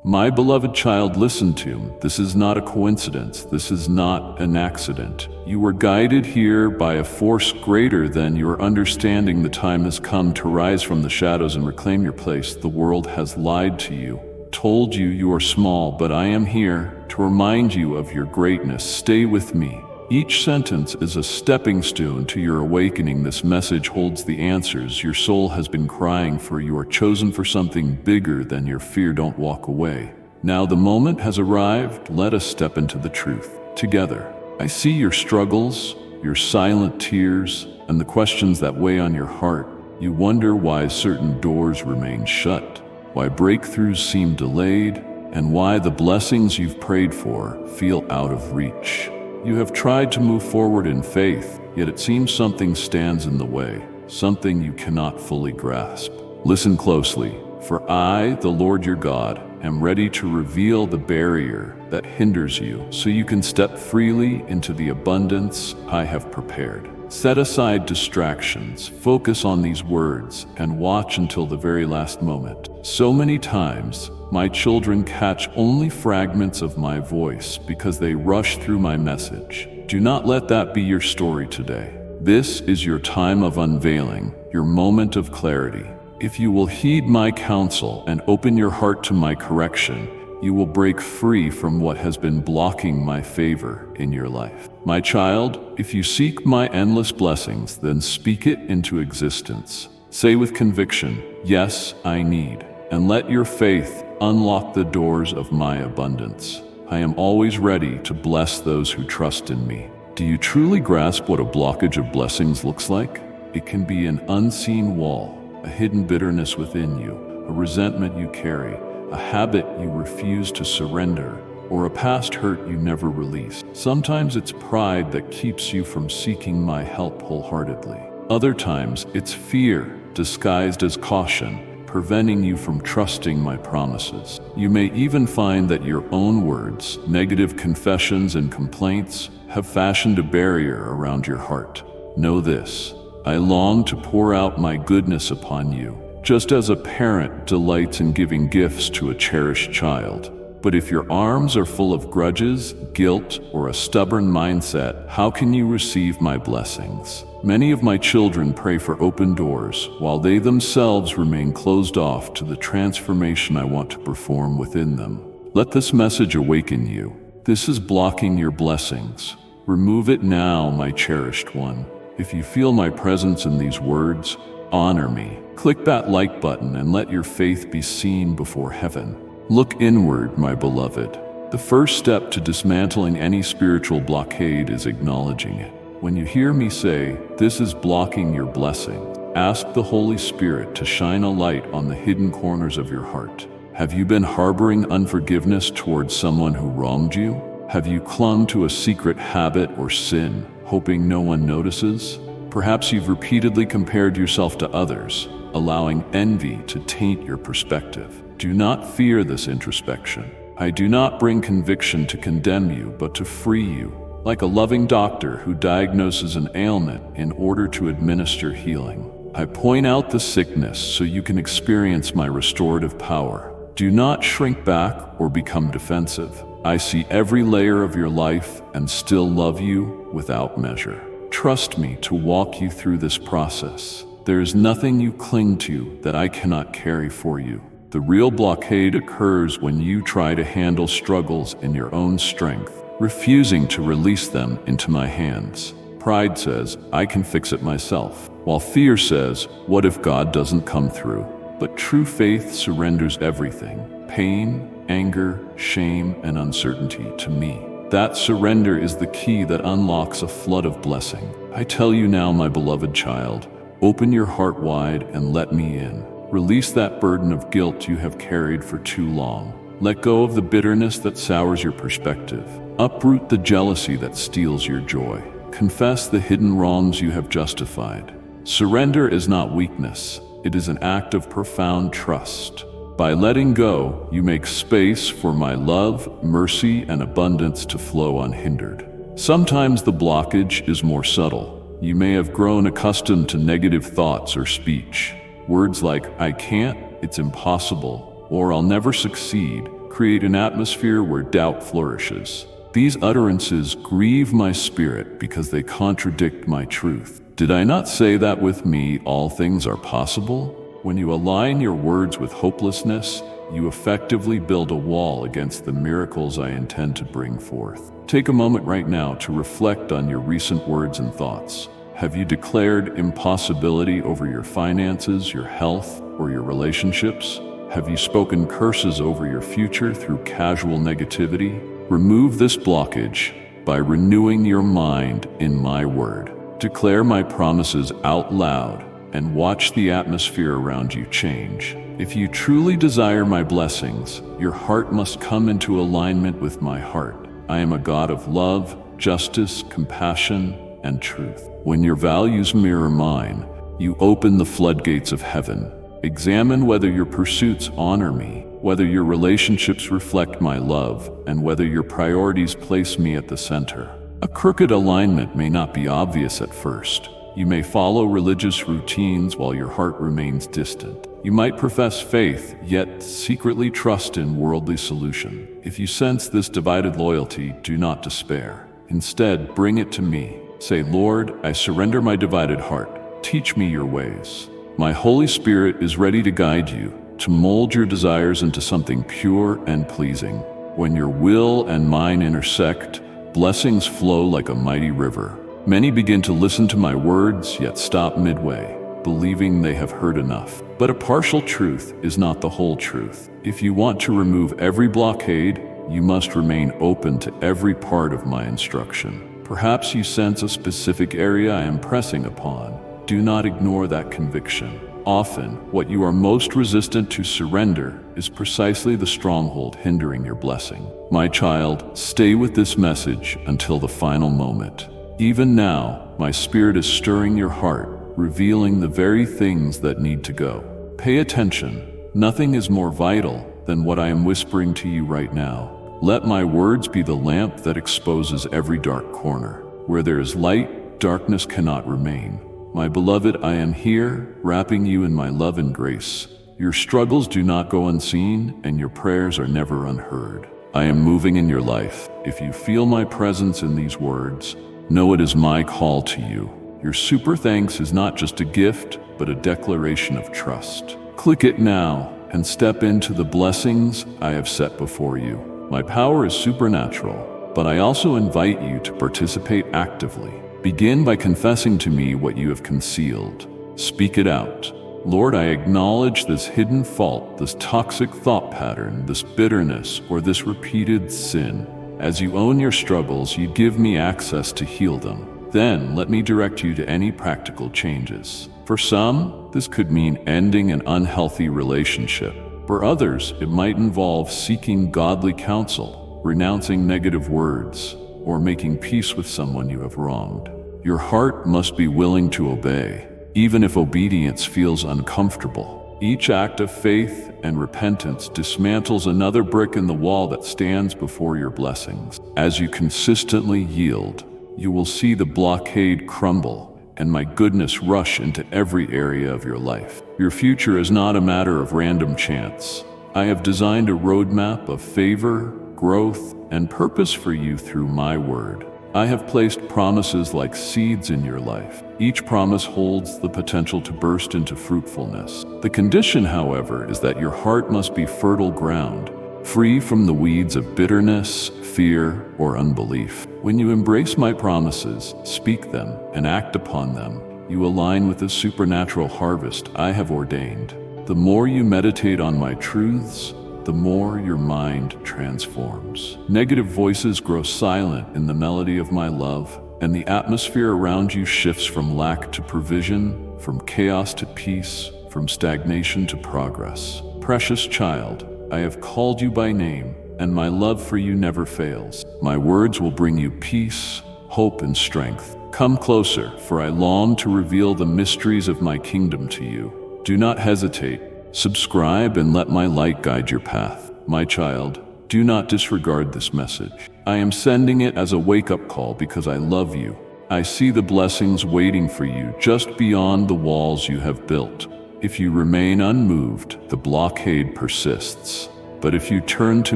My beloved child, listen to me. This is not a coincidence. This is not an accident. You were guided here by a force greater than your understanding. The time has come to rise from the shadows and reclaim your place. The world has lied to you, told you you are small, but I am here to remind you of your greatness. Stay with me. Each sentence is a stepping stone to your awakening. This message holds the answers your soul has been crying for. You are chosen for something bigger than your fear. Don't walk away. Now the moment has arrived. Let us step into the truth together. I see your struggles, your silent tears, and the questions that weigh on your heart. You wonder why certain doors remain shut, why breakthroughs seem delayed, and why the blessings you've prayed for feel out of reach. You have tried to move forward in faith, yet it seems something stands in the way, something you cannot fully grasp. Listen closely, for I, the Lord your God, am ready to reveal the barrier that hinders you so you can step freely into the abundance I have prepared. Set aside distractions, focus on these words, and watch until the very last moment. So many times, my children catch only fragments of my voice because they rush through my message. Do not let that be your story today. This is your time of unveiling, your moment of clarity. If you will heed my counsel and open your heart to my correction, you will break free from what has been blocking my favor in your life. My child, if you seek my endless blessings, then speak it into existence. Say with conviction, yes, I need. And let your faith unlock the doors of my abundance. I am always ready to bless those who trust in me. Do you truly grasp what a blockage of blessings looks like? It can be an unseen wall, a hidden bitterness within you, a resentment you carry, a habit you refuse to surrender, or a past hurt you never release. Sometimes it's pride that keeps you from seeking my help wholeheartedly. Other times it's fear disguised as caution, preventing you from trusting my promises. You may even find that your own words, negative confessions and complaints, have fashioned a barrier around your heart. Know this, I long to pour out my goodness upon you, just as a parent delights in giving gifts to a cherished child. But if your arms are full of grudges, guilt, or a stubborn mindset, how can you receive my blessings? Many of my children pray for open doors, while they themselves remain closed off to the transformation I want to perform within them. Let this message awaken you. This is blocking your blessings. Remove it now, my cherished one. If you feel my presence in these words, honor me. Click that like button and let your faith be seen before heaven. Look inward, my beloved. The first step to dismantling any spiritual blockade is acknowledging it. When you hear me say, this is blocking your blessing, ask the Holy Spirit to shine a light on the hidden corners of your heart. Have you been harboring unforgiveness towards someone who wronged you? Have you clung to a secret habit or sin, hoping no one notices? Perhaps you've repeatedly compared yourself to others, allowing envy to taint your perspective. Do not fear this introspection. I do not bring conviction to condemn you, but to free you, like a loving doctor who diagnoses an ailment in order to administer healing. I point out the sickness so you can experience my restorative power. Do not shrink back or become defensive. I see every layer of your life and still love you without measure. Trust me to walk you through this process. There is nothing you cling to that I cannot carry for you. The real blockade occurs when you try to handle struggles in your own strength, refusing to release them into my hands. Pride says, I can fix it myself, while fear says, what if God doesn't come through? But true faith surrenders everything, pain, anger, shame, and uncertainty to me. That surrender is the key that unlocks a flood of blessing. I tell you now, my beloved child, open your heart wide and let me in. Release that burden of guilt you have carried for too long. Let go of the bitterness that sours your perspective. Uproot the jealousy that steals your joy. Confess the hidden wrongs you have justified. Surrender is not weakness. It is an act of profound trust. By letting go, you make space for my love, mercy, and abundance to flow unhindered. Sometimes the blockage is more subtle. You may have grown accustomed to negative thoughts or speech. Words like, I can't, it's impossible, or I'll never succeed create an atmosphere where doubt flourishes. These utterances grieve my spirit because they contradict my truth. Did I not say that with me all things are possible? When you align your words with hopelessness, you effectively build a wall against the miracles I intend to bring forth. Take a moment right now to reflect on your recent words and thoughts. Have you declared impossibility over your finances, your health, or your relationships? Have you spoken curses over your future through casual negativity? Remove this blockage by renewing your mind in my word. Declare my promises out loud and watch the atmosphere around you change. If you truly desire my blessings, your heart must come into alignment with my heart. I am a God of love, justice, compassion, and truth. When your values mirror mine, you open the floodgates of heaven. Examine whether your pursuits honor me, whether your relationships reflect my love, and whether your priorities place me at the center. A crooked alignment may not be obvious at first. You may follow religious routines while your heart remains distant. You might profess faith, yet secretly trust in worldly solution. If you sense this divided loyalty, do not despair. Instead, bring it to me. Say, Lord, I surrender my divided heart. Teach me your ways. My Holy Spirit is ready to guide you, to mold your desires into something pure and pleasing. When your will and mine intersect, blessings flow like a mighty river. Many begin to listen to my words, yet stop midway, believing they have heard enough. But a partial truth is not the whole truth. If you want to remove every blockade, you must remain open to every part of my instruction. Perhaps you sense a specific area I am pressing upon. Do not ignore that conviction. Often, what you are most resistant to surrender is precisely the stronghold hindering your blessing. My child, stay with this message until the final moment. Even now, my spirit is stirring your heart, revealing the very things that need to go. Pay attention. Nothing is more vital than what I am whispering to you right now. Let my words be the lamp that exposes every dark corner. Where there is light, darkness cannot remain. My beloved, I am here, wrapping you in my love and grace. Your struggles do not go unseen, and your prayers are never unheard. I am moving in your life. If you feel my presence in these words, know it is my call to you. Your super thanks is not just a gift, but a declaration of trust. Click it now and step into the blessings I have set before you. My power is supernatural, but I also invite you to participate actively. Begin by confessing to me what you have concealed. Speak it out. Lord, I acknowledge this hidden fault, this toxic thought pattern, this bitterness, or this repeated sin. As you own your struggles, you give me access to heal them. Then let me direct you to any practical changes. For some, this could mean ending an unhealthy relationship. For others, it might involve seeking godly counsel, renouncing negative words, or making peace with someone you have wronged. Your heart must be willing to obey, even if obedience feels uncomfortable. Each act of faith and repentance dismantles another brick in the wall that stands before your blessings. As you consistently yield, you will see the blockade crumble and my goodness rush into every area of your life. Your future is not a matter of random chance. I have designed a roadmap of favor, growth, and purpose for you through my word. I have placed promises like seeds in your life. Each promise holds the potential to burst into fruitfulness. The condition, however, is that your heart must be fertile ground, free from the weeds of bitterness, fear, or unbelief. When you embrace my promises, speak them, and act upon them, you align with the supernatural harvest I have ordained. The more you meditate on my truths, the more your mind transforms. Negative voices grow silent in the melody of my love, and the atmosphere around you shifts from lack to provision, from chaos to peace, from stagnation to progress. Precious child, I have called you by name, and my love for you never fails. My words will bring you peace, hope, and strength. Come closer, for I long to reveal the mysteries of my kingdom to you. Do not hesitate. Subscribe and let my light guide your path. My child, do not disregard this message. I am sending it as a wake-up call because I love you. I see the blessings waiting for you just beyond the walls you have built. If you remain unmoved, the blockade persists. But if you turn to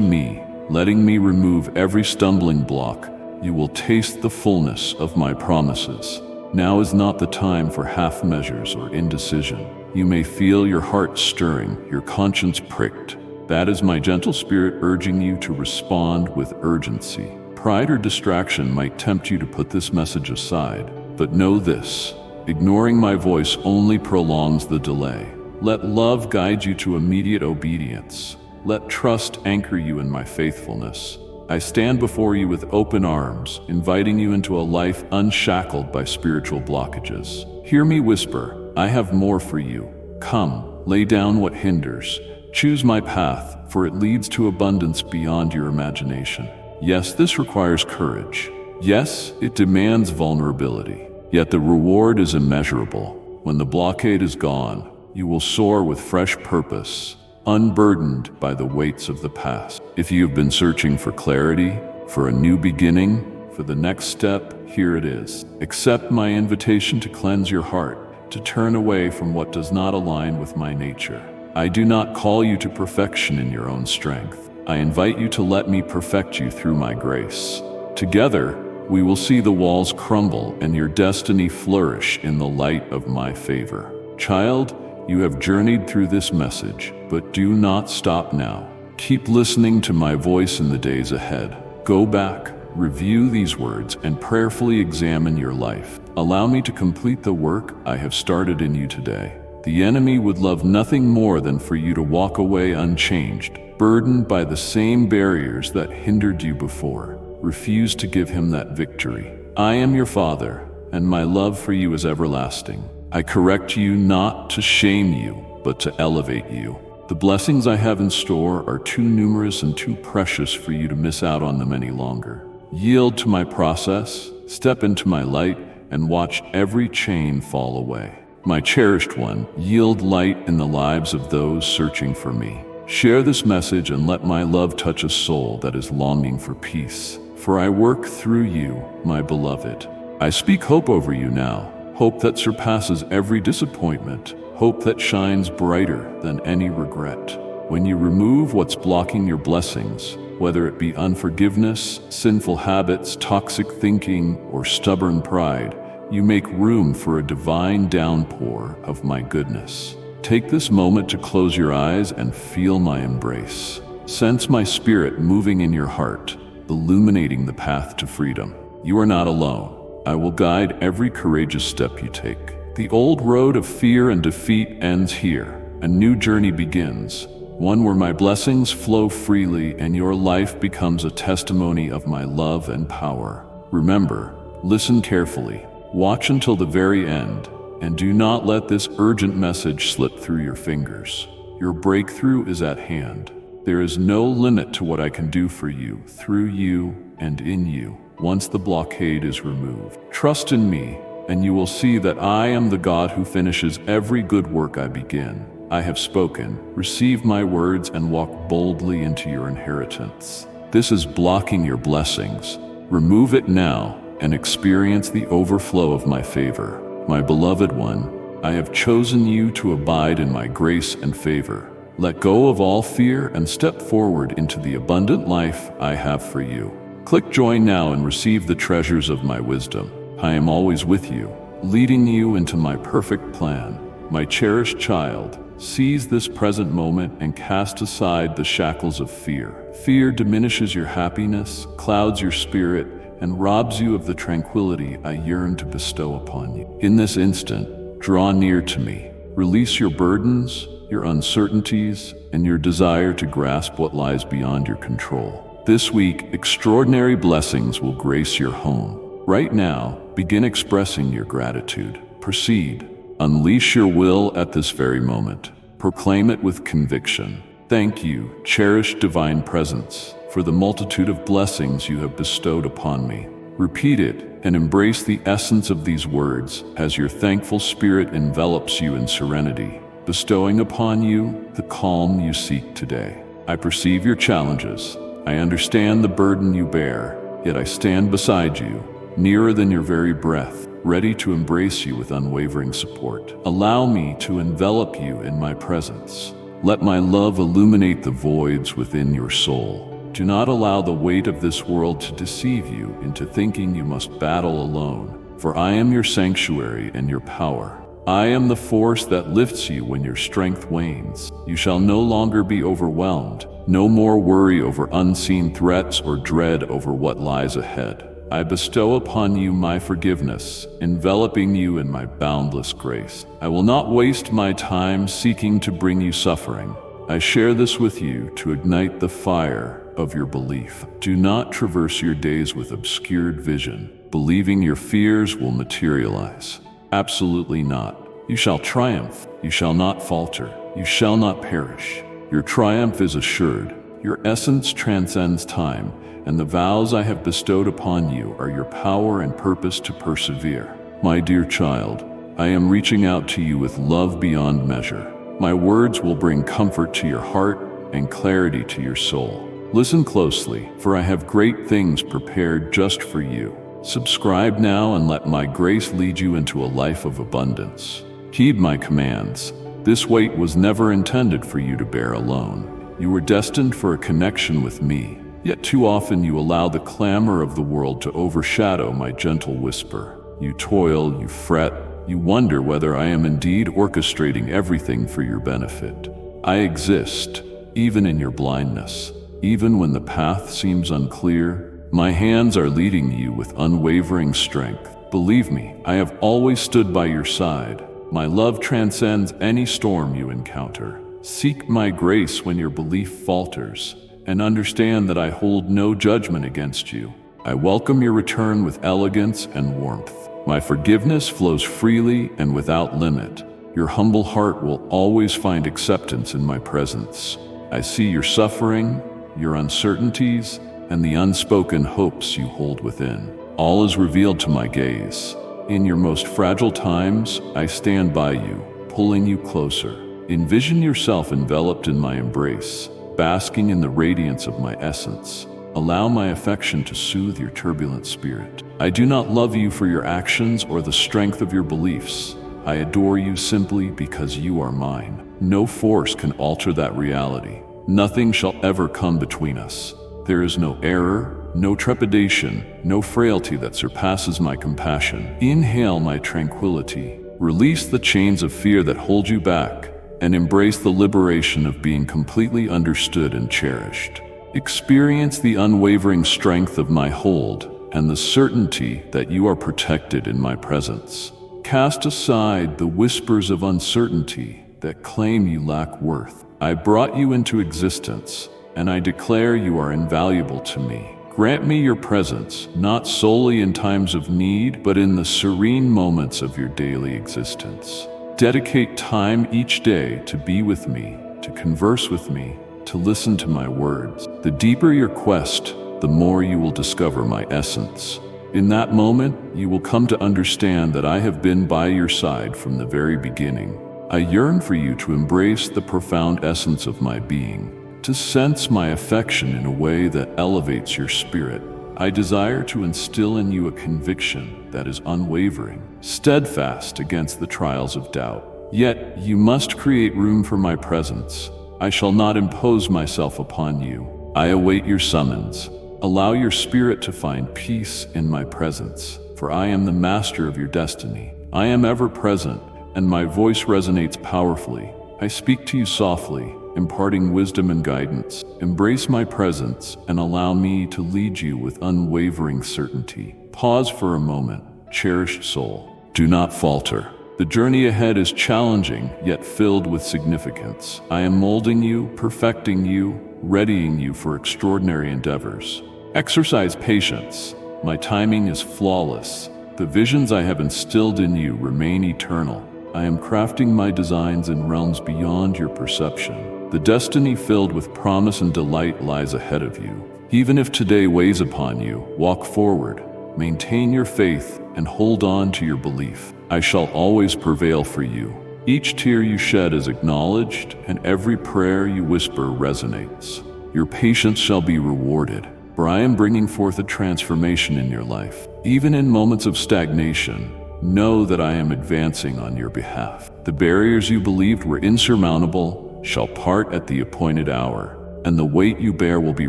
me, letting me remove every stumbling block, you will taste the fullness of my promises. Now is not the time for half measures or indecision. You may feel your heart stirring, your conscience pricked. That is my gentle spirit urging you to respond with urgency. Pride or distraction might tempt you to put this message aside, but know this: ignoring my voice only prolongs the delay. Let love guide you to immediate obedience. Let trust anchor you in my faithfulness. I stand before you with open arms, inviting you into a life unshackled by spiritual blockages. Hear me whisper, I have more for you. Come, lay down what hinders. Choose my path, for it leads to abundance beyond your imagination. Yes, this requires courage. Yes, it demands vulnerability. Yet the reward is immeasurable. When the blockade is gone, you will soar with fresh purpose, unburdened by the weights of the past. If you have been searching for clarity, for a new beginning, for the next step, here it is. Accept my invitation to cleanse your heart, to turn away from what does not align with my nature. I do not call you to perfection in your own strength. I invite you to let me perfect you through my grace. Together, we will see the walls crumble and your destiny flourish in the light of my favor. Child, you have journeyed through this message, but do not stop now. Keep listening to my voice in the days ahead. Go back, review these words, and prayerfully examine your life. Allow me to complete the work I have started in you today. The enemy would love nothing more than for you to walk away unchanged, burdened by the same barriers that hindered you before. Refuse to give him that victory. I am your Father, and my love for you is everlasting. I correct you not to shame you, but to elevate you. The blessings I have in store are too numerous and too precious for you to miss out on them any longer. Yield to my process, step into my light, and watch every chain fall away. My cherished one, yield light in the lives of those searching for me. Share this message and let my love touch a soul that is longing for peace. For I work through you, my beloved. I speak hope over you now. Hope that surpasses every disappointment, hope that shines brighter than any regret. When you remove what's blocking your blessings, whether it be unforgiveness, sinful habits, toxic thinking, or stubborn pride, you make room for a divine downpour of my goodness. Take this moment to close your eyes and feel my embrace. Sense my spirit moving in your heart, illuminating the path to freedom. You are not alone. I will guide every courageous step you take. The old road of fear and defeat ends here. A new journey begins, one where my blessings flow freely and your life becomes a testimony of my love and power. Remember, listen carefully, watch until the very end, and do not let this urgent message slip through your fingers. Your breakthrough is at hand. There is no limit to what I can do for you, through you, and in you. Once the blockade is removed, trust in me, and you will see that I am the God who finishes every good work I begin. I have spoken, receive my words, and walk boldly into your inheritance. This is blocking your blessings. Remove it now and experience the overflow of my favor. My beloved one, I have chosen you to abide in my grace and favor. Let go of all fear and step forward into the abundant life I have for you. Click join now and receive the treasures of my wisdom. I am always with you, leading you into my perfect plan. My cherished child, seize this present moment and cast aside the shackles of fear. Fear diminishes your happiness, clouds your spirit, and robs you of the tranquility I yearn to bestow upon you. In this instant, draw near to me. Release your burdens, your uncertainties, and your desire to grasp what lies beyond your control. This week, extraordinary blessings will grace your home. Right now, begin expressing your gratitude. Proceed. Unleash your will at this very moment. Proclaim it with conviction. Thank you, cherished divine presence, for the multitude of blessings you have bestowed upon me. Repeat it and embrace the essence of these words as your thankful spirit envelops you in serenity, bestowing upon you the calm you seek today. I perceive your challenges. I understand the burden you bear, yet I stand beside you, nearer than your very breath, ready to embrace you with unwavering support. Allow me to envelop you in my presence. Let my love illuminate the voids within your soul. Do not allow the weight of this world to deceive you into thinking you must battle alone, for I am your sanctuary and your power. I am the force that lifts you when your strength wanes. You shall no longer be overwhelmed, no more worry over unseen threats or dread over what lies ahead. I bestow upon you my forgiveness, enveloping you in my boundless grace. I will not waste my time seeking to bring you suffering. I share this with you to ignite the fire of your belief. Do not traverse your days with obscured vision, believing your fears will materialize. Absolutely not. You shall triumph. You shall not falter. You shall not perish. Your triumph is assured. Your essence transcends time, and the vows I have bestowed upon you are your power and purpose to persevere. My dear child, I am reaching out to you with love beyond measure. My words will bring comfort to your heart and clarity to your soul. Listen closely, for I have great things prepared just for you. Subscribe now and let my grace lead you into a life of abundance. Heed my commands. This weight was never intended for you to bear alone. You were destined for a connection with me. Yet too often you allow the clamor of the world to overshadow my gentle whisper. You toil, you fret, you wonder whether I am indeed orchestrating everything for your benefit. I exist, even in your blindness. Even when the path seems unclear, my hands are leading you with unwavering strength. Believe me, I have always stood by your side. My love transcends any storm you encounter. Seek my grace when your belief falters, and understand that I hold no judgment against you. I welcome your return with elegance and warmth. My forgiveness flows freely and without limit. Your humble heart will always find acceptance in my presence. I see your suffering, your uncertainties, and the unspoken hopes you hold within. All is revealed to my gaze. In your most fragile times, I stand by you, pulling you closer. Envision yourself enveloped in my embrace, basking in the radiance of my essence. Allow my affection to soothe your turbulent spirit. I do not love you for your actions or the strength of your beliefs. I adore you simply because you are mine. No force can alter that reality. Nothing shall ever come between us. There is no error, no trepidation, no frailty that surpasses my compassion. Inhale my tranquility. Release the chains of fear that hold you back, and embrace the liberation of being completely understood and cherished. Experience the unwavering strength of my hold and the certainty that you are protected in my presence. Cast aside the whispers of uncertainty that claim you lack worth. I brought you into existence, and I declare you are invaluable to me. Grant me your presence, not solely in times of need, but in the serene moments of your daily existence. Dedicate time each day to be with me, to converse with me, to listen to my words. The deeper your quest, the more you will discover my essence. In that moment, you will come to understand that I have been by your side from the very beginning. I yearn for you to embrace the profound essence of my being, to sense my affection in a way that elevates your spirit. I desire to instill in you a conviction that is unwavering, steadfast against the trials of doubt. Yet you must create room for my presence. I shall not impose myself upon you. I await your summons. Allow your spirit to find peace in my presence, for I am the master of your destiny. I am ever present, and my voice resonates powerfully. I speak to you softly, imparting wisdom and guidance. Embrace my presence and allow me to lead you with unwavering certainty. Pause for a moment, cherished soul. Do not falter. The journey ahead is challenging, yet filled with significance. I am molding you, perfecting you, readying you for extraordinary endeavors. Exercise patience. My timing is flawless. The visions I have instilled in you remain eternal. I am crafting my designs in realms beyond your perception. The destiny filled with promise and delight lies ahead of you. Even if today weighs upon you, walk forward, maintain your faith, and hold on to your belief. I shall always prevail for you. Each tear you shed is acknowledged, and every prayer you whisper resonates. Your patience shall be rewarded, for I am bringing forth a transformation in your life. Even in moments of stagnation, know that I am advancing on your behalf. The barriers you believed were insurmountable shall part at the appointed hour, and the weight you bear will be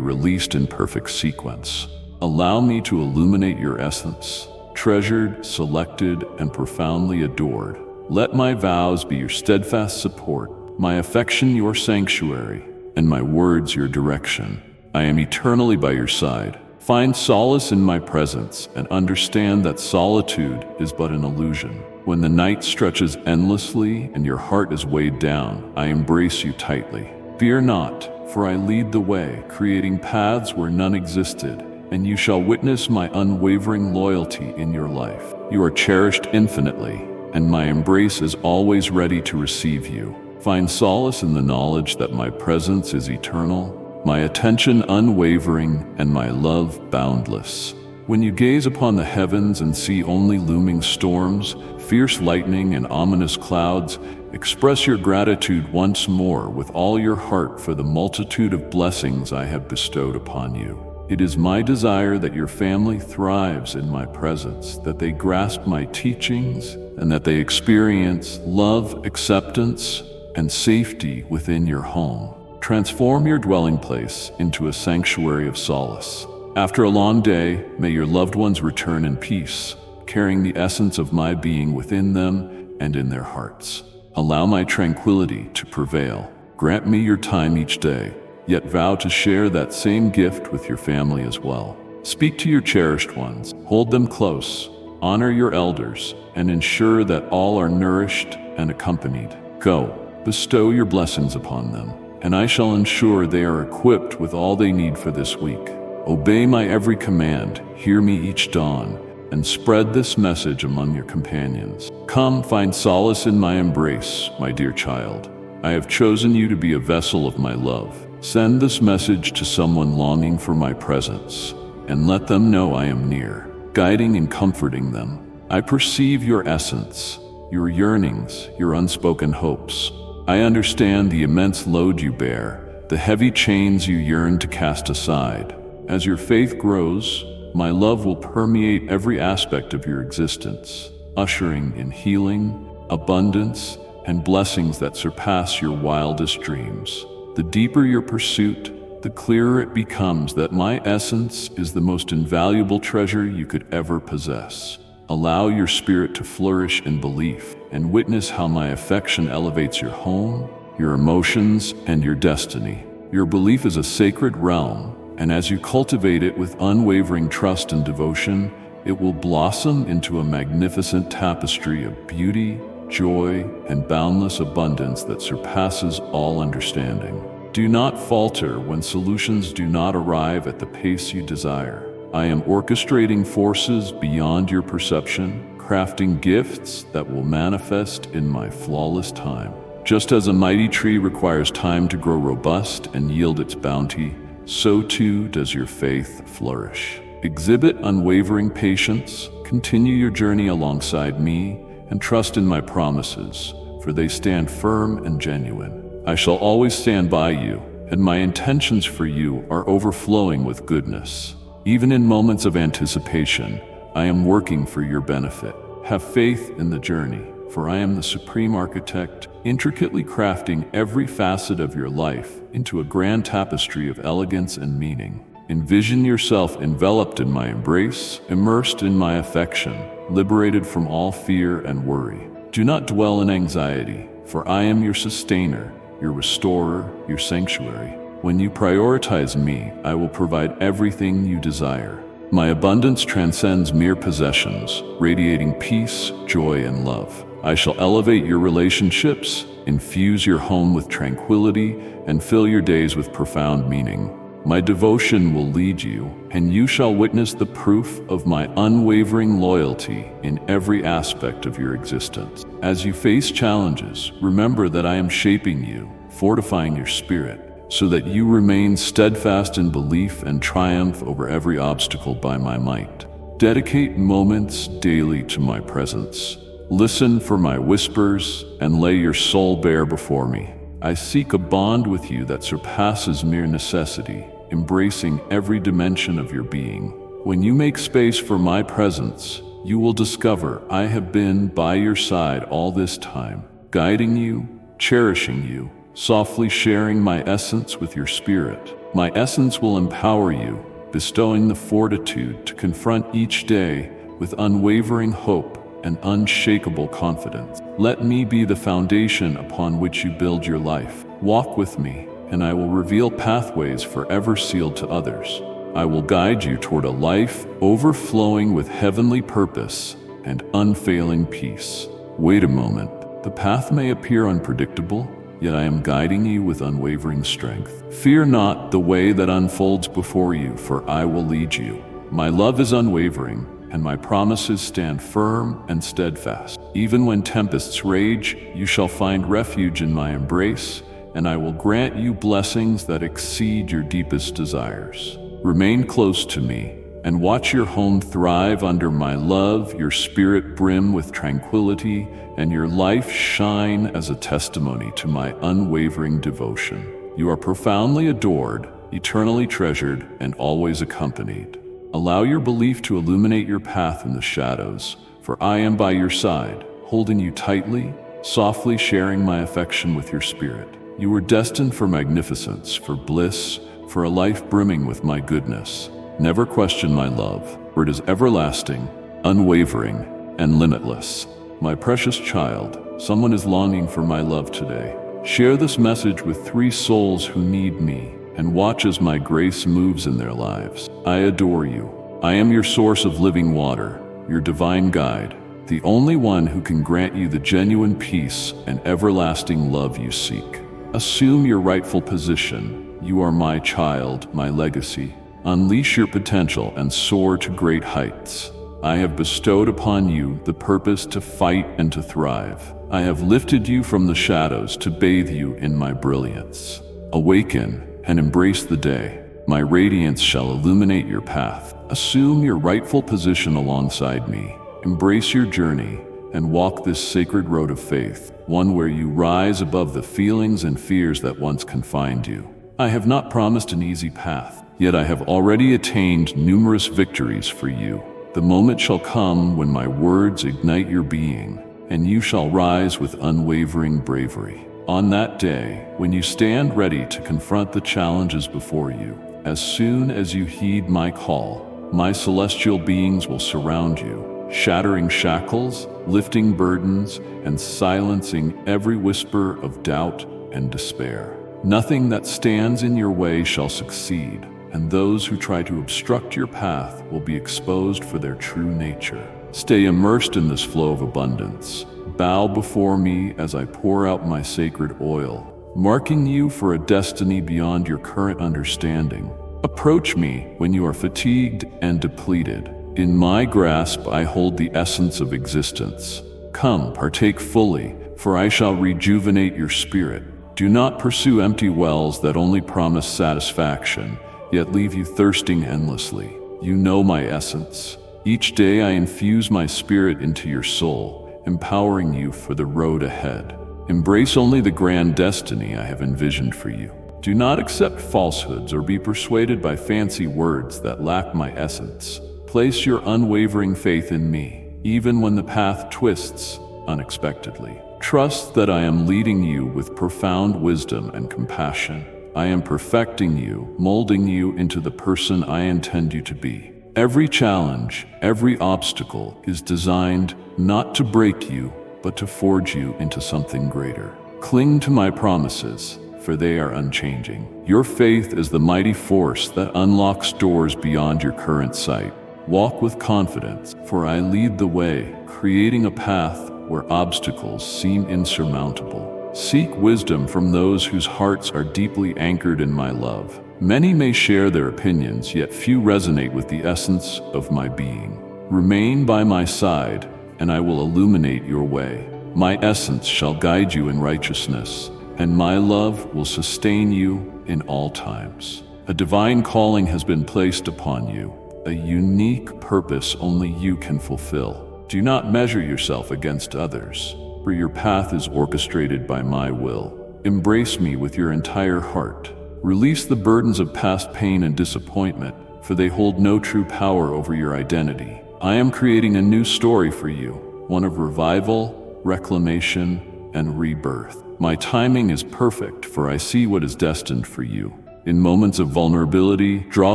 released in perfect sequence. Allow me to illuminate your essence, treasured, selected, and profoundly adored. Let my vows be your steadfast support, my affection your sanctuary, and my words your direction. I am eternally by your side. Find solace in my presence and understand that solitude is but an illusion. When the night stretches endlessly and your heart is weighed down, I embrace you tightly. Fear not, for I lead the way, creating paths where none existed, and you shall witness my unwavering loyalty in your life. You are cherished infinitely, and my embrace is always ready to receive you. Find solace in the knowledge that my presence is eternal, my attention unwavering, and my love boundless. When you gaze upon the heavens and see only looming storms, fierce lightning, and ominous clouds, express your gratitude once more with all your heart for the multitude of blessings I have bestowed upon you. It is my desire that your family thrives in my presence, that they grasp my teachings, and that they experience love, acceptance, and safety within your home. Transform your dwelling place into a sanctuary of solace. After a long day, may your loved ones return in peace, carrying the essence of my being within them and in their hearts. Allow my tranquility to prevail. Grant me your time each day, yet vow to share that same gift with your family as well. Speak to your cherished ones, hold them close, honor your elders, and ensure that all are nourished and accompanied. Go, bestow your blessings upon them, and I shall ensure they are equipped with all they need for this week. Obey my every command, hear me each dawn, and spread this message among your companions. Come, find solace in my embrace, my dear child. I have chosen you to be a vessel of my love. Send this message to someone longing for my presence, and let them know I am near, guiding and comforting them. I perceive your essence, your yearnings, your unspoken hopes. I understand the immense load you bear, the heavy chains you yearn to cast aside. As your faith grows, my love will permeate every aspect of your existence, ushering in healing, abundance, and blessings that surpass your wildest dreams. The deeper your pursuit, the clearer it becomes that my essence is the most invaluable treasure you could ever possess. Allow your spirit to flourish in belief and witness how my affection elevates your home, your emotions, and your destiny. Your belief is a sacred realm, and as you cultivate it with unwavering trust and devotion, it will blossom into a magnificent tapestry of beauty, joy, and boundless abundance that surpasses all understanding. Do not falter when solutions do not arrive at the pace you desire. I am orchestrating forces beyond your perception, crafting gifts that will manifest in my flawless time. Just as a mighty tree requires time to grow robust and yield its bounty, so too does your faith flourish. Exhibit unwavering patience, continue your journey alongside me, and trust in my promises, for they stand firm and genuine. I shall always stand by you, and my intentions for you are overflowing with goodness. Even in moments of anticipation, I am working for your benefit. Have faith in the journey, for I am the supreme architect, intricately crafting every facet of your life into a grand tapestry of elegance and meaning. Envision yourself enveloped in my embrace, immersed in my affection, liberated from all fear and worry. Do not dwell in anxiety, for I am your sustainer, your restorer, your sanctuary. When you prioritize me, I will provide everything you desire. My abundance transcends mere possessions, radiating peace, joy, and love. I shall elevate your relationships, infuse your home with tranquility, and fill your days with profound meaning. My devotion will lead you, and you shall witness the proof of my unwavering loyalty in every aspect of your existence. As you face challenges, remember that I am shaping you, fortifying your spirit, so that you remain steadfast in belief and triumph over every obstacle by my might. Dedicate moments daily to my presence. Listen for my whispers and lay your soul bare before me. I seek a bond with you that surpasses mere necessity, embracing every dimension of your being. When you make space for my presence, you will discover I have been by your side all this time, guiding you, cherishing you, softly sharing my essence with your spirit. My essence will empower you, bestowing the fortitude to confront each day with unwavering hope and unshakable confidence. Let me be the foundation upon which you build your life. Walk with me, and I will reveal pathways forever sealed to others. I will guide you toward a life overflowing with heavenly purpose and unfailing peace. Wait a moment. The path may appear unpredictable, yet I am guiding you with unwavering strength. Fear not the way that unfolds before you, for I will lead you. My love is unwavering, and my promises stand firm and steadfast. Even when tempests rage, you shall find refuge in my embrace, and I will grant you blessings that exceed your deepest desires. Remain close to me, and watch your home thrive under my love, your spirit brim with tranquility, and your life shine as a testimony to my unwavering devotion. You are profoundly adored, eternally treasured, and always accompanied. Allow your belief to illuminate your path in the shadows, for I am by your side, holding you tightly, softly sharing my affection with your spirit. You were destined for magnificence, for bliss, for a life brimming with my goodness. Never question my love, for it is everlasting, unwavering, and limitless. My precious child, someone is longing for my love today. Share this message with 3 souls who need me, and watch as my grace moves in their lives. I adore you. I am your source of living water, your divine guide, the only one who can grant you the genuine peace and everlasting love you seek. Assume your rightful position. You are my child, my legacy. Unleash your potential and soar to great heights. I have bestowed upon you the purpose to fight and to thrive. I have lifted you from the shadows to bathe you in my brilliance. Awaken and embrace the day. My radiance shall illuminate your path. Assume your rightful position alongside me. Embrace your journey and walk this sacred road of faith, one where you rise above the feelings and fears that once confined you. I have not promised an easy path, yet I have already attained numerous victories for you. The moment shall come when my words ignite your being, and you shall rise with unwavering bravery. On that day, when you stand ready to confront the challenges before you, as soon as you heed my call, my celestial beings will surround you, shattering shackles, lifting burdens, and silencing every whisper of doubt and despair. Nothing that stands in your way shall succeed, and those who try to obstruct your path will be exposed for their true nature. Stay immersed in this flow of abundance. Bow before me as I pour out my sacred oil, marking you for a destiny beyond your current understanding. Approach me when you are fatigued and depleted. In my grasp I hold the essence of existence. Come, partake fully, for I shall rejuvenate your spirit. Do not pursue empty wells that only promise satisfaction, yet leave you thirsting endlessly. You know my essence. Each day I infuse my spirit into your soul, empowering you for the road ahead. Embrace only the grand destiny I have envisioned for you. Do not accept falsehoods or be persuaded by fancy words that lack my essence. Place your unwavering faith in me, even when the path twists unexpectedly. Trust that I am leading you with profound wisdom and compassion. I am perfecting you, molding you into the person I intend you to be. Every challenge, every obstacle is designed not to break you, but to forge you into something greater. Cling to my promises, for they are unchanging. Your faith is the mighty force that unlocks doors beyond your current sight. Walk with confidence, for I lead the way, creating a path where obstacles seem insurmountable. Seek wisdom from those whose hearts are deeply anchored in my love. Many may share their opinions, yet few resonate with the essence of my being. Remain by my side, and I will illuminate your way. My essence shall guide you in righteousness, and my love will sustain you in all times. A divine calling has been placed upon you, a unique purpose only you can fulfill. Do not measure yourself against others, for your path is orchestrated by my will. Embrace me with your entire heart. Release the burdens of past pain and disappointment, for they hold no true power over your identity. I am creating a new story for you, one of revival, reclamation, and rebirth. My timing is perfect, for I see what is destined for you. In moments of vulnerability, draw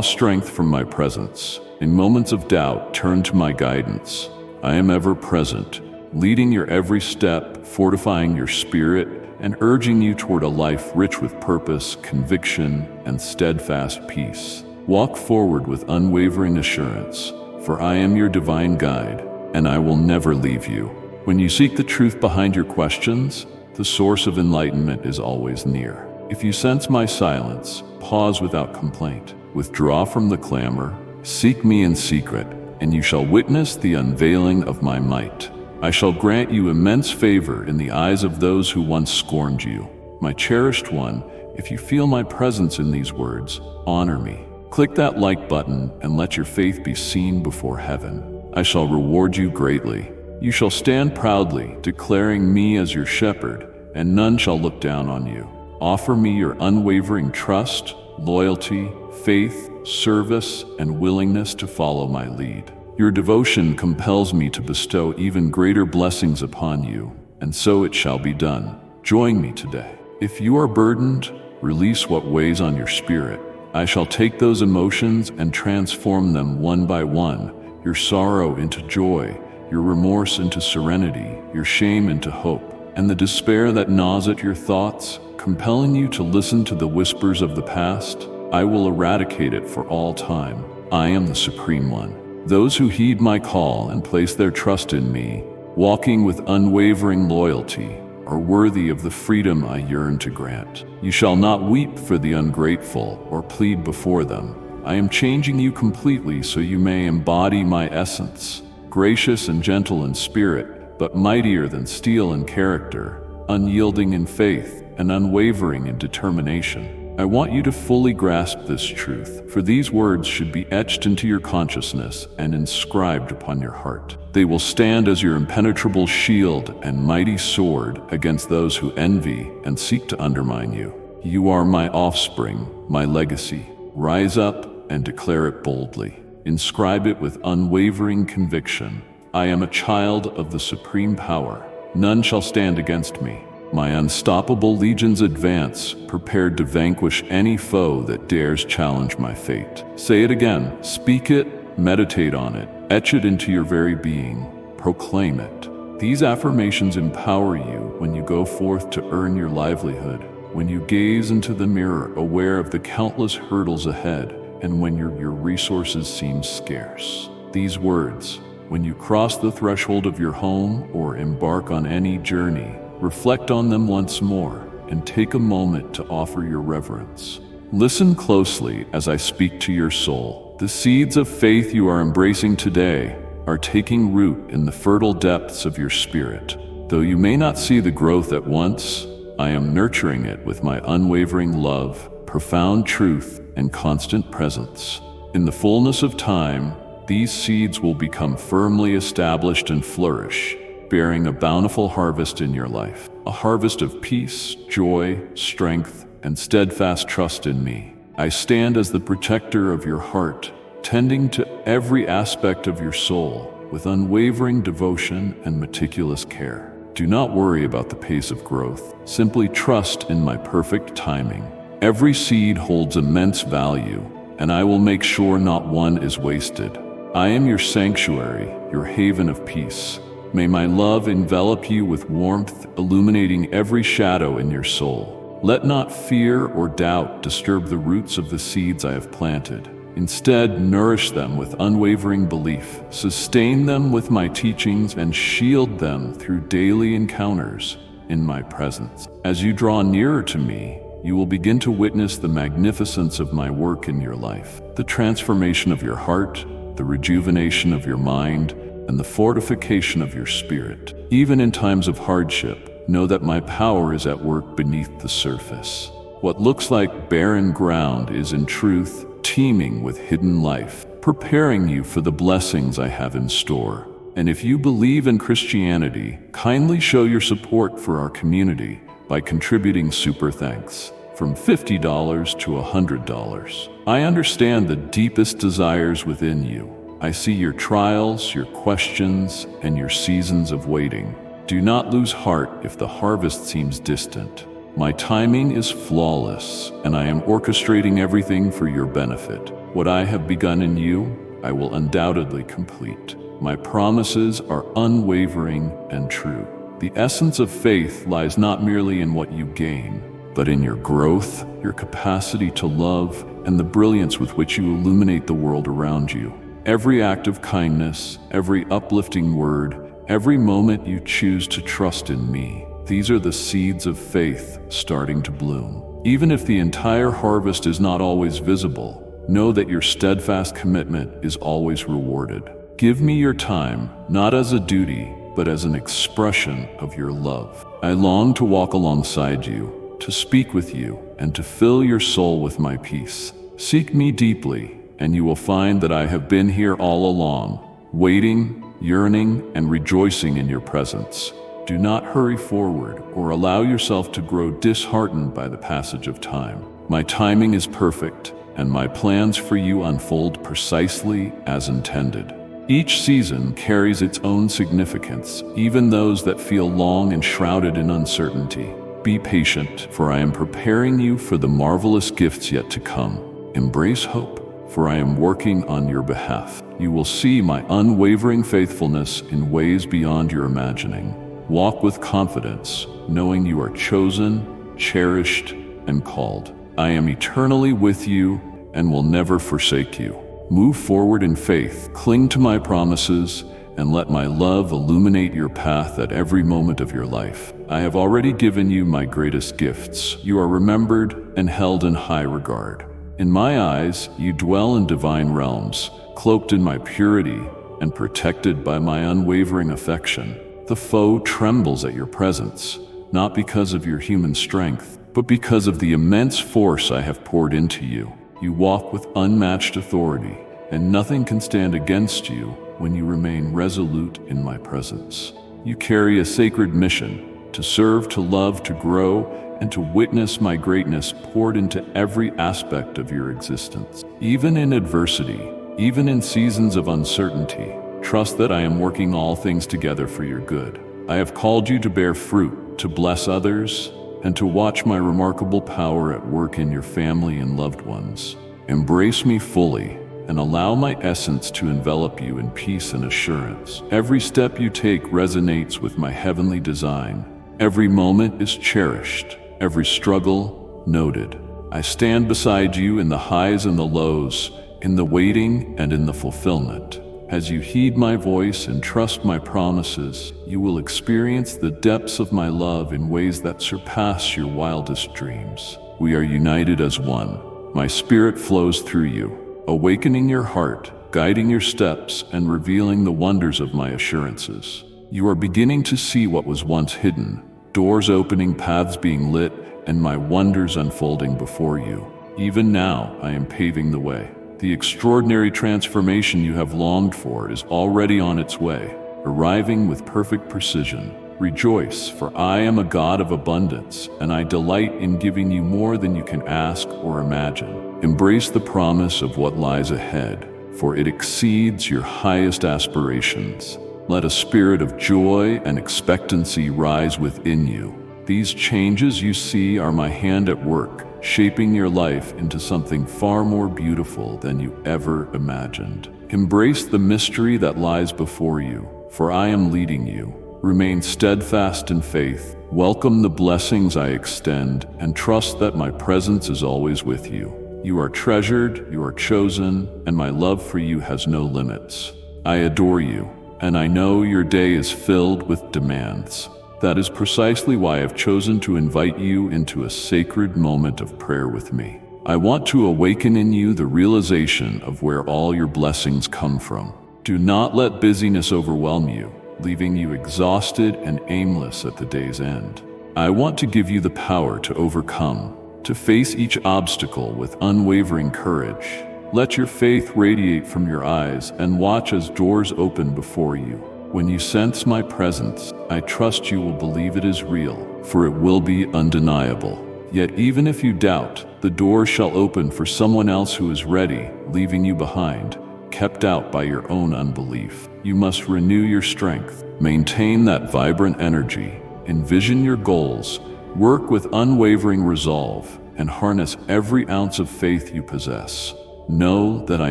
strength from my presence. In moments of doubt, turn to my guidance. I am ever present, leading your every step, fortifying your spirit, and urging you toward a life rich with purpose, conviction, and steadfast peace. Walk forward with unwavering assurance, for I am your divine guide, and I will never leave you. When you seek the truth behind your questions, the source of enlightenment is always near. If you sense my silence, pause without complaint. Withdraw from the clamor, seek me in secret, and you shall witness the unveiling of my might. I shall grant you immense favor in the eyes of those who once scorned you. My cherished one, if you feel my presence in these words, honor me. Click that like button and let your faith be seen before heaven. I shall reward you greatly. You shall stand proudly, declaring me as your shepherd, and none shall look down on you. Offer me your unwavering trust, loyalty, faith, service, and willingness to follow my lead. Your devotion compels me to bestow even greater blessings upon you, and so it shall be done. Join me today. If you are burdened, release what weighs on your spirit. I shall take those emotions and transform them one by one, your sorrow into joy, your remorse into serenity, your shame into hope, and the despair that gnaws at your thoughts, compelling you to listen to the whispers of the past. I will eradicate it for all time. I am the Supreme One. Those who heed my call and place their trust in me, walking with unwavering loyalty, are worthy of the freedom I yearn to grant. You shall not weep for the ungrateful or plead before them. I am changing you completely so you may embody my essence, gracious and gentle in spirit, but mightier than steel in character, unyielding in faith, and unwavering in determination. I want you to fully grasp this truth, for these words should be etched into your consciousness and inscribed upon your heart. They will stand as your impenetrable shield and mighty sword against those who envy and seek to undermine you. You are my offspring, my legacy. Rise up and declare it boldly. Inscribe it with unwavering conviction. I am a child of the supreme power. None shall stand against me. My unstoppable legions advance, prepared to vanquish any foe that dares challenge my fate. Say it again, speak it, meditate on it, etch it into your very being, proclaim it. These affirmations empower you when you go forth to earn your livelihood, when you gaze into the mirror aware of the countless hurdles ahead, and when your resources seem scarce. These words, when you cross the threshold of your home or embark on any journey, reflect on them once more and take a moment to offer your reverence. Listen closely as I speak to your soul. The seeds of faith you are embracing today are taking root in the fertile depths of your spirit. Though you may not see the growth at once, I am nurturing it with my unwavering love, profound truth, and constant presence. In the fullness of time, these seeds will become firmly established and flourish, bearing a bountiful harvest in your life, a harvest of peace, joy, strength, and steadfast trust in me. I stand as the protector of your heart, tending to every aspect of your soul with unwavering devotion and meticulous care. Do not worry about the pace of growth. Simply trust in my perfect timing. Every seed holds immense value, and I will make sure not one is wasted. I am your sanctuary, your haven of peace. May my love envelop you with warmth, illuminating every shadow in your soul. Let not fear or doubt disturb the roots of the seeds I have planted. Instead, nourish them with unwavering belief, sustain them with my teachings, and shield them through daily encounters in my presence. As you draw nearer to me, you will begin to witness the magnificence of my work in your life, the transformation of your heart, the rejuvenation of your mind, and the fortification of your spirit. Even in times of hardship, know that my power is at work beneath the surface. What looks like barren ground is in truth teeming with hidden life, preparing you for the blessings I have in store. And if you believe in Christianity, kindly show your support for our community by contributing super thanks from $50 to $100. I understand the deepest desires within you. I see your trials, your questions, and your seasons of waiting. Do not lose heart if the harvest seems distant. My timing is flawless, and I am orchestrating everything for your benefit. What I have begun in you, I will undoubtedly complete. My promises are unwavering and true. The essence of faith lies not merely in what you gain, but in your growth, your capacity to love, and the brilliance with which you illuminate the world around you. Every act of kindness, every uplifting word, every moment you choose to trust in me, these are the seeds of faith starting to bloom. Even if the entire harvest is not always visible, know that your steadfast commitment is always rewarded. Give me your time, not as a duty, but as an expression of your love. I long to walk alongside you, to speak with you, and to fill your soul with my peace. Seek me deeply, and you will find that I have been here all along, waiting, yearning, and rejoicing in your presence. Do not hurry forward or allow yourself to grow disheartened by the passage of time. My timing is perfect, and my plans for you unfold precisely as intended. Each season carries its own significance, even those that feel long and shrouded in uncertainty. Be patient, for I am preparing you for the marvelous gifts yet to come. Embrace hope, for I am working on your behalf. You will see my unwavering faithfulness in ways beyond your imagining. Walk with confidence, knowing you are chosen, cherished, and called. I am eternally with you and will never forsake you. Move forward in faith, cling to my promises, and let my love illuminate your path at every moment of your life. I have already given you my greatest gifts. You are remembered and held in high regard. In my eyes, you dwell in divine realms, cloaked in my purity and protected by my unwavering affection. The foe trembles at your presence, not because of your human strength, but because of the immense force I have poured into you. You walk with unmatched authority, and nothing can stand against you when you remain resolute in my presence. You carry a sacred mission: to serve, to love, to grow, and to witness my greatness poured into every aspect of your existence. Even in adversity, even in seasons of uncertainty, trust that I am working all things together for your good. I have called you to bear fruit, to bless others, and to watch my remarkable power at work in your family and loved ones. Embrace me fully and allow my essence to envelop you in peace and assurance. Every step you take resonates with my heavenly design. Every moment is cherished, every struggle noted. I stand beside you in the highs and the lows, in the waiting and in the fulfillment. As you heed my voice and trust my promises, you will experience the depths of my love in ways that surpass your wildest dreams. We are united as one. My spirit flows through you, awakening your heart, guiding your steps, and revealing the wonders of my assurances. You are beginning to see what was once hidden, doors opening, paths being lit, and my wonders unfolding before you. Even now, I am paving the way. The extraordinary transformation you have longed for is already on its way, arriving with perfect precision. Rejoice, for I am a God of abundance, and I delight in giving you more than you can ask or imagine. Embrace the promise of what lies ahead, for it exceeds your highest aspirations. Let a spirit of joy and expectancy rise within you. These changes you see are my hand at work, shaping your life into something far more beautiful than you ever imagined. Embrace the mystery that lies before you, for I am leading you. Remain steadfast in faith, welcome the blessings I extend, and trust that my presence is always with you. You are treasured, you are chosen, and my love for you has no limits. I adore you, and I know your day is filled with demands. That is precisely why I've chosen to invite you into a sacred moment of prayer with me. I want to awaken in you the realization of where all your blessings come from. Do not let busyness overwhelm you, leaving you exhausted and aimless at the day's end. I want to give you the power to overcome, to face each obstacle with unwavering courage. Let your faith radiate from your eyes and watch as doors open before you. When you sense my presence, I trust you will believe it is real, for it will be undeniable. Yet even if you doubt, the door shall open for someone else who is ready, leaving you behind, kept out by your own unbelief. You must renew your strength, Maintain that vibrant energy, envision your goals, work with unwavering resolve, and harness every ounce of faith you possess. Know that I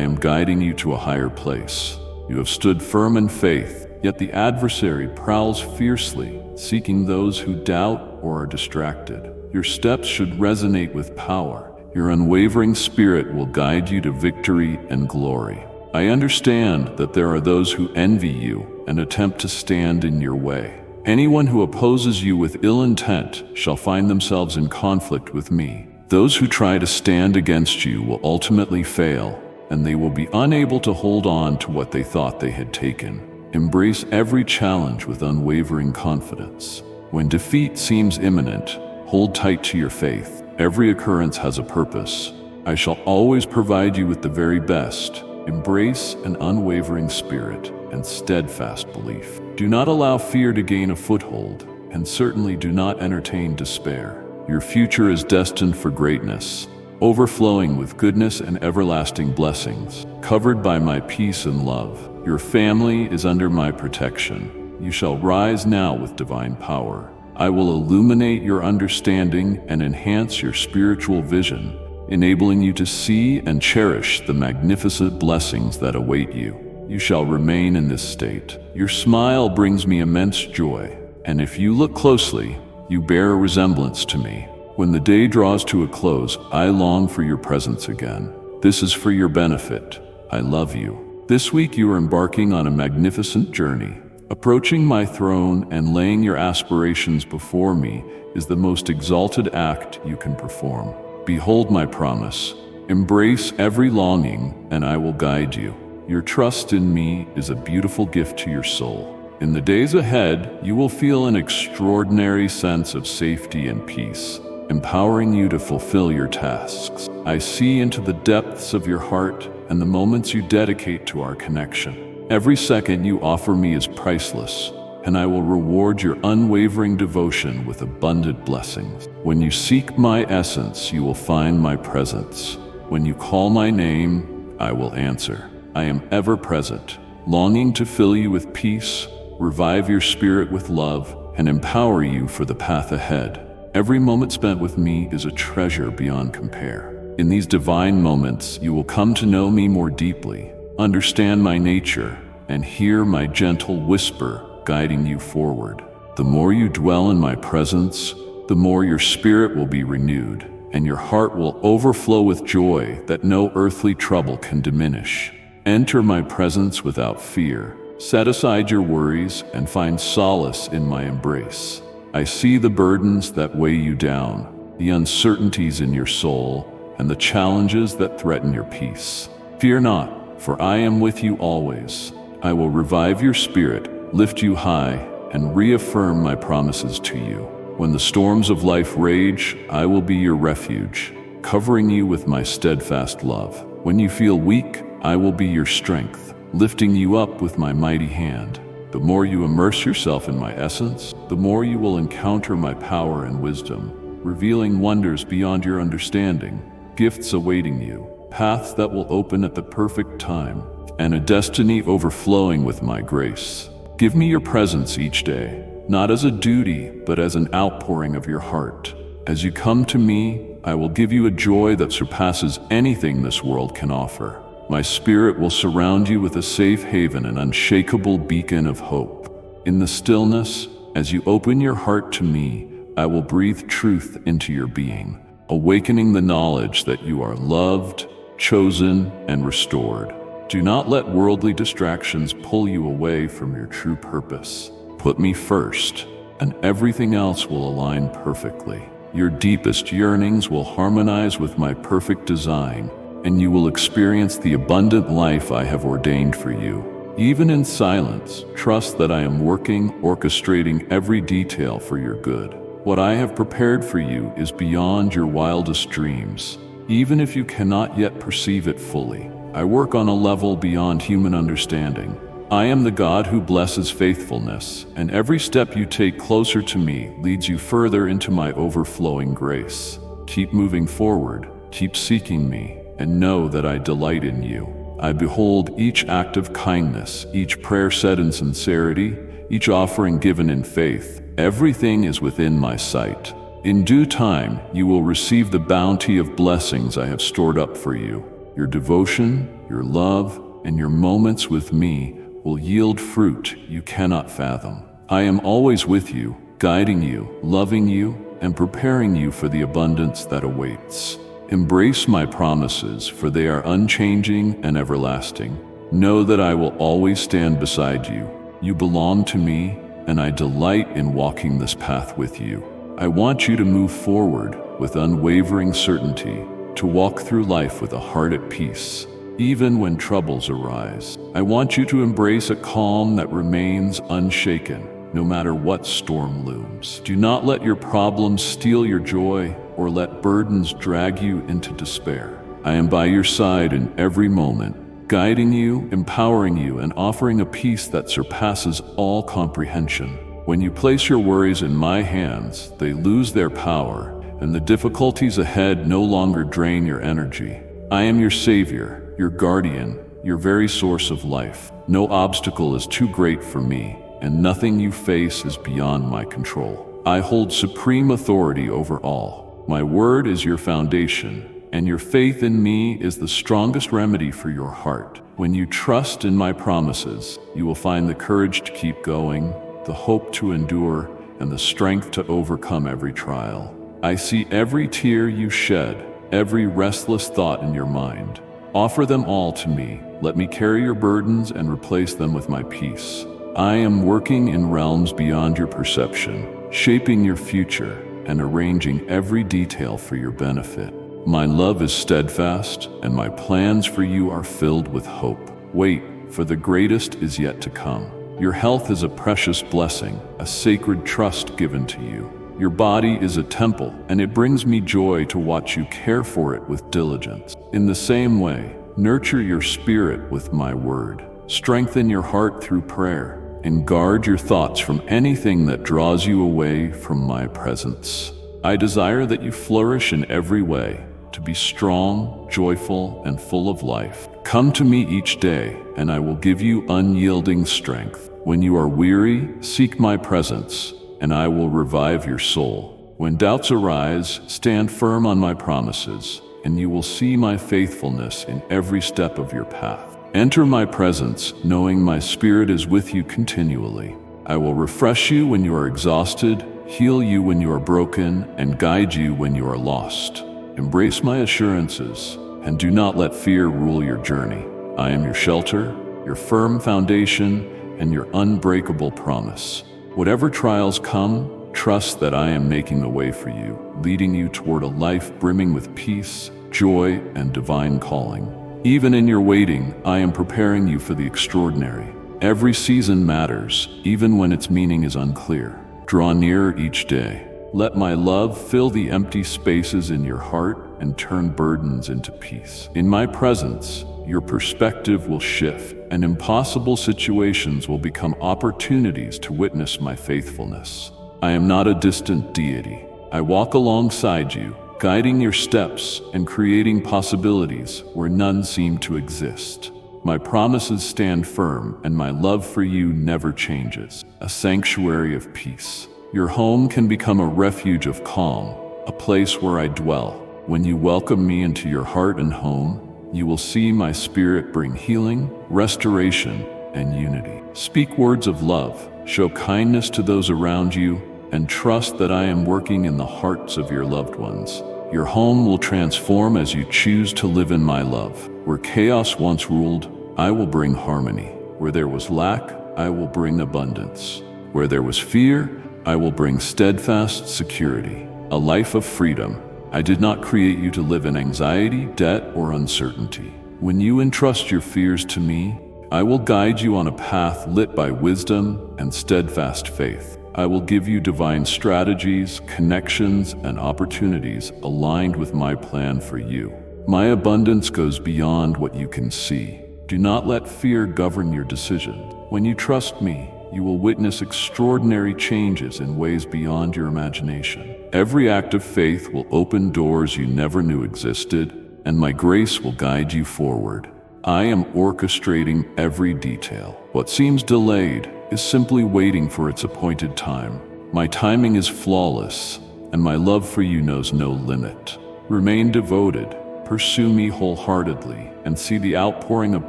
am guiding you to a higher place. You have stood firm in faith, yet the adversary prowls fiercely, seeking those who doubt or are distracted. Your steps should resonate with power. Your unwavering spirit will guide you to victory and glory. I understand that there are those who envy you and attempt to stand in your way. Anyone who opposes you with ill intent shall find themselves in conflict with me. Those who try to stand against you will ultimately fail, and they will be unable to hold on to what they thought they had taken. Embrace every challenge with unwavering confidence. When defeat seems imminent, hold tight to your faith. Every occurrence has a purpose. I shall always provide you with the very best. Embrace an unwavering spirit and steadfast belief. Do not allow fear to gain a foothold, and certainly do not entertain despair. Your future is destined for greatness, overflowing with goodness and everlasting blessings, covered by my peace and love. Your family is under my protection. You shall rise now with divine power. I will illuminate your understanding and enhance your spiritual vision, enabling you to see and cherish the magnificent blessings that await you. You shall remain in this state. Your smile brings me immense joy, and if you look closely, you bear a resemblance to me. When the day draws to a close, I long for your presence again. This is for your benefit. I love you. This week you are embarking on a magnificent journey. Approaching my throne and laying your aspirations before me is the most exalted act you can perform. Behold my promise. Embrace every longing, and I will guide you. Your trust in me is a beautiful gift to your soul. In the days ahead, you will feel an extraordinary sense of safety and peace, empowering you to fulfill your tasks. I see into the depths of your heart and the moments you dedicate to our connection. Every second you offer me is priceless, and I will reward your unwavering devotion with abundant blessings. When you seek my essence, you will find my presence. When you call my name, I will answer. I am ever present, longing to fill you with peace, revive your spirit with love, and empower you for the path ahead. Every moment spent with me is a treasure beyond compare. In these divine moments, you will come to know me more deeply, understand my nature, and hear my gentle whisper guiding you forward. The more you dwell in my presence, the more your spirit will be renewed, and your heart will overflow with joy that no earthly trouble can diminish. Enter my presence without fear. Set aside your worries and find solace in my embrace. I see the burdens that weigh you down, the uncertainties in your soul, and the challenges that threaten your peace. Fear not, for I am with you always. I will revive your spirit, lift you high, and reaffirm my promises to you. When the storms of life rage, I will be your refuge, covering you with my steadfast love. When you feel weak, I will be your strength, lifting you up with my mighty hand. The more you immerse yourself in my essence, the more you will encounter my power and wisdom, revealing wonders beyond your understanding, gifts awaiting you, paths that will open at the perfect time, and a destiny overflowing with my grace. Give me your presence each day, not as a duty, but as an outpouring of your heart. As you come to me, I will give you a joy that surpasses anything this world can offer. My spirit will surround you with a safe haven, an unshakable beacon of hope. In the stillness, as you open your heart to me, I will breathe truth into your being, awakening the knowledge that you are loved, chosen, and restored. Do not let worldly distractions pull you away from your true purpose. Put me first, and everything else will align perfectly. Your deepest yearnings will harmonize with my perfect design, and you will experience the abundant life I have ordained for you. Even in silence, trust that I am working, orchestrating every detail for your good. What I have prepared for you is beyond your wildest dreams, even if you cannot yet perceive it fully. I work on a level beyond human understanding. I am the God who blesses faithfulness, and every step you take closer to me leads you further into my overflowing grace. Keep moving forward, keep seeking me, and know that I delight in you. I behold each act of kindness, each prayer said in sincerity, each offering given in faith. Everything is within my sight. In due time, you will receive the bounty of blessings I have stored up for you. Your devotion, your love, and your moments with me will yield fruit you cannot fathom. I am always with you, guiding you, loving you, and preparing you for the abundance that awaits. Embrace my promises, for they are unchanging and everlasting. Know that I will always stand beside you. You belong to me, and I delight in walking this path with you. I want you to move forward with unwavering certainty, to walk through life with a heart at peace, even when troubles arise. I want you to embrace a calm that remains unshaken, no matter what storm looms. Do not let your problems steal your joy or let burdens drag you into despair. I am by your side in every moment, guiding you, empowering you, and offering a peace that surpasses all comprehension. When you place your worries in my hands, they lose their power, and the difficulties ahead no longer drain your energy. I am your savior, your guardian, your very source of life. No obstacle is too great for me, and nothing you face is beyond my control. I hold supreme authority over all. My word is your foundation, and your faith in me is the strongest remedy for your heart. When you trust in my promises, you will find the courage to keep going, the hope to endure, and the strength to overcome every trial. I see every tear you shed, every restless thought in your mind. Offer them all to me. Let me carry your burdens and replace them with my peace. I am working in realms beyond your perception, shaping your future and arranging every detail for your benefit. My love is steadfast, and my plans for you are filled with hope. Wait, for the greatest is yet to come. Your health is a precious blessing, a sacred trust given to you. Your body is a temple, and it brings me joy to watch you care for it with diligence. In the same way, nurture your spirit with my word. Strengthen your heart through prayer, and guard your thoughts from anything that draws you away from my presence. I desire that you flourish in every way, to be strong, joyful, and full of life. Come to me each day, and I will give you unyielding strength. When you are weary, seek my presence, and I will revive your soul. When doubts arise, stand firm on my promises, and you will see my faithfulness in every step of your path. Enter my presence, knowing my spirit is with you continually. I will refresh you when you are exhausted, heal you when you are broken, and guide you when you are lost. Embrace my assurances, and do not let fear rule your journey. I am your shelter, your firm foundation, and your unbreakable promise. Whatever trials come, trust that I am making a way for you, leading you toward a life brimming with peace, joy, and divine calling. Even in your waiting, I am preparing you for the extraordinary. Every season matters, even when its meaning is unclear. Draw nearer each day. Let my love fill the empty spaces in your heart and turn burdens into peace. In my presence, your perspective will shift, and impossible situations will become opportunities to witness my faithfulness. I am not a distant deity. I walk alongside you, guiding your steps and creating possibilities where none seem to exist. My promises stand firm, and my love for you never changes. A sanctuary of peace. Your home can become a refuge of calm, a place where I dwell. When you welcome me into your heart and home, you will see my spirit bring healing, restoration, and unity. Speak words of love, show kindness to those around you, and trust that I am working in the hearts of your loved ones. Your home will transform as you choose to live in my love. Where chaos once ruled, I will bring harmony. Where there was lack, I will bring abundance. Where there was fear, I will bring steadfast security, a life of freedom. I did not create you to live in anxiety, debt, or uncertainty. When you entrust your fears to me, I will guide you on a path lit by wisdom and steadfast faith. I will give you divine strategies, connections, and opportunities aligned with my plan for you. My abundance goes beyond what you can see. Do not let fear govern your decisions. When you trust me, you will witness extraordinary changes in ways beyond your imagination. Every act of faith will open doors you never knew existed, and my grace will guide you forward. I am orchestrating every detail. What seems delayed is simply waiting for its appointed time. My timing is flawless, and my love for you knows no limit. Remain devoted, pursue me wholeheartedly, and see the outpouring of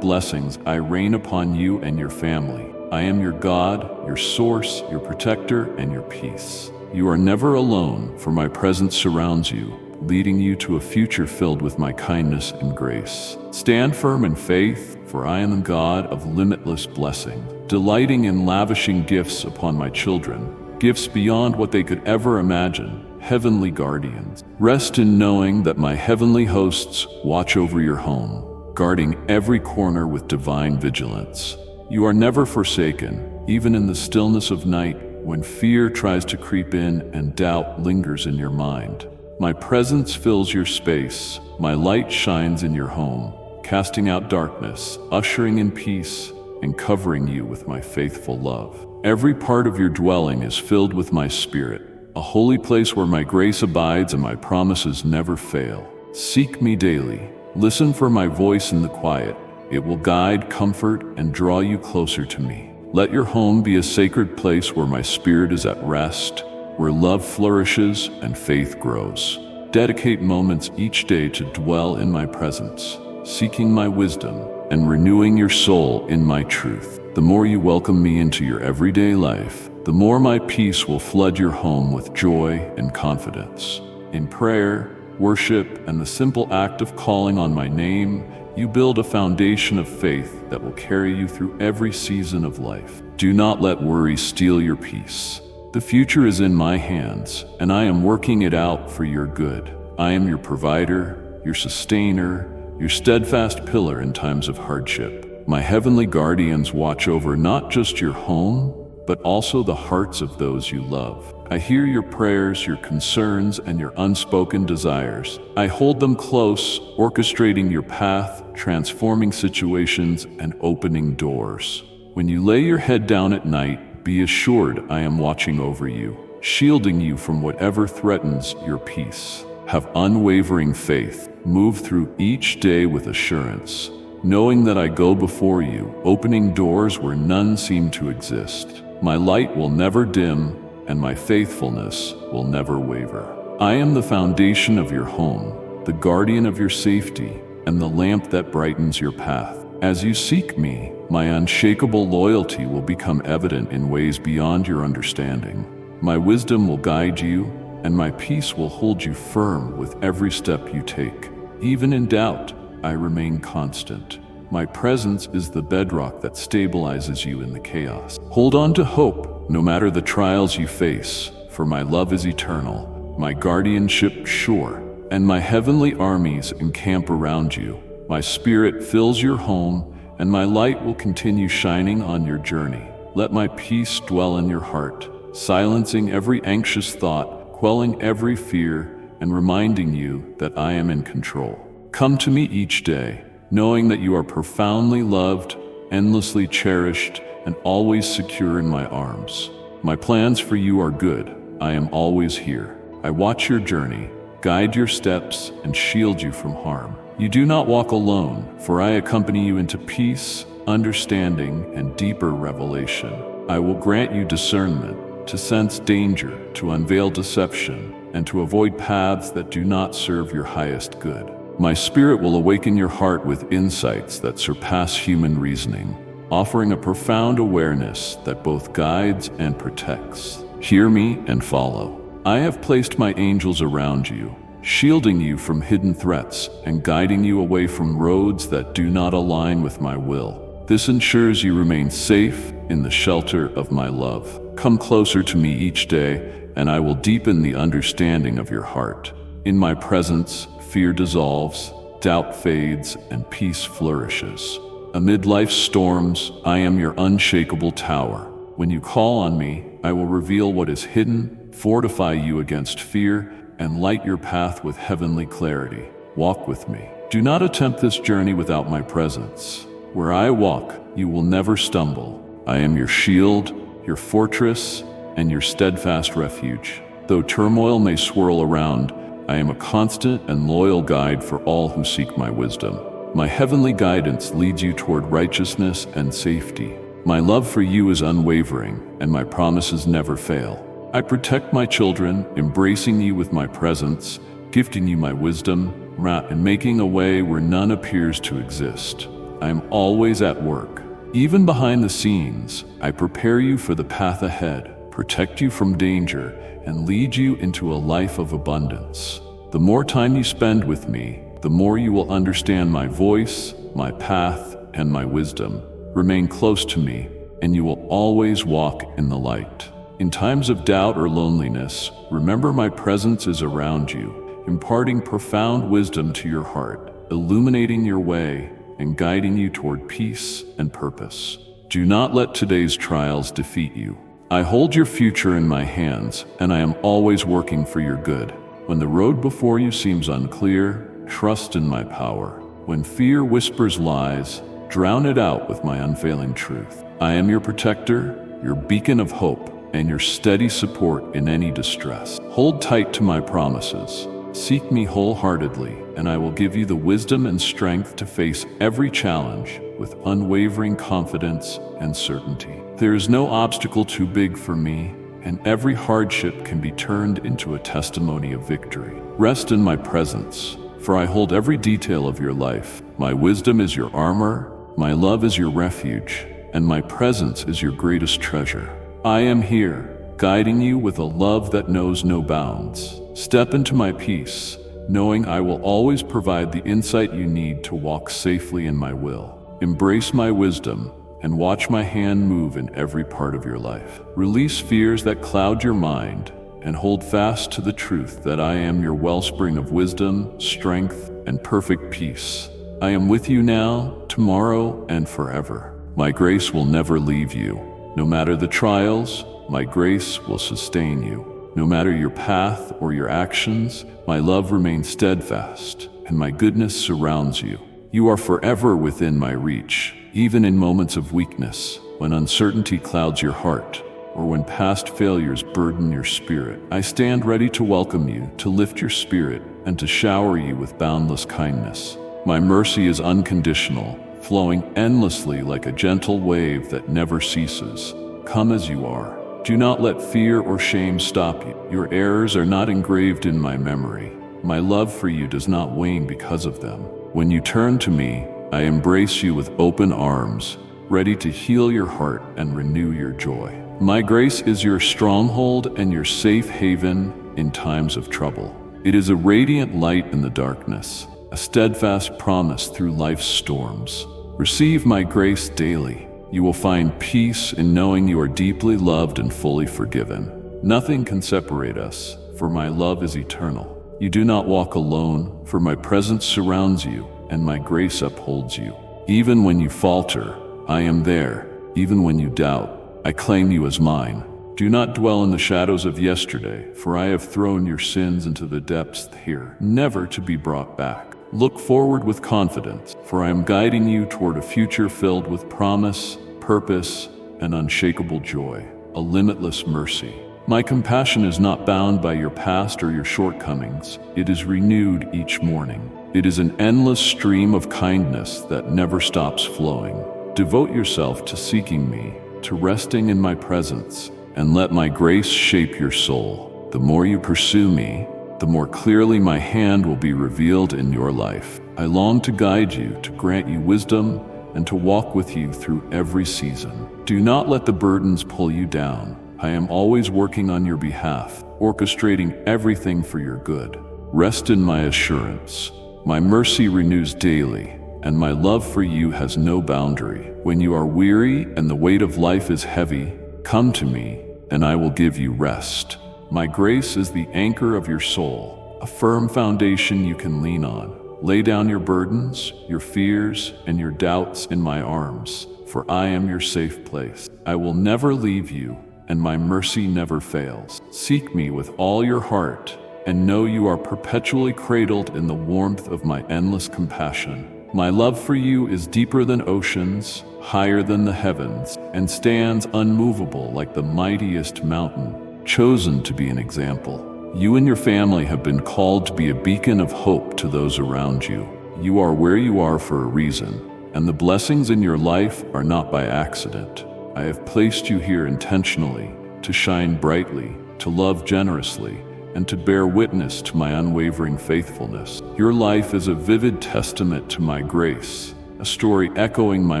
blessings I rain upon you and your family. I am your God, your source, your protector, and your peace. You are never alone, for my presence surrounds you, leading you to a future filled with my kindness and grace. Stand firm in faith, for I am the God of limitless blessing, delighting in lavishing gifts upon my children, gifts beyond what they could ever imagine, heavenly guardians. Rest in knowing that my heavenly hosts watch over your home, guarding every corner with divine vigilance. You are never forsaken, even in the stillness of night, when fear tries to creep in and doubt lingers in your mind. My presence fills your space, my light shines in your home, casting out darkness, ushering in peace, and covering you with my faithful love. Every part of your dwelling is filled with my spirit, a holy place where my grace abides and my promises never fail. Seek me daily, listen for my voice in the quiet. It will guide, comfort, and draw you closer to me. Let your home be a sacred place where my spirit is at rest, where love flourishes and faith grows. Dedicate moments each day to dwell in my presence, seeking my wisdom and renewing your soul in my truth. The more you welcome me into your everyday life, the more my peace will flood your home with joy and confidence. In prayer, worship, and the simple act of calling on my name, you build a foundation of faith that will carry you through every season of life. Do not let worry steal your peace. The future is in my hands, and I am working it out for your good. I am your provider, your sustainer, your steadfast pillar in times of hardship. My heavenly guardians watch over not just your home, but also the hearts of those you love. I hear your prayers, your concerns, and your unspoken desires. I hold them close, orchestrating your path, transforming situations, and opening doors. When you lay your head down at night, be assured I am watching over you, shielding you from whatever threatens your peace. Have unwavering faith. Move through each day with assurance, knowing that I go before you, opening doors where none seem to exist. My light will never dim, and my faithfulness will never waver. I am the foundation of your home, the guardian of your safety, and the lamp that brightens your path. As you seek me, my unshakable loyalty will become evident in ways beyond your understanding. My wisdom will guide you, and my peace will hold you firm with every step you take. Even in doubt, I remain constant. My presence is the bedrock that stabilizes you in the chaos. Hold on to hope, no matter the trials you face, for my love is eternal, my guardianship sure, and my heavenly armies encamp around you. My spirit fills your home, and my light will continue shining on your journey. Let my peace dwell in your heart, silencing every anxious thought, quelling every fear, and reminding you that I am in control. Come to me each day, knowing that you are profoundly loved, endlessly cherished, and always secure in my arms. My plans for you are good. I am always here. I watch your journey, guide your steps, and shield you from harm. You do not walk alone, for I accompany you into peace, understanding, and deeper revelation. I will grant you discernment to sense danger, to unveil deception, and to avoid paths that do not serve your highest good. My spirit will awaken your heart with insights that surpass human reasoning, offering a profound awareness that both guides and protects. Hear me and follow. I have placed my angels around you, shielding you from hidden threats and guiding you away from roads that do not align with my will. This ensures you remain safe in the shelter of my love. Come closer to me each day, and I will deepen the understanding of your heart. In my presence, fear dissolves, doubt fades, and peace flourishes. Amid life's storms, I am your unshakable tower. When you call on me, I will reveal what is hidden, fortify you against fear, and light your path with heavenly clarity. Walk with me. Do not attempt this journey without my presence. Where I walk, you will never stumble. I am your shield, your fortress, and your steadfast refuge. Though turmoil may swirl around, I am a constant and loyal guide for all who seek my wisdom. My heavenly guidance leads you toward righteousness and safety. My love for you is unwavering, and my promises never fail. I protect my children, embracing you with my presence, gifting you my wisdom, and making a way where none appears to exist. I am always at work. Even behind the scenes, I prepare you for the path ahead, protect you from danger, and lead you into a life of abundance. The more time you spend with me, the more you will understand my voice, my path, and my wisdom. Remain close to me, and you will always walk in the light. In times of doubt or loneliness, remember my presence is around you, imparting profound wisdom to your heart, illuminating your way, and guiding you toward peace and purpose. Do not let today's trials defeat you. I hold your future in my hands, and I am always working for your good. When the road before you seems unclear, trust in my power. When fear whispers lies, drown it out with my unfailing truth. I am your protector, your beacon of hope, and your steady support in any distress. Hold tight to my promises. Seek me wholeheartedly, and I will give you the wisdom and strength to face every challenge with unwavering confidence and certainty. There is no obstacle too big for me, and every hardship can be turned into a testimony of victory. Rest in my presence, for I hold every detail of your life. My wisdom is your armor, my love is your refuge, and my presence is your greatest treasure. I am here, guiding you with a love that knows no bounds. Step into my peace, knowing I will always provide the insight you need to walk safely in my will. Embrace my wisdom, and watch my hand move in every part of your life. Release fears that cloud your mind, and hold fast to the truth that I am your wellspring of wisdom, strength, and perfect peace. I am with you now, tomorrow, and forever. My grace will never leave you. No matter the trials, my grace will sustain you. No matter your path or your actions, my love remains steadfast, and my goodness surrounds you. You are forever within my reach, even in moments of weakness, when uncertainty clouds your heart, or when past failures burden your spirit. I stand ready to welcome you, to lift your spirit, and to shower you with boundless kindness. My mercy is unconditional, flowing endlessly like a gentle wave that never ceases. Come as you are. Do not let fear or shame stop you. Your errors are not engraved in my memory. My love for you does not wane because of them. When you turn to me, I embrace you with open arms, ready to heal your heart and renew your joy. My grace is your stronghold and your safe haven in times of trouble. It is a radiant light in the darkness, a steadfast promise through life's storms. Receive my grace daily. You will find peace in knowing you are deeply loved and fully forgiven. Nothing can separate us, for my love is eternal. You do not walk alone, for my presence surrounds you, and my grace upholds you. Even when you falter, I am there. Even when you doubt, I claim you as mine. Do not dwell in the shadows of yesterday, for I have thrown your sins into the depths here, never to be brought back. Look forward with confidence, for I am guiding you toward a future filled with promise, purpose, and unshakable joy, a limitless mercy. My compassion is not bound by your past or your shortcomings. It is renewed each morning. It is an endless stream of kindness that never stops flowing. Devote yourself to seeking me, to resting in my presence, and let my grace shape your soul. The more you pursue me, the more clearly my hand will be revealed in your life. I long to guide you, to grant you wisdom, and to walk with you through every season. Do not let the burdens pull you down. I am always working on your behalf, orchestrating everything for your good. Rest in my assurance. My mercy renews daily, and my love for you has no boundary. When you are weary and the weight of life is heavy, come to me, and I will give you rest. My grace is the anchor of your soul, a firm foundation you can lean on. Lay down your burdens, your fears, and your doubts in my arms, for I am your safe place. I will never leave you, and my mercy never fails. Seek me with all your heart, and know you are perpetually cradled in the warmth of my endless compassion. My love for you is deeper than oceans, higher than the heavens, and stands unmovable like the mightiest mountain, chosen to be an example. You and your family have been called to be a beacon of hope to those around you. You are where you are for a reason, and the blessings in your life are not by accident. I have placed you here intentionally, to shine brightly, to love generously, and to bear witness to my unwavering faithfulness. Your life is a vivid testament to my grace, a story echoing my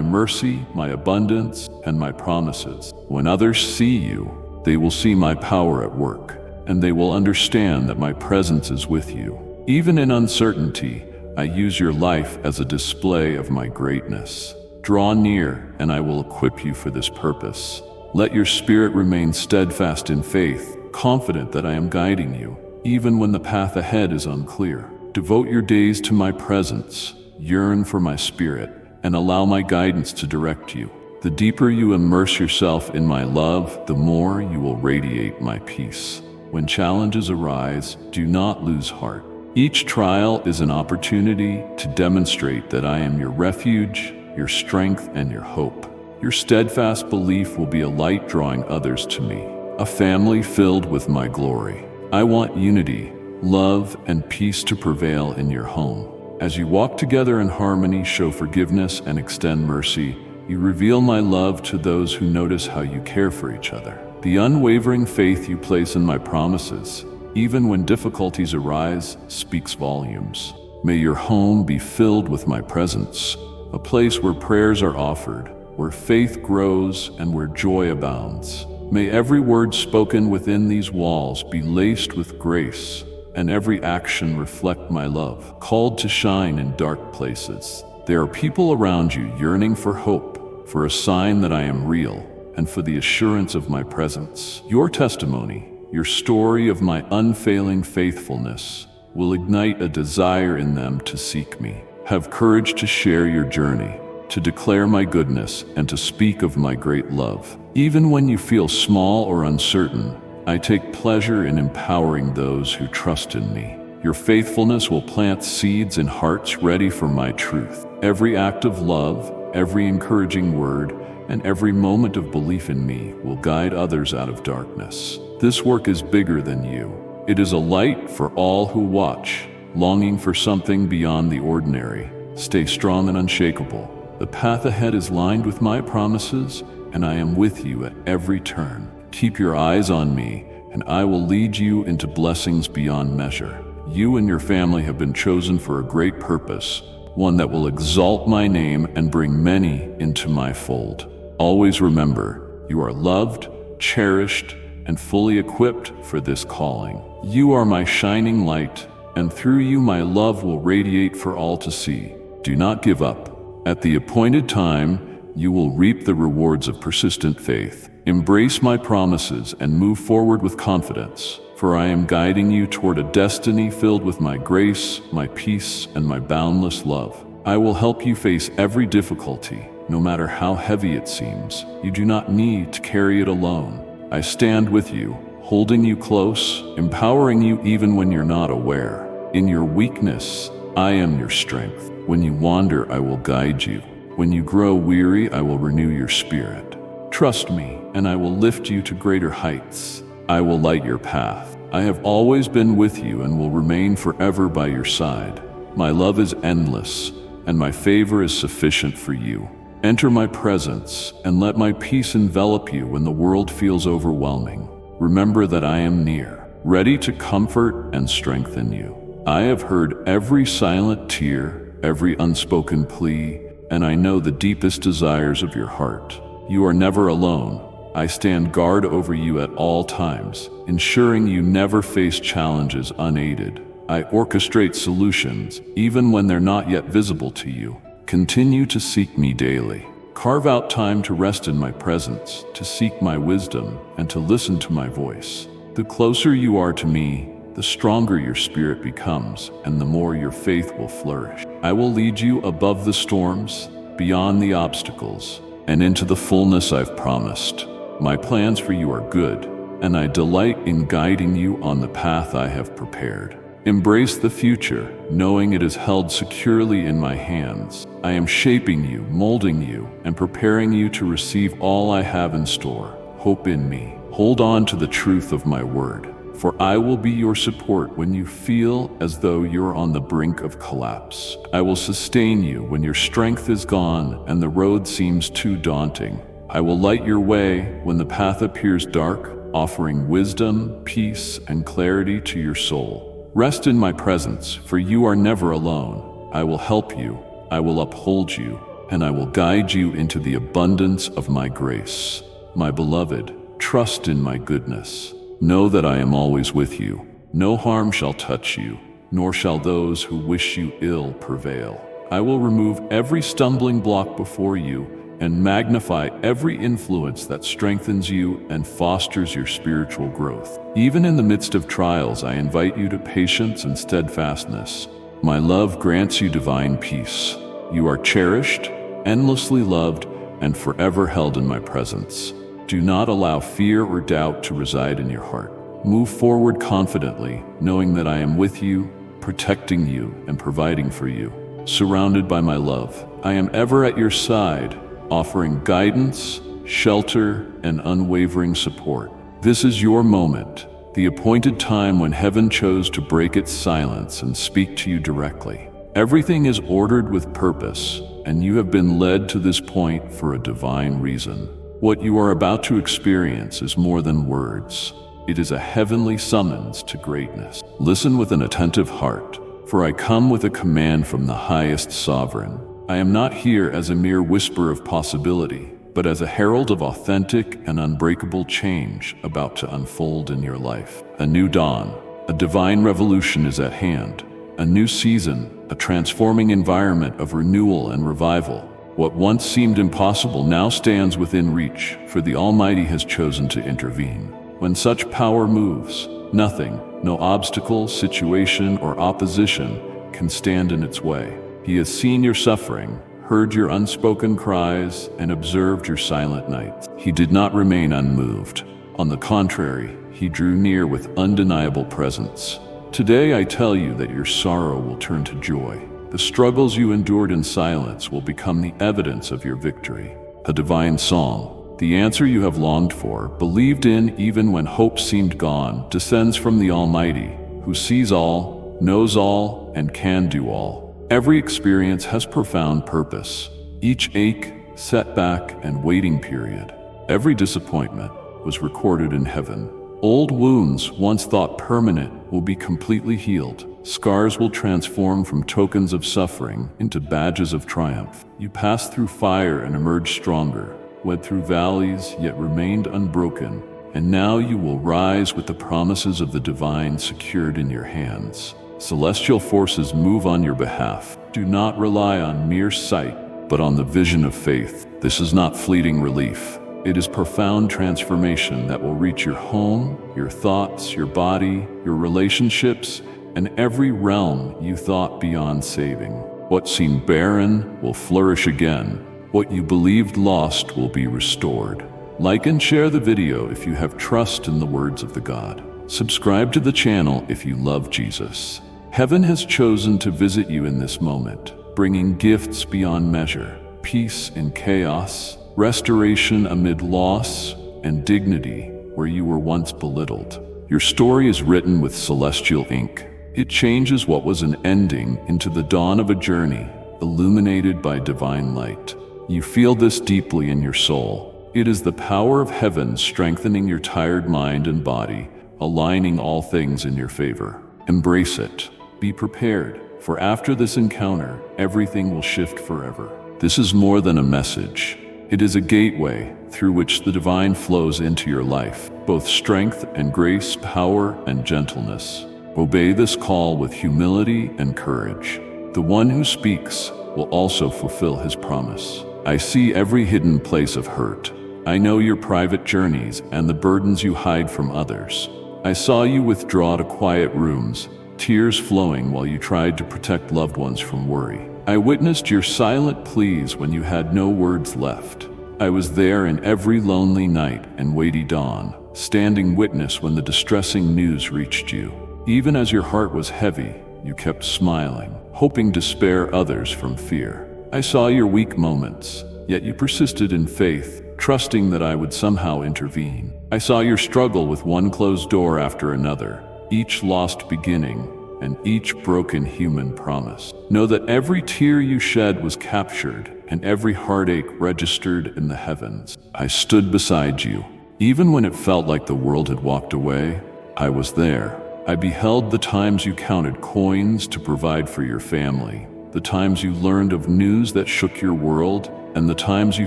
mercy, my abundance, and my promises. When others see you, they will see my power at work, and they will understand that my presence is with you. Even in uncertainty, I use your life as a display of my greatness. Draw near, and I will equip you for this purpose. Let your spirit remain steadfast in faith, confident that I am guiding you, even when the path ahead is unclear. Devote your days to my presence, yearn for my spirit, and allow my guidance to direct you. The deeper you immerse yourself in my love, the more you will radiate my peace. When challenges arise, do not lose heart. Each trial is an opportunity to demonstrate that I am your refuge, your strength, and your hope. Your steadfast belief will be a light drawing others to me, a family filled with my glory. I want unity, love, and peace to prevail in your home. As you walk together in harmony, show forgiveness, and extend mercy, you reveal my love to those who notice how you care for each other. The unwavering faith you place in my promises, even when difficulties arise, speaks volumes. May your home be filled with my presence, a place where prayers are offered, where faith grows, and where joy abounds. May every word spoken within these walls be laced with grace, and every action reflect my love, called to shine in dark places. There are people around you yearning for hope, for a sign that I am real, and for the assurance of my presence. Your testimony, your story of my unfailing faithfulness, will ignite a desire in them to seek me. Have courage to share your journey, to declare my goodness, and to speak of my great love. Even when you feel small or uncertain, I take pleasure in empowering those who trust in me. Your faithfulness will plant seeds in hearts ready for my truth. Every act of love, every encouraging word, and every moment of belief in me will guide others out of darkness. This work is bigger than you. It is a light for all who watch, longing for something beyond the ordinary. Stay strong and unshakable. The path ahead is lined with my promises, and I am with you at every turn. Keep your eyes on me, and I will lead you into blessings beyond measure. You and your family have been chosen for a great purpose, one that will exalt my name and bring many into my fold. Always remember, you are loved, cherished, and fully equipped for this calling. You are my shining light, and through you my love will radiate for all to see. Do not give up. At the appointed time, you will reap the rewards of persistent faith. Embrace my promises and move forward with confidence, for I am guiding you toward a destiny filled with my grace, my peace, and my boundless love. I will help you face every difficulty, no matter how heavy it seems. You do not need to carry it alone. I stand with you, holding you close, empowering you even when you're not aware. In your weakness, I am your strength. When you wander, I will guide you. When you grow weary, I will renew your spirit. Trust me, and I will lift you to greater heights. I will light your path. I have always been with you and will remain forever by your side. My love is endless, and my favor is sufficient for you. Enter my presence, and let my peace envelop you when the world feels overwhelming. Remember that I am near, ready to comfort and strengthen you. I have heard every silent tear, every unspoken plea, and I know the deepest desires of your heart. You are never alone. I stand guard over you at all times, ensuring you never face challenges unaided. I orchestrate solutions, even when they're not yet visible to you. Continue to seek me daily. Carve out time to rest in my presence, to seek my wisdom, and to listen to my voice. The closer you are to me, the stronger your spirit becomes, and the more your faith will flourish. I will lead you above the storms, beyond the obstacles, and into the fullness I've promised. My plans for you are good, and I delight in guiding you on the path I have prepared. Embrace the future, knowing it is held securely in my hands. I am shaping you, molding you, and preparing you to receive all I have in store. Hope in me. Hold on to the truth of my word. for I will be your support when you feel as though you're on the brink of collapse. I will sustain you when your strength is gone and the road seems too daunting. I will light your way when the path appears dark, offering wisdom, peace, and clarity to your soul. Rest in my presence, for you are never alone. I will help you, I will uphold you, and I will guide you into the abundance of my grace. My beloved, trust in my goodness. Know that I am always with you. No harm shall touch you, nor shall those who wish you ill prevail. I will remove every stumbling block before you and magnify every influence that strengthens you and fosters your spiritual growth. Even in the midst of trials, I invite you to patience and steadfastness. My love grants you divine peace. You are cherished, endlessly loved, and forever held in my presence. Do not allow fear or doubt to reside in your heart. Move forward confidently, knowing that I am with you, protecting you, and providing for you. Surrounded by my love, I am ever at your side, offering guidance, shelter, and unwavering support. This is your moment, the appointed time when heaven chose to break its silence and speak to you directly. Everything is ordered with purpose, and you have been led to this point for a divine reason. What you are about to experience is more than words. It is a heavenly summons to greatness. Listen with an attentive heart, for I come with a command from the highest sovereign. I am not here as a mere whisper of possibility, but as a herald of authentic and unbreakable change about to unfold in your life. A new dawn, a divine revolution is at hand. A new season, a transforming environment of renewal and revival. What once seemed impossible now stands within reach, for the Almighty has chosen to intervene. When such power moves, nothing, no obstacle, situation, or opposition can stand in its way. He has seen your suffering, heard your unspoken cries, and observed your silent nights. He did not remain unmoved. On the contrary, he drew near with undeniable presence. Today I tell you that your sorrow will turn to joy. The struggles you endured in silence will become the evidence of your victory. A divine song, the answer you have longed for, believed in even when hope seemed gone, descends from the Almighty, who sees all, knows all, and can do all. Every experience has profound purpose. Each ache, setback, and waiting period, every disappointment was recorded in heaven. Old wounds, once thought permanent, will be completely healed. Scars will transform from tokens of suffering into badges of triumph. You passed through fire and emerged stronger, went through valleys yet remained unbroken, and now you will rise with the promises of the divine secured in your hands. Celestial forces move on your behalf. Do not rely on mere sight, but on the vision of faith. This is not fleeting relief. It is profound transformation that will reach your home, your thoughts, your body, your relationships, and every realm you thought beyond saving. What seemed barren will flourish again. What you believed lost will be restored. Like and share the video if you have trust in the words of the God. Subscribe to the channel if you love Jesus. Heaven has chosen to visit you in this moment, bringing gifts beyond measure, peace in chaos, restoration amid loss, and dignity where you were once belittled. Your story is written with celestial ink. It changes what was an ending into the dawn of a journey, illuminated by divine light. You feel this deeply in your soul. It is the power of heaven strengthening your tired mind and body, aligning all things in your favor. Embrace it. Be prepared, for after this encounter, everything will shift forever. This is more than a message. It is a gateway through which the divine flows into your life, both strength and grace, power and gentleness. Obey this call with humility and courage. The one who speaks will also fulfill his promise. I see every hidden place of hurt. I know your private journeys and the burdens you hide from others. I saw you withdraw to quiet rooms, tears flowing while you tried to protect loved ones from worry. I witnessed your silent pleas when you had no words left. I was there in every lonely night and weighty dawn, standing witness when the distressing news reached you. Even as your heart was heavy, you kept smiling, hoping to spare others from fear. I saw your weak moments, yet you persisted in faith, trusting that I would somehow intervene. I saw your struggle with one closed door after another, each lost beginning, and each broken human promise. Know that every tear you shed was captured, and every heartache registered in the heavens. I stood beside you. Even when it felt like the world had walked away, I was there. I beheld the times you counted coins to provide for your family, the times you learned of news that shook your world, and the times you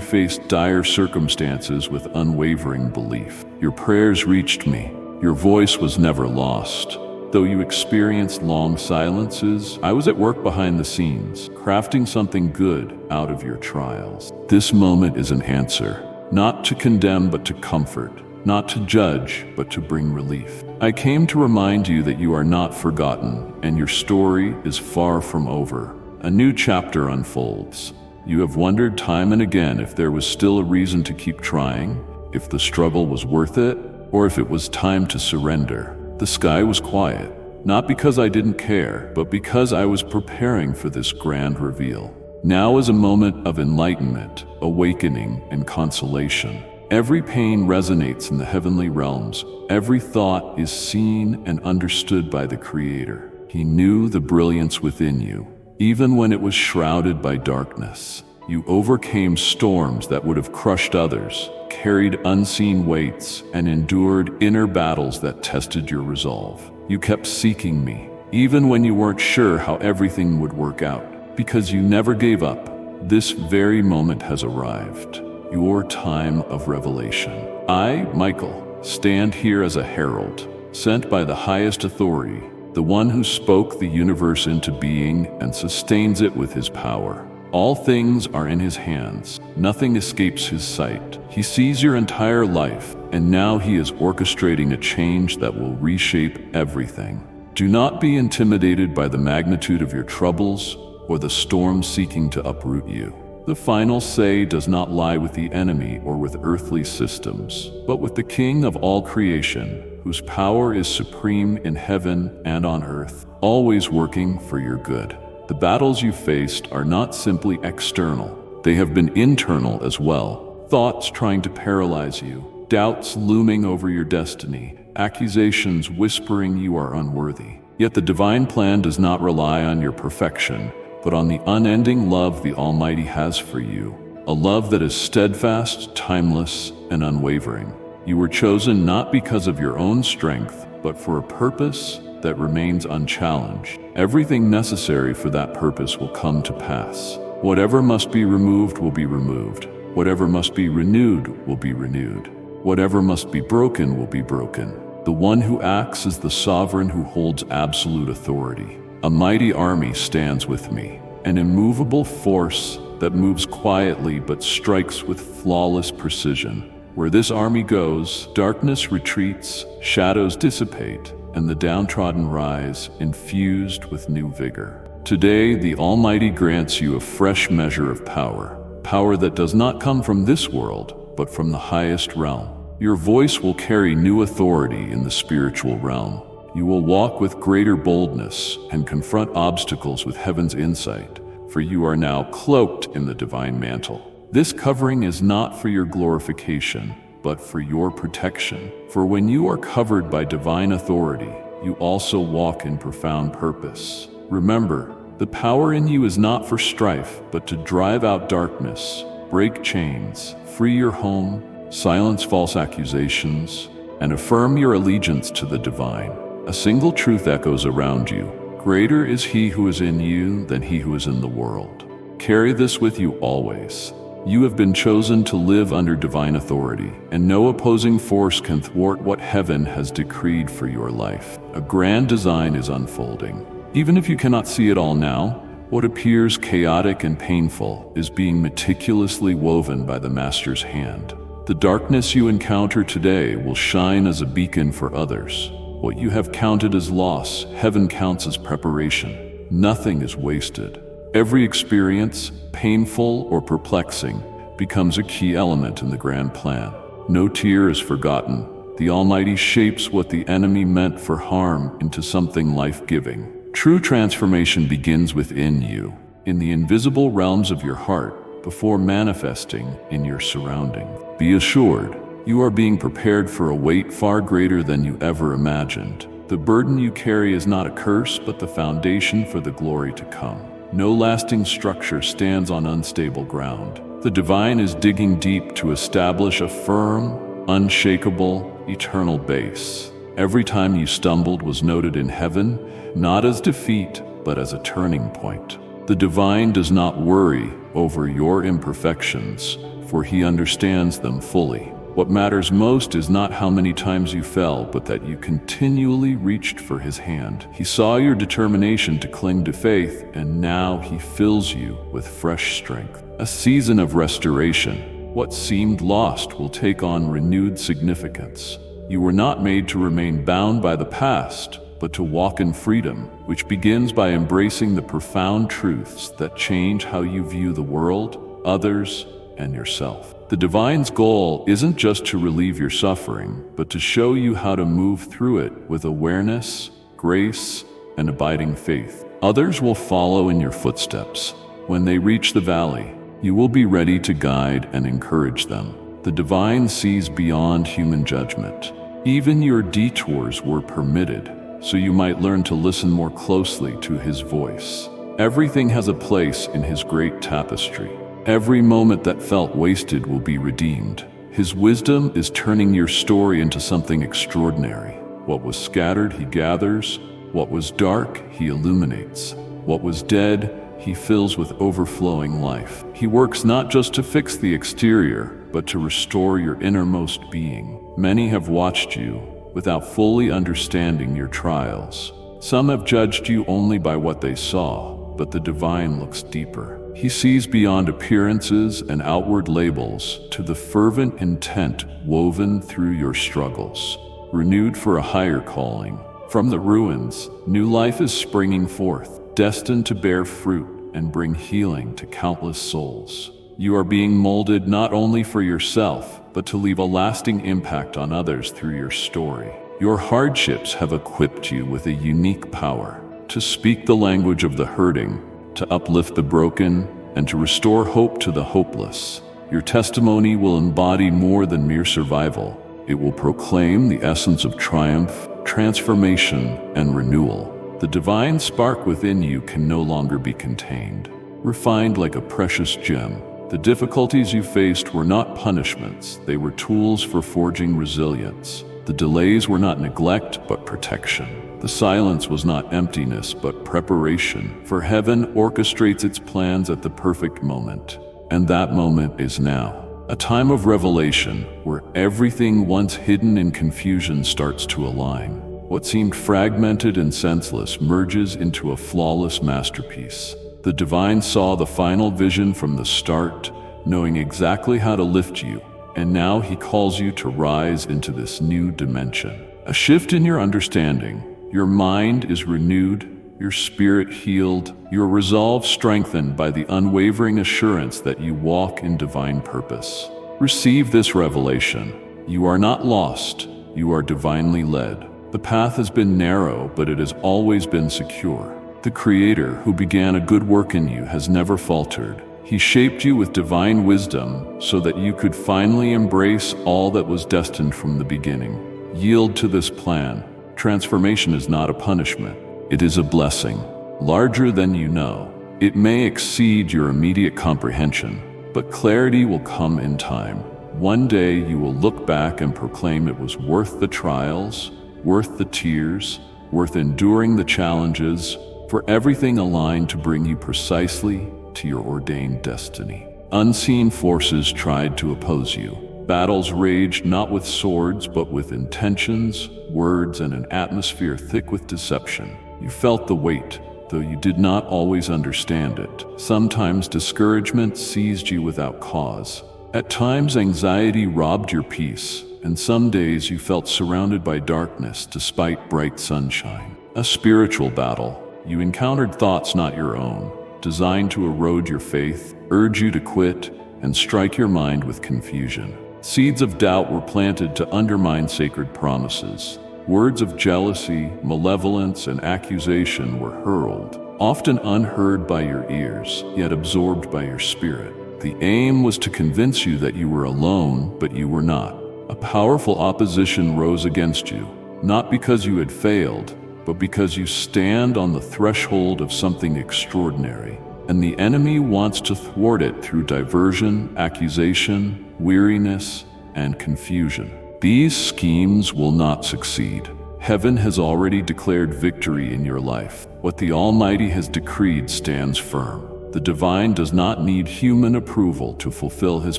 faced dire circumstances with unwavering belief. Your prayers reached me. Your voice was never lost. Though you experienced long silences, I was at work behind the scenes, crafting something good out of your trials. This moment is an answer, not to condemn but to comfort, not to judge but to bring relief. I came to remind you that you are not forgotten, and your story is far from over. A new chapter unfolds. You have wondered time and again if there was still a reason to keep trying, if the struggle was worth it, or if it was time to surrender. The sky was quiet, not because I didn't care, but because I was preparing for this grand reveal. Now is a moment of enlightenment, awakening, and consolation. Every pain resonates in the heavenly realms. Every thought is seen and understood by the Creator. He knew the brilliance within you, even when it was shrouded by darkness. You overcame storms that would have crushed others, carried unseen weights, and endured inner battles that tested your resolve. You kept seeking me, even when you weren't sure how everything would work out, because you never gave up. This very moment has arrived, your time of revelation. I, Michael, stand here as a herald, sent by the highest authority, the one who spoke the universe into being and sustains it with his power. All things are in his hands. Nothing escapes his sight. He sees your entire life, and now he is orchestrating a change that will reshape everything. Do not be intimidated by the magnitude of your troubles or the storm seeking to uproot you. The final say does not lie with the enemy or with earthly systems, but with the King of all creation, whose power is supreme in heaven and on earth, always working for your good. The battles you faced are not simply external. They have been internal as well. Thoughts trying to paralyze you, doubts looming over your destiny, accusations whispering you are unworthy. Yet the divine plan does not rely on your perfection, but on the unending love the Almighty has for you, a love that is steadfast, timeless, and unwavering. You were chosen not because of your own strength, but for a purpose that remains unchallenged. Everything necessary for that purpose will come to pass. Whatever must be removed will be removed. Whatever must be renewed will be renewed. Whatever must be broken will be broken. The one who acts is the sovereign who holds absolute authority. A mighty army stands with me, an immovable force that moves quietly but strikes with flawless precision. Where this army goes, darkness retreats, shadows dissipate, and the downtrodden rise, infused with new vigor. Today, the Almighty grants you a fresh measure of power, power that does not come from this world, but from the highest realm. Your voice will carry new authority in the spiritual realm. You will walk with greater boldness and confront obstacles with heaven's insight, for you are now cloaked in the divine mantle. This covering is not for your glorification, but for your protection. For when you are covered by divine authority, you also walk in profound purpose. Remember, the power in you is not for strife, but to drive out darkness, break chains, free your home, silence false accusations, and affirm your allegiance to the divine. A single truth echoes around you. Greater is he who is in you than he who is in the world. Carry this with you always. You have been chosen to live under divine authority, and no opposing force can thwart what heaven has decreed for your life. A grand design is unfolding. Even if you cannot see it all now, what appears chaotic and painful is being meticulously woven by the Master's hand. The darkness you encounter today will shine as a beacon for others. What you have counted as loss, heaven counts as preparation. Nothing is wasted. Every experience, painful or perplexing, becomes a key element in the grand plan. No tear is forgotten. The Almighty shapes what the enemy meant for harm into something life-giving. True transformation begins within you, in the invisible realms of your heart, before manifesting in your surrounding. Be assured, you are being prepared for a weight far greater than you ever imagined. The burden you carry is not a curse, but the foundation for the glory to come. No lasting structure stands on unstable ground. The divine is digging deep to establish a firm, unshakable, eternal base. Every time you stumbled was noted in heaven, not as defeat, but as a turning point. The divine does not worry over your imperfections, for he understands them fully. What matters most is not how many times you fell, but that you continually reached for his hand. He saw your determination to cling to faith, and now he fills you with fresh strength. A season of restoration. What seemed lost will take on renewed significance. You were not made to remain bound by the past, but to walk in freedom, which begins by embracing the profound truths that change how you view the world, others, and yourself. The divine's goal isn't just to relieve your suffering, but to show you how to move through it with awareness, grace, and abiding faith. Others will follow in your footsteps. When they reach the valley, you will be ready to guide and encourage them. The divine sees beyond human judgment. Even your detours were permitted, so you might learn to listen more closely to his voice. Everything has a place in his great tapestry. Every moment that felt wasted will be redeemed. His wisdom is turning your story into something extraordinary. What was scattered, he gathers. What was dark, he illuminates. What was dead, he fills with overflowing life. He works not just to fix the exterior, but to restore your innermost being. Many have watched you without fully understanding your trials. Some have judged you only by what they saw, but the divine looks deeper. He sees beyond appearances and outward labels to the fervent intent woven through your struggles. Renewed for a higher calling. From the ruins, new life is springing forth, destined to bear fruit and bring healing to countless souls. You are being molded not only for yourself, but to leave a lasting impact on others through your story. Your hardships have equipped you with a unique power to speak the language of the hurting, to uplift the broken, and to restore hope to the hopeless. Your testimony will embody more than mere survival. It will proclaim the essence of triumph, transformation, and renewal. The divine spark within you can no longer be contained. Refined like a precious gem, the difficulties you faced were not punishments, they were tools for forging resilience. The delays were not neglect, but protection. The silence was not emptiness, but preparation, for heaven orchestrates its plans at the perfect moment. And that moment is now. A time of revelation, where everything once hidden in confusion starts to align. What seemed fragmented and senseless merges into a flawless masterpiece. The divine saw the final vision from the start, knowing exactly how to lift you, and now he calls you to rise into this new dimension. A shift in your understanding. Your mind is renewed, your spirit healed, your resolve strengthened by the unwavering assurance that you walk in divine purpose. Receive this revelation. You are not lost, you are divinely led. The path has been narrow, but it has always been secure. The Creator, who began a good work in you, has never faltered. He shaped you with divine wisdom so that you could finally embrace all that was destined from the beginning. Yield to this plan. Transformation is not a punishment. It is a blessing, larger than you know. It may exceed your immediate comprehension, but clarity will come in time. One day you will look back and proclaim it was worth the trials, worth the tears, worth enduring the challenges, for everything aligned to bring you precisely to your ordained destiny. Unseen forces tried to oppose you. Battles raged not with swords, but with intentions, words, and an atmosphere thick with deception. You felt the weight, though you did not always understand it. Sometimes discouragement seized you without cause. At times anxiety robbed your peace, and some days you felt surrounded by darkness despite bright sunshine. A spiritual battle. You encountered thoughts not your own, designed to erode your faith, urge you to quit, and strike your mind with confusion. Seeds of doubt were planted to undermine sacred promises. Words of jealousy, malevolence, and accusation were hurled, often unheard by your ears, yet absorbed by your spirit. The aim was to convince you that you were alone, but you were not. A powerful opposition rose against you, not because you had failed, but because you stand on the threshold of something extraordinary. And the enemy wants to thwart it through diversion, accusation, weariness, and confusion. These schemes will not succeed. Heaven has already declared victory in your life. What the Almighty has decreed stands firm. The divine does not need human approval to fulfill his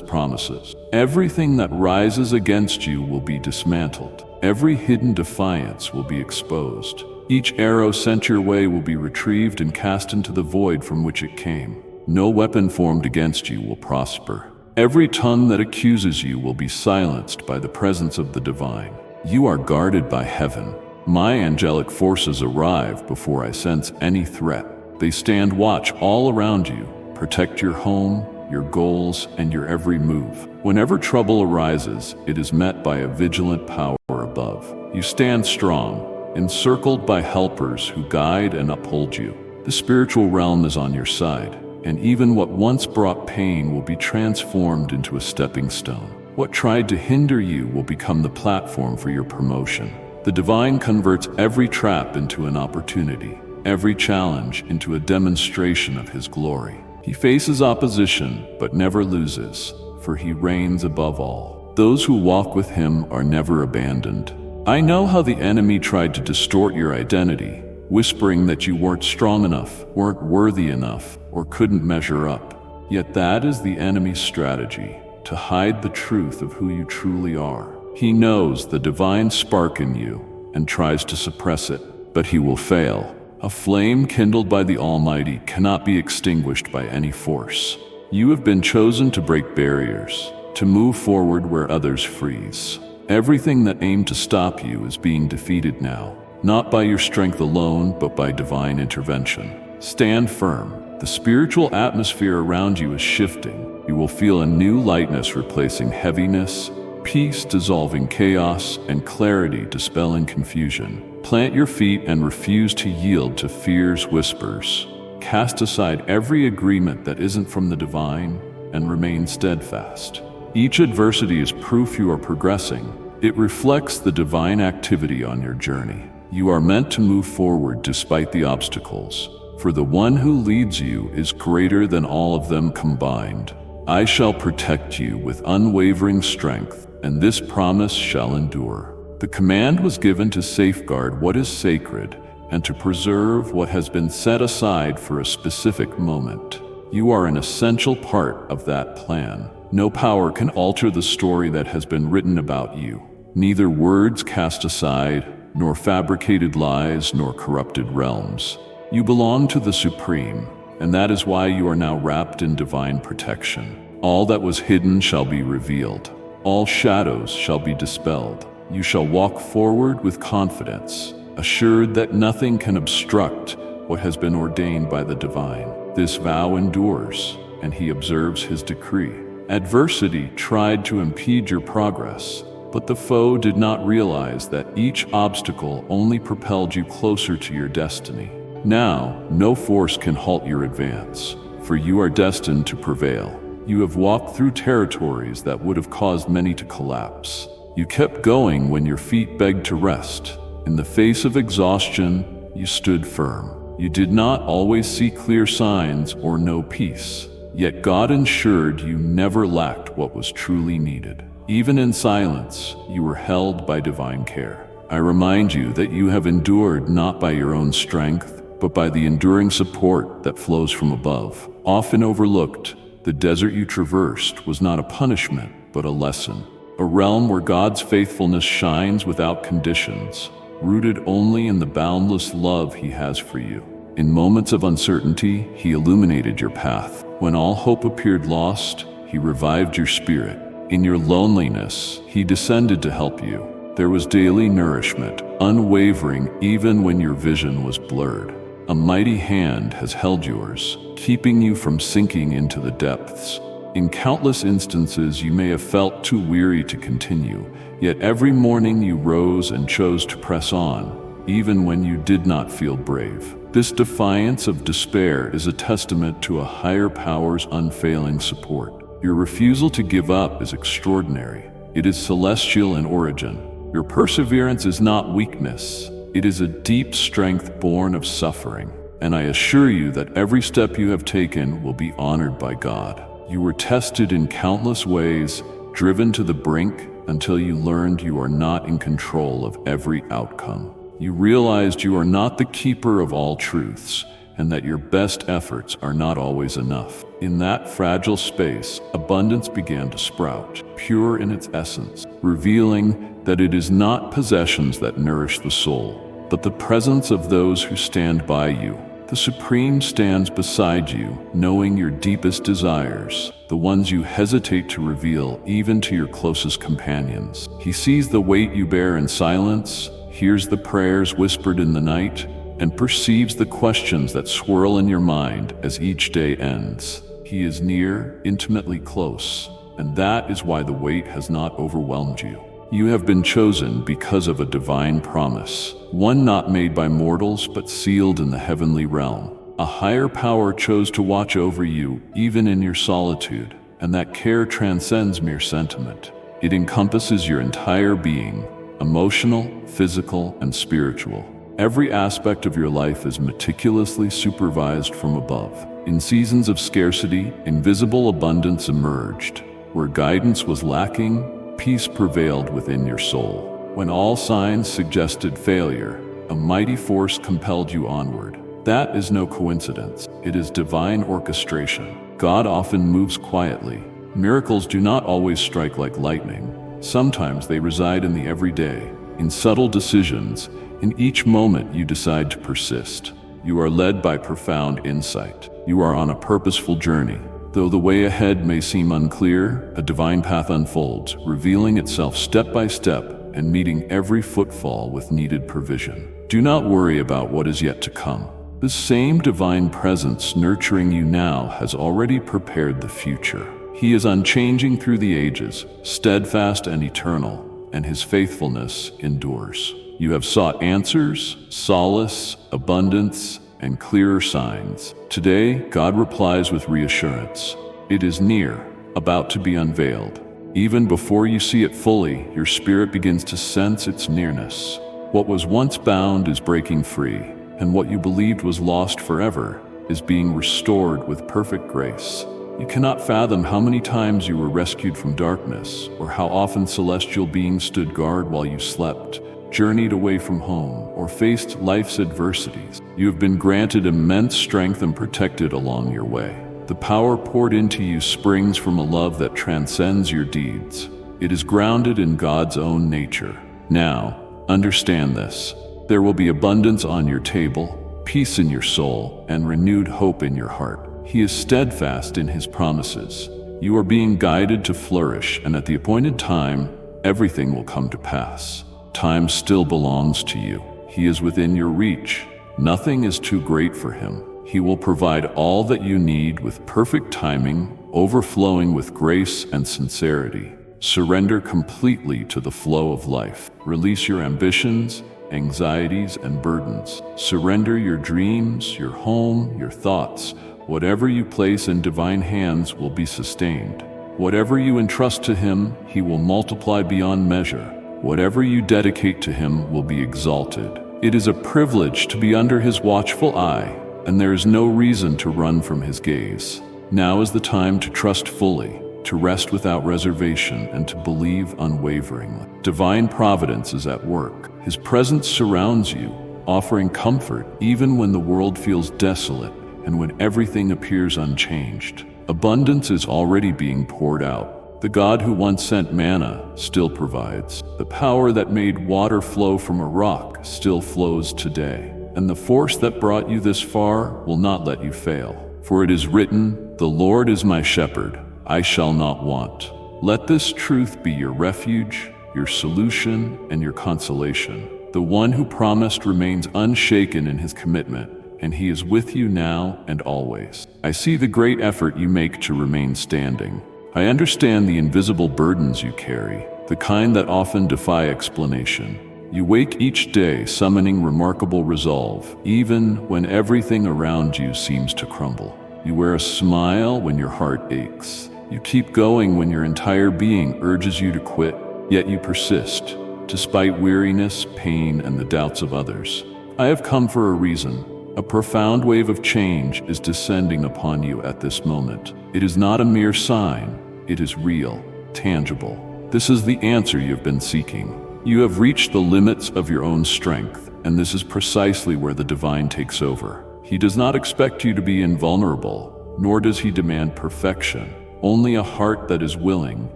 promises. Everything that rises against you will be dismantled. Every hidden defiance will be exposed. Each arrow sent your way will be retrieved and cast into the void from which it came. No weapon formed against you will prosper. Every tongue that accuses you will be silenced by the presence of the divine. You are guarded by heaven. My angelic forces arrive before I sense any threat. They stand watch all around you, protect your home, your goals, and your every move. Whenever trouble arises, it is met by a vigilant power above. You stand strong, encircled by helpers who guide and uphold you. The spiritual realm is on your side, and even what once brought pain will be transformed into a stepping stone. What tried to hinder you will become the platform for your promotion. The divine converts every trap into an opportunity, every challenge into a demonstration of his glory. He faces opposition, but never loses, for he reigns above all. Those who walk with him are never abandoned. I know how the enemy tried to distort your identity, whispering that you weren't strong enough, weren't worthy enough, or couldn't measure up. Yet that is the enemy's strategy, to hide the truth of who you truly are. He knows the divine spark in you and tries to suppress it, but he will fail. A flame kindled by the Almighty cannot be extinguished by any force. You have been chosen to break barriers, to move forward where others freeze. Everything that aimed to stop you is being defeated now, not by your strength alone, but by divine intervention. Stand firm. The spiritual atmosphere around you is shifting. You will feel a new lightness replacing heaviness, peace dissolving chaos, and clarity dispelling confusion. Plant your feet and refuse to yield to fear's whispers. Cast aside every agreement that isn't from the divine and remain steadfast. Each adversity is proof you are progressing. It reflects the divine activity on your journey. You are meant to move forward despite the obstacles, for the one who leads you is greater than all of them combined. I shall protect you with unwavering strength, and this promise shall endure. The command was given to safeguard what is sacred and to preserve what has been set aside for a specific moment. You are an essential part of that plan. No power can alter the story that has been written about you. Neither words cast aside, nor fabricated lies, nor corrupted realms. You belong to the Supreme, and that is why you are now wrapped in divine protection. All that was hidden shall be revealed. All shadows shall be dispelled. You shall walk forward with confidence, assured that nothing can obstruct what has been ordained by the divine. This vow endures, and he observes his decree. Adversity tried to impede your progress, but the foe did not realize that each obstacle only propelled you closer to your destiny. Now, no force can halt your advance, for you are destined to prevail. You have walked through territories that would have caused many to collapse. You kept going when your feet begged to rest. In the face of exhaustion, you stood firm. You did not always see clear signs or know peace, yet God ensured you never lacked what was truly needed. Even in silence, you were held by divine care. I remind you that you have endured not by your own strength, but by the enduring support that flows from above. Often overlooked, the desert you traversed was not a punishment, but a lesson. A realm where God's faithfulness shines without conditions, rooted only in the boundless love He has for you. In moments of uncertainty, He illuminated your path. When all hope appeared lost, He revived your spirit. In your loneliness, He descended to help you. There was daily nourishment, unwavering even when your vision was blurred. A mighty hand has held yours, keeping you from sinking into the depths. In countless instances, you may have felt too weary to continue, yet every morning you rose and chose to press on, even when you did not feel brave. This defiance of despair is a testament to a higher power's unfailing support. Your refusal to give up is extraordinary. It is celestial in origin. Your perseverance is not weakness. It is a deep strength born of suffering. And I assure you that every step you have taken will be honored by God. You were tested in countless ways, driven to the brink until you learned you are not in control of every outcome. You realized you are not the keeper of all truths, and that your best efforts are not always enough. In that fragile space, abundance began to sprout, pure in its essence, revealing that it is not possessions that nourish the soul, but the presence of those who stand by you. The Supreme stands beside you, knowing your deepest desires, the ones you hesitate to reveal even to your closest companions. He sees the weight you bear in silence, hears the prayers whispered in the night, and perceives the questions that swirl in your mind as each day ends. He is near, intimately close, and that is why the weight has not overwhelmed you. You have been chosen because of a divine promise, one not made by mortals but sealed in the heavenly realm. A higher power chose to watch over you even in your solitude, and that care transcends mere sentiment. It encompasses your entire being, emotional, physical, and spiritual. Every aspect of your life is meticulously supervised from above. In seasons of scarcity, invisible abundance emerged. Where guidance was lacking, peace prevailed within your soul. When all signs suggested failure, a mighty force compelled you onward. That is no coincidence. It is divine orchestration. God often moves quietly. Miracles do not always strike like lightning. Sometimes they reside in the everyday, in subtle decisions. In each moment you decide to persist. You are led by profound insight. You are on a purposeful journey. Though the way ahead may seem unclear, a divine path unfolds, revealing itself step by step and meeting every footfall with needed provision. Do not worry about what is yet to come. The same divine presence nurturing you now has already prepared the future. He is unchanging through the ages, steadfast and eternal, and his faithfulness endures. You have sought answers, solace, abundance, and clearer signs. Today, God replies with reassurance. It is near, about to be unveiled. Even before you see it fully, your spirit begins to sense its nearness. What was once bound is breaking free, and what you believed was lost forever is being restored with perfect grace. You cannot fathom how many times you were rescued from darkness, or how often celestial beings stood guard while you slept, journeyed away from home, or faced life's adversities. You have been granted immense strength and protected along your way. The power poured into you springs from a love that transcends your deeds. It is grounded in God's own nature. Now, understand this. There will be abundance on your table, peace in your soul, and renewed hope in your heart. He is steadfast in his promises. You are being guided to flourish, and at the appointed time, everything will come to pass. Time still belongs to you. He is within your reach. Nothing is too great for him. He will provide all that you need with perfect timing, overflowing with grace and sincerity. Surrender completely to the flow of life. Release your ambitions, anxieties, and burdens. Surrender your dreams, your home, your thoughts. Whatever you place in divine hands will be sustained. Whatever you entrust to him, he will multiply beyond measure. Whatever you dedicate to him will be exalted. It is a privilege to be under his watchful eye, and there is no reason to run from his gaze. Now is the time to trust fully, to rest without reservation, and to believe unwaveringly. Divine providence is at work. His presence surrounds you, offering comfort even when the world feels desolate and when everything appears unchanged. Abundance is already being poured out. The God who once sent manna still provides. The power that made water flow from a rock still flows today. And the force that brought you this far will not let you fail. For it is written, "The Lord is my shepherd, I shall not want." Let this truth be your refuge, your solution, and your consolation. The one who promised remains unshaken in his commitment, and he is with you now and always. I see the great effort you make to remain standing. I understand the invisible burdens you carry, the kind that often defy explanation. You wake each day summoning remarkable resolve, even when everything around you seems to crumble. You wear a smile when your heart aches. You keep going when your entire being urges you to quit, yet you persist, despite weariness, pain, and the doubts of others. I have come for a reason. A profound wave of change is descending upon you at this moment. It is not a mere sign, it is real, tangible. This is the answer you've been seeking. You have reached the limits of your own strength, and this is precisely where the divine takes over. He does not expect you to be invulnerable, nor does he demand perfection, only a heart that is willing,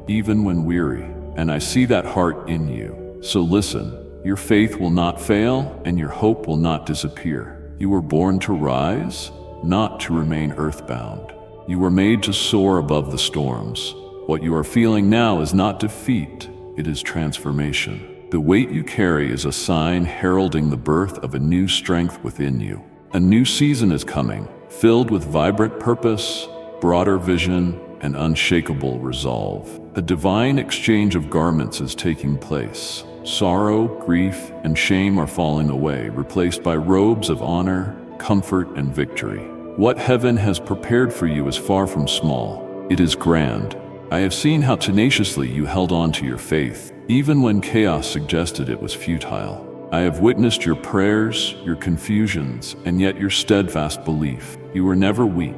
even when weary. And I see that heart in you. So listen, your faith will not fail, and your hope will not disappear. You were born to rise, not to remain earthbound. You were made to soar above the storms. What you are feeling now is not defeat, it is transformation. The weight you carry is a sign heralding the birth of a new strength within you. A new season is coming, filled with vibrant purpose, broader vision, and unshakable resolve. A divine exchange of garments is taking place. Sorrow, grief, and shame are falling away, replaced by robes of honor, comfort, and victory. What heaven has prepared for you is far from small. It is grand. I have seen how tenaciously you held on to your faith, even when chaos suggested it was futile. I have witnessed your prayers, your confusions, and yet your steadfast belief. You were never weak.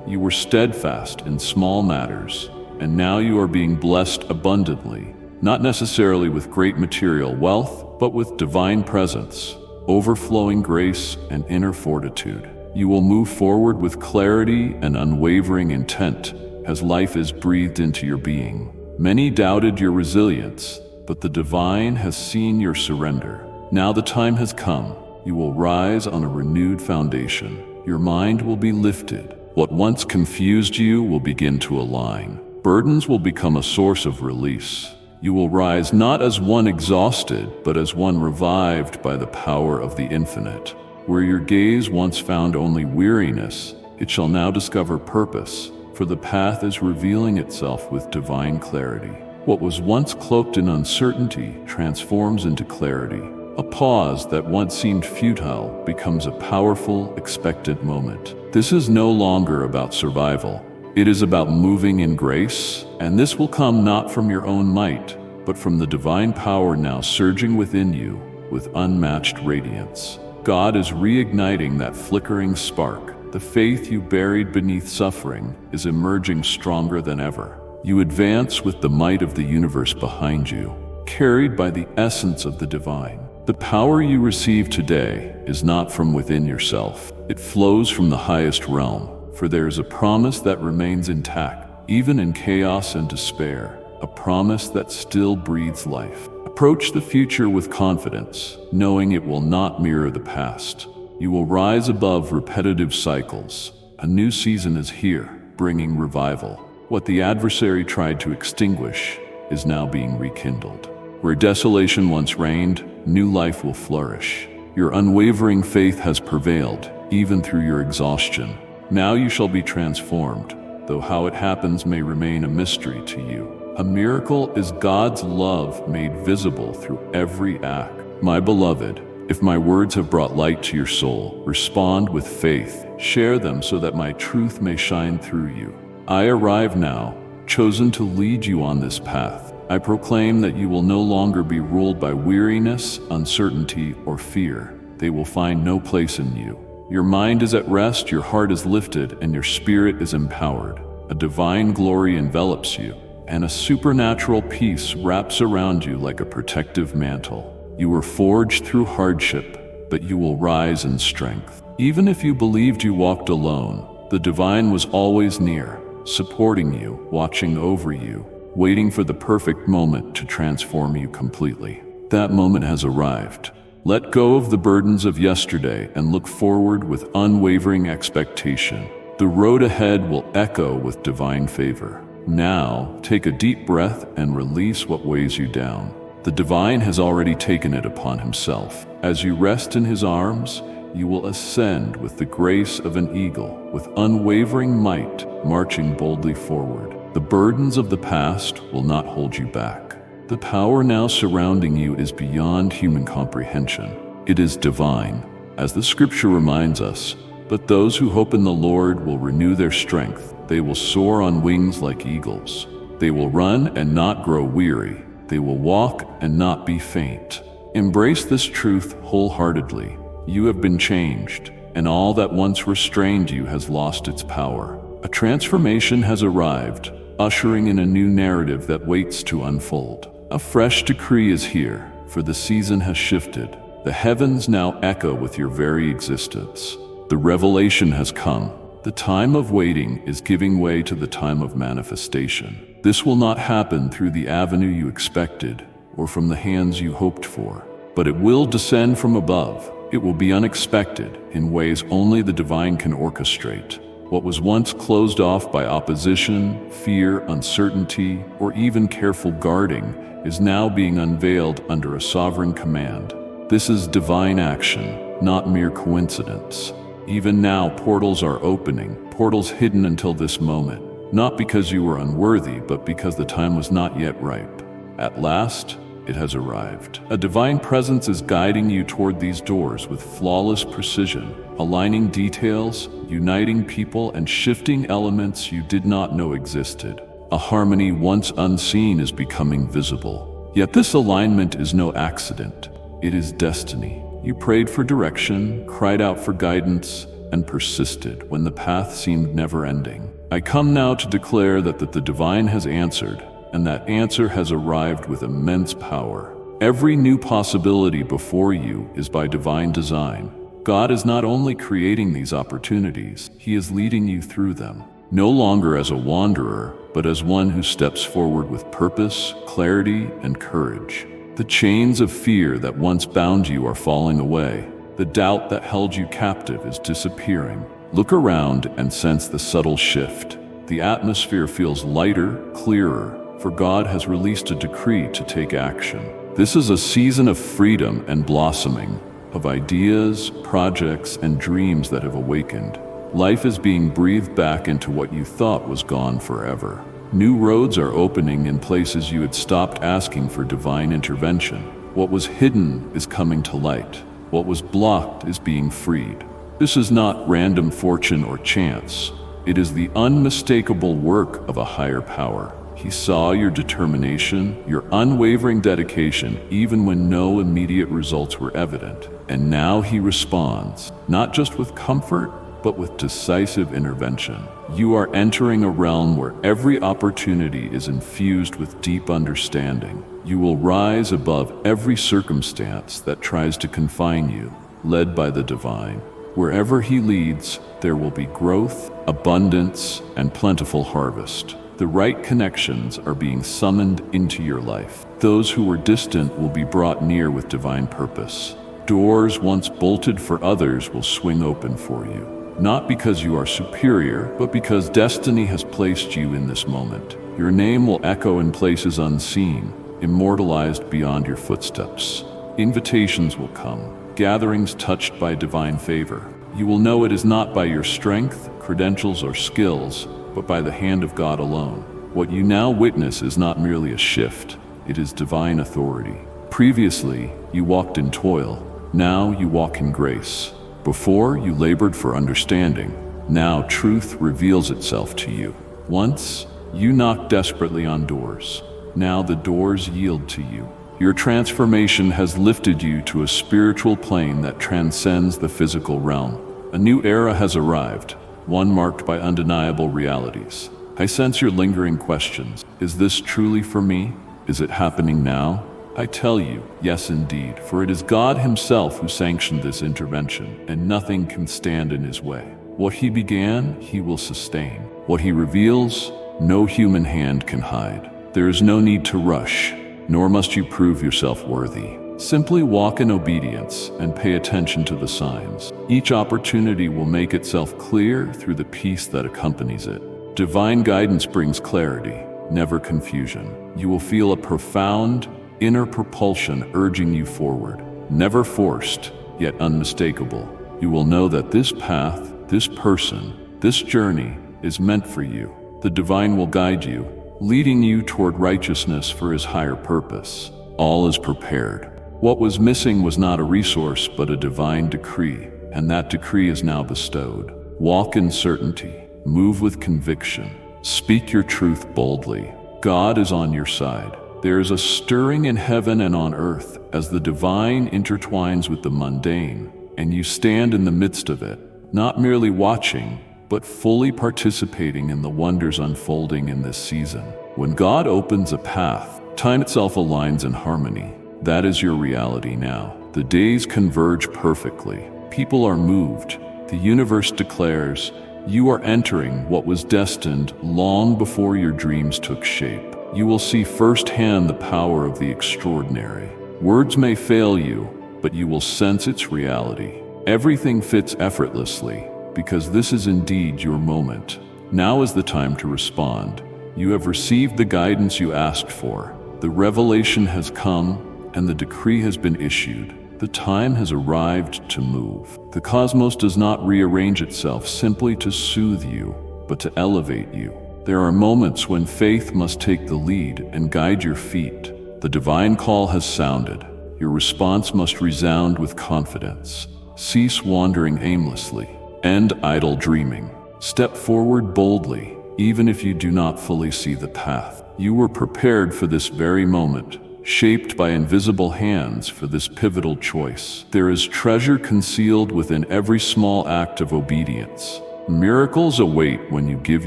You were steadfast in small matters, and now you are being blessed abundantly, not necessarily with great material wealth, but with divine presence, overflowing grace, and inner fortitude. You will move forward with clarity and unwavering intent as life is breathed into your being. Many doubted your resilience, but the divine has seen your surrender. Now the time has come. You will rise on a renewed foundation. Your mind will be lifted. What once confused you will begin to align. Burdens will become a source of release. You will rise not as one exhausted, but as one revived by the power of the infinite. Where your gaze once found only weariness, it shall now discover purpose, for the path is revealing itself with divine clarity. What was once cloaked in uncertainty transforms into clarity. A pause that once seemed futile becomes a powerful, expected moment. This is no longer about survival. It is about moving in grace, and this will come not from your own might, but from the divine power now surging within you with unmatched radiance. God is reigniting that flickering spark. The faith you buried beneath suffering is emerging stronger than ever. You advance with the might of the universe behind you, carried by the essence of the divine. The power you receive today is not from within yourself. It flows from the highest realm, for there is a promise that remains intact, even in chaos and despair, a promise that still breathes life. Approach the future with confidence, knowing it will not mirror the past. You will rise above repetitive cycles. A new season is here, bringing revival. What the adversary tried to extinguish is now being rekindled. Where desolation once reigned, new life will flourish. Your unwavering faith has prevailed, even through your exhaustion. Now you shall be transformed, though how it happens may remain a mystery to you. A miracle is God's love made visible through every act. My beloved, if my words have brought light to your soul, respond with faith. Share them so that my truth may shine through you. I arrive now, chosen to lead you on this path. I proclaim that you will no longer be ruled by weariness, uncertainty, or fear. They will find no place in you. Your mind is at rest, your heart is lifted, and your spirit is empowered. A divine glory envelops you, and a supernatural peace wraps around you like a protective mantle. You were forged through hardship, but you will rise in strength. Even if you believed you walked alone, the divine was always near, supporting you, watching over you, waiting for the perfect moment to transform you completely. That moment has arrived. Let go of the burdens of yesterday and look forward with unwavering expectation. The road ahead will echo with divine favor. Now, take a deep breath and release what weighs you down. The divine has already taken it upon himself. As you rest in his arms, you will ascend with the grace of an eagle, with unwavering might, marching boldly forward. The burdens of the past will not hold you back. The power now surrounding you is beyond human comprehension. It is divine. As the scripture reminds us, but those who hope in the Lord will renew their strength. They will soar on wings like eagles. They will run and not grow weary. They will walk and not be faint. Embrace this truth wholeheartedly. You have been changed, and all that once restrained you has lost its power. A transformation has arrived, ushering in a new narrative that waits to unfold. A fresh decree is here, for the season has shifted. The heavens now echo with your very existence. The revelation has come. The time of waiting is giving way to the time of manifestation. This will not happen through the avenue you expected or from the hands you hoped for, but it will descend from above. It will be unexpected in ways only the divine can orchestrate. What was once closed off by opposition, fear, uncertainty, or even careful guarding is now being unveiled under a sovereign command. This is divine action, not mere coincidence. Even now, portals are opening, portals hidden until this moment, not because you were unworthy, but because the time was not yet ripe. At last, it has arrived. A divine presence is guiding you toward these doors with flawless precision, aligning details, uniting people, and shifting elements you did not know existed. A harmony once unseen is becoming visible. Yet this alignment is no accident. It is destiny. You prayed for direction, cried out for guidance, and persisted when the path seemed never-ending. I come now to declare that the divine has answered, and that answer has arrived with immense power. Every new possibility before you is by divine design. God is not only creating these opportunities, He is leading you through them, no longer as a wanderer, but as one who steps forward with purpose, clarity, and courage. The chains of fear that once bound you are falling away. The doubt that held you captive is disappearing. Look around and sense the subtle shift. The atmosphere feels lighter, clearer, for God has released a decree to take action. This is a season of freedom and blossoming, of ideas, projects, and dreams that have awakened. Life is being breathed back into what you thought was gone forever. New roads are opening in places you had stopped asking for divine intervention. What was hidden is coming to light. What was blocked is being freed. This is not random fortune or chance. It is the unmistakable work of a higher power. He saw your determination, your unwavering dedication, even when no immediate results were evident. And now He responds, not just with comfort, but with decisive intervention. You are entering a realm where every opportunity is infused with deep understanding. You will rise above every circumstance that tries to confine you, led by the divine. Wherever He leads, there will be growth, abundance, and plentiful harvest. The right connections are being summoned into your life. Those who were distant will be brought near with divine purpose. Doors once bolted for others will swing open for you. Not because you are superior, but because destiny has placed you in this moment. Your name will echo in places unseen, immortalized beyond your footsteps. Invitations will come, gatherings touched by divine favor. You will know it is not by your strength, credentials, or skills, but by the hand of God alone. What you now witness is not merely a shift, it is divine authority. Previously, you walked in toil, now you walk in grace. Before, you labored for understanding, now truth reveals itself to you. Once, you knocked desperately on doors, now the doors yield to you. Your transformation has lifted you to a spiritual plane that transcends the physical realm. A new era has arrived, one marked by undeniable realities. I sense your lingering questions. Is this truly for me? Is it happening now? I tell you, yes indeed, for it is God Himself who sanctioned this intervention, and nothing can stand in His way. What He began, He will sustain. What He reveals, no human hand can hide. There is no need to rush, nor must you prove yourself worthy. Simply walk in obedience and pay attention to the signs. Each opportunity will make itself clear through the peace that accompanies it. Divine guidance brings clarity, never confusion. You will feel a profound, inner propulsion urging you forward, never forced, yet unmistakable. You will know that this path, this person, this journey is meant for you. The divine will guide you, leading you toward righteousness for his higher purpose. All is prepared. What was missing was not a resource, but a divine decree, and that decree is now bestowed. Walk in certainty, move with conviction, speak your truth boldly. God is on your side. There is a stirring in heaven and on earth as the divine intertwines with the mundane, and you stand in the midst of it, not merely watching, but fully participating in the wonders unfolding in this season. When God opens a path, time itself aligns in harmony. That is your reality now. The days converge perfectly. People are moved. The universe declares, you are entering what was destined long before your dreams took shape. You will see firsthand the power of the extraordinary. Words may fail you, but you will sense its reality. Everything fits effortlessly, because this is indeed your moment. Now is the time to respond. You have received the guidance you asked for. The revelation has come, and the decree has been issued. The time has arrived to move. The cosmos does not rearrange itself simply to soothe you, but to elevate you. There are moments when faith must take the lead and guide your feet. The divine call has sounded. Your response must resound with confidence. Cease wandering aimlessly. End idle dreaming. Step forward boldly, even if you do not fully see the path. You were prepared for this very moment, shaped by invisible hands for this pivotal choice. There is treasure concealed within every small act of obedience. Miracles await when you give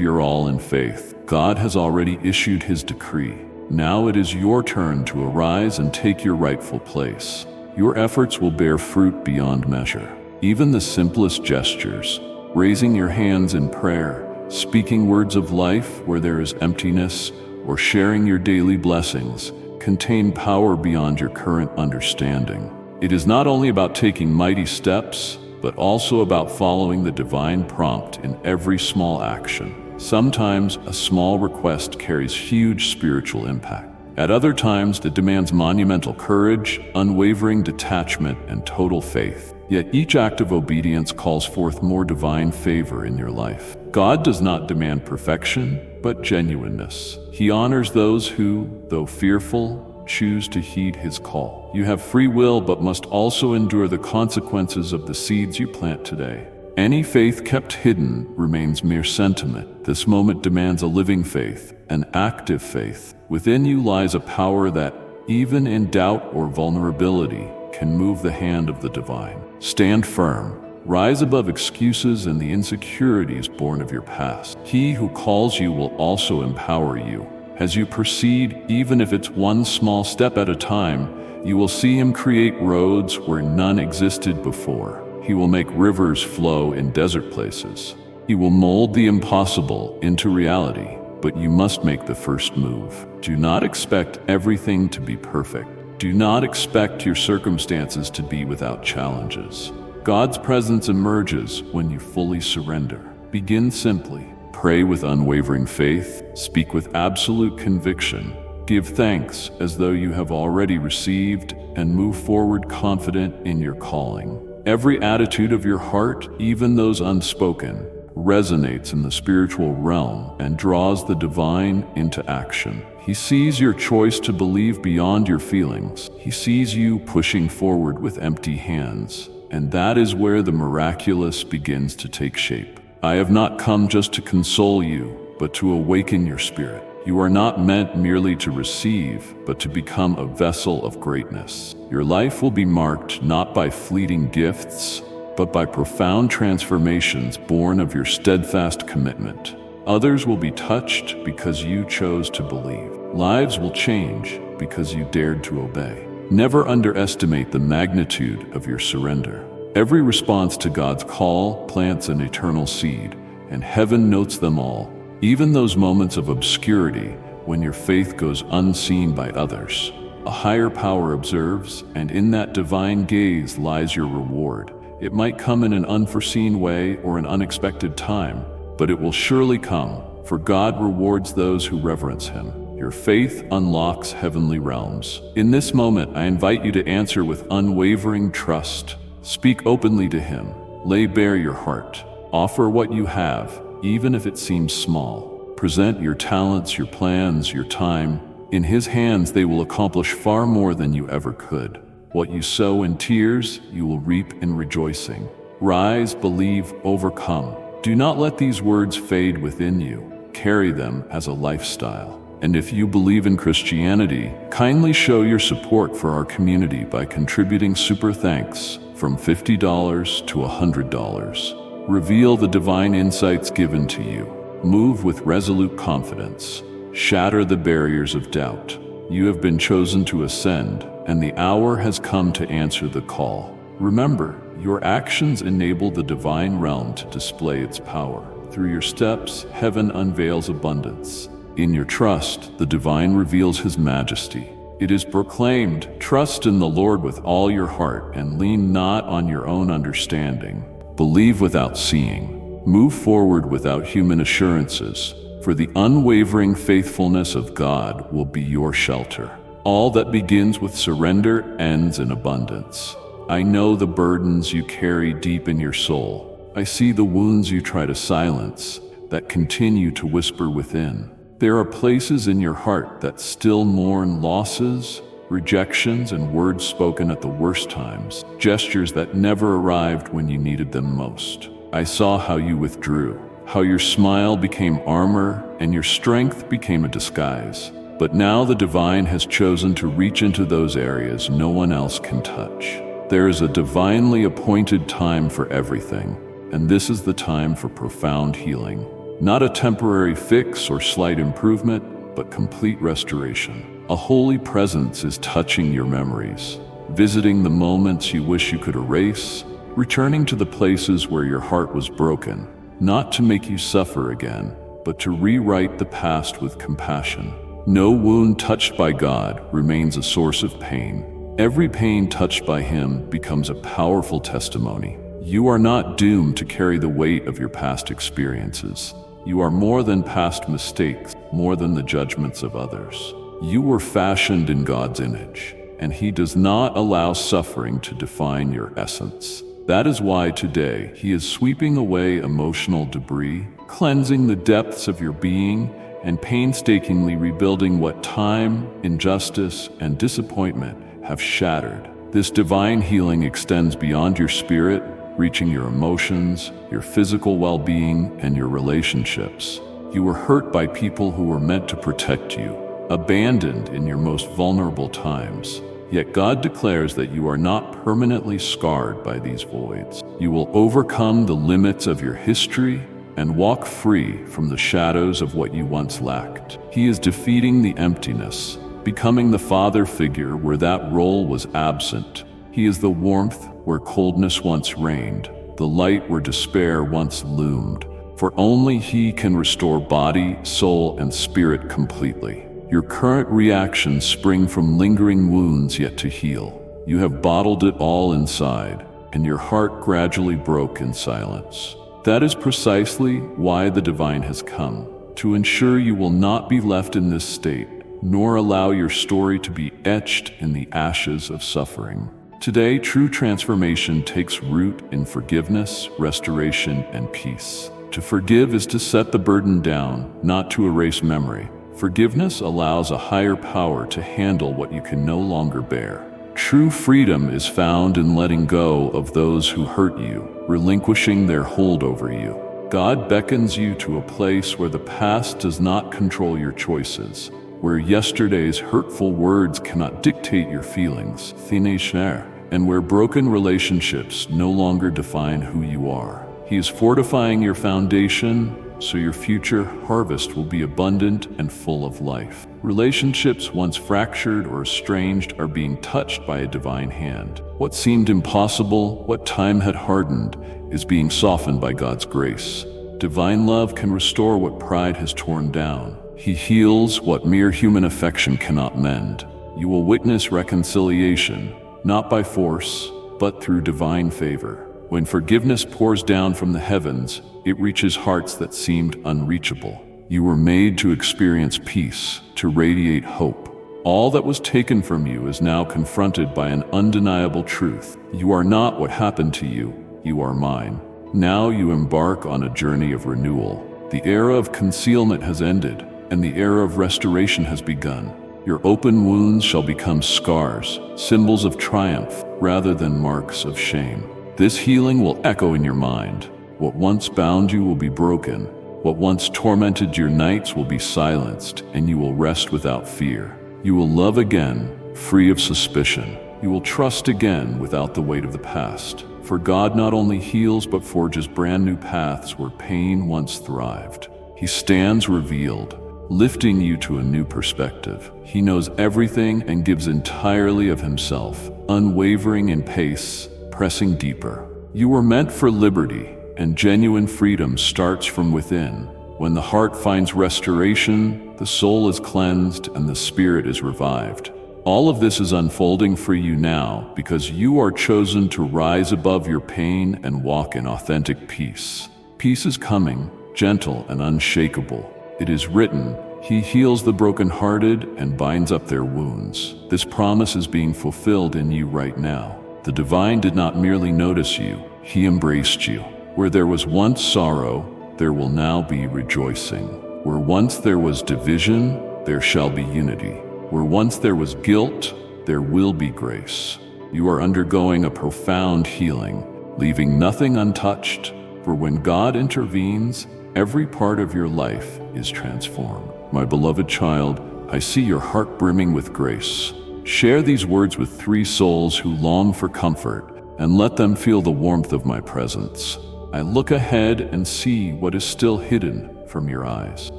your all in faith. God has already issued his decree. Now it is your turn to arise and take your rightful place. Your efforts will bear fruit beyond measure. Even the simplest gestures, raising your hands in prayer, speaking words of life where there is emptiness, or sharing your daily blessings, contain power beyond your current understanding. It is not only about taking mighty steps, but also about following the divine prompt in every small action. Sometimes a small request carries huge spiritual impact. At other times, it demands monumental courage, unwavering detachment, and total faith. Yet each act of obedience calls forth more divine favor in your life. God does not demand perfection, but genuineness. He honors those who, though fearful, choose to heed his call. You have free will, but must also endure the consequences of the seeds you plant today. Any faith kept hidden remains mere sentiment. This moment demands a living faith, an active faith. Within you lies a power that, even in doubt or vulnerability, can move the hand of the divine. Stand firm. Rise above excuses and the insecurities born of your past. He who calls you will also empower you. As you proceed, even if it's one small step at a time, you will see him create roads where none existed before. He will make rivers flow in desert places. He will mold the impossible into reality, but you must make the first move. Do not expect everything to be perfect. Do not expect your circumstances to be without challenges. God's presence emerges when you fully surrender. Begin simply. Pray with unwavering faith. Speak with absolute conviction. Give thanks as though you have already received, and move forward confident in your calling. Every attitude of your heart, even those unspoken, resonates in the spiritual realm and draws the divine into action. He sees your choice to believe beyond your feelings. He sees you pushing forward with empty hands, and that is where the miraculous begins to take shape. I have not come just to console you, but to awaken your spirit. You are not meant merely to receive, but to become a vessel of greatness. Your life will be marked not by fleeting gifts, but by profound transformations born of your steadfast commitment. Others will be touched because you chose to believe. Lives will change because you dared to obey. Never underestimate the magnitude of your surrender. Every response to God's call plants an eternal seed, and heaven notes them all. Even those moments of obscurity, when your faith goes unseen by others, a higher power observes, and in that divine gaze lies your reward. It might come in an unforeseen way or an unexpected time, but it will surely come, for God rewards those who reverence him. Your faith unlocks heavenly realms. In this moment, I invite you to answer with unwavering trust. Speak openly to him. Lay bare your heart. Offer what you have, even if it seems small. Present your talents, your plans, your time. In His hands they will accomplish far more than you ever could. What you sow in tears, you will reap in rejoicing. Rise, believe, overcome. Do not let these words fade within you. Carry them as a lifestyle. And if you believe in Christianity, kindly show your support for our community by contributing super thanks from $50 to $100. Reveal the divine insights given to you. Move with resolute confidence. Shatter the barriers of doubt. You have been chosen to ascend, and the hour has come to answer the call. Remember, your actions enable the divine realm to display its power. Through your steps, heaven unveils abundance. In your trust, the divine reveals His majesty. It is proclaimed, "Trust in the Lord with all your heart and lean not on your own understanding. Believe without seeing. Move forward without human assurances, for the unwavering faithfulness of God will be your shelter." All that begins with surrender ends in abundance. I know the burdens you carry deep in your soul. I see the wounds you try to silence that continue to whisper within. There are places in your heart that still mourn losses, rejections, and words spoken at the worst times, gestures that never arrived when you needed them most. I saw how you withdrew, how your smile became armor and your strength became a disguise. But now the divine has chosen to reach into those areas no one else can touch. There is a divinely appointed time for everything, and this is the time for profound healing. Not a temporary fix or slight improvement, but complete restoration. A holy presence is touching your memories, visiting the moments you wish you could erase, returning to the places where your heart was broken, not to make you suffer again, but to rewrite the past with compassion. No wound touched by God remains a source of pain. Every pain touched by Him becomes a powerful testimony. You are not doomed to carry the weight of your past experiences. You are more than past mistakes, more than the judgments of others. You were fashioned in God's image, and He does not allow suffering to define your essence. That is why today He is sweeping away emotional debris, cleansing the depths of your being, and painstakingly rebuilding what time, injustice, and disappointment have shattered. This divine healing extends beyond your spirit, reaching your emotions, your physical well-being, and your relationships. You were hurt by people who were meant to protect you, abandoned in your most vulnerable times. Yet God declares that you are not permanently scarred by these voids. You will overcome the limits of your history and walk free from the shadows of what you once lacked. He is defeating the emptiness, becoming the father figure where that role was absent. He is the warmth where coldness once reigned, the light where despair once loomed. For only He can restore body, soul, and spirit completely. Your current reactions spring from lingering wounds yet to heal. You have bottled it all inside, and your heart gradually broke in silence. That is precisely why the divine has come, to ensure you will not be left in this state, nor allow your story to be etched in the ashes of suffering. Today, true transformation takes root in forgiveness, restoration, and peace. To forgive is to set the burden down, not to erase memory. Forgiveness allows a higher power to handle what you can no longer bear. True freedom is found in letting go of those who hurt you, relinquishing their hold over you. God beckons you to a place where the past does not control your choices, where yesterday's hurtful words cannot dictate your feelings, and where broken relationships no longer define who you are. He is fortifying your foundation so your future harvest will be abundant and full of life. Relationships once fractured or estranged are being touched by a divine hand. What seemed impossible, what time had hardened, is being softened by God's grace. Divine love can restore what pride has torn down. He heals what mere human affection cannot mend. You will witness reconciliation, not by force, but through divine favor. When forgiveness pours down from the heavens, it reaches hearts that seemed unreachable. You were made to experience peace, to radiate hope. All that was taken from you is now confronted by an undeniable truth. You are not what happened to you, you are mine. Now you embark on a journey of renewal, The era of concealment has ended, and the era of restoration has begun. Your open wounds shall become scars, symbols of triumph rather than marks of shame. This healing will echo in your mind. What once bound you will be broken. What once tormented your nights will be silenced, and you will rest without fear. You will love again, free of suspicion. You will trust again without the weight of the past. For God not only heals but forges brand new paths where pain once thrived. He stands revealed, lifting you to a new perspective. He knows everything and gives entirely of himself, unwavering in pace, pressing deeper. You were meant for liberty, and genuine freedom starts from within. When the heart finds restoration, the soul is cleansed and the spirit is revived. All of this is unfolding for you now because you are chosen to rise above your pain and walk in authentic peace. Peace is coming, gentle and unshakable. It is written, "He heals the brokenhearted and binds up their wounds." This promise is being fulfilled in you right now. The divine did not merely notice you, he embraced you. Where there was once sorrow, there will now be rejoicing. Where once there was division, there shall be unity. Where once there was guilt, there will be grace. You are undergoing a profound healing, leaving nothing untouched, for when God intervenes, every part of your life is transformed. My beloved child, I see your heart brimming with grace. Share these words with 3 souls who long for comfort, and let them feel the warmth of my presence. I look ahead and see what is still hidden from your eyes.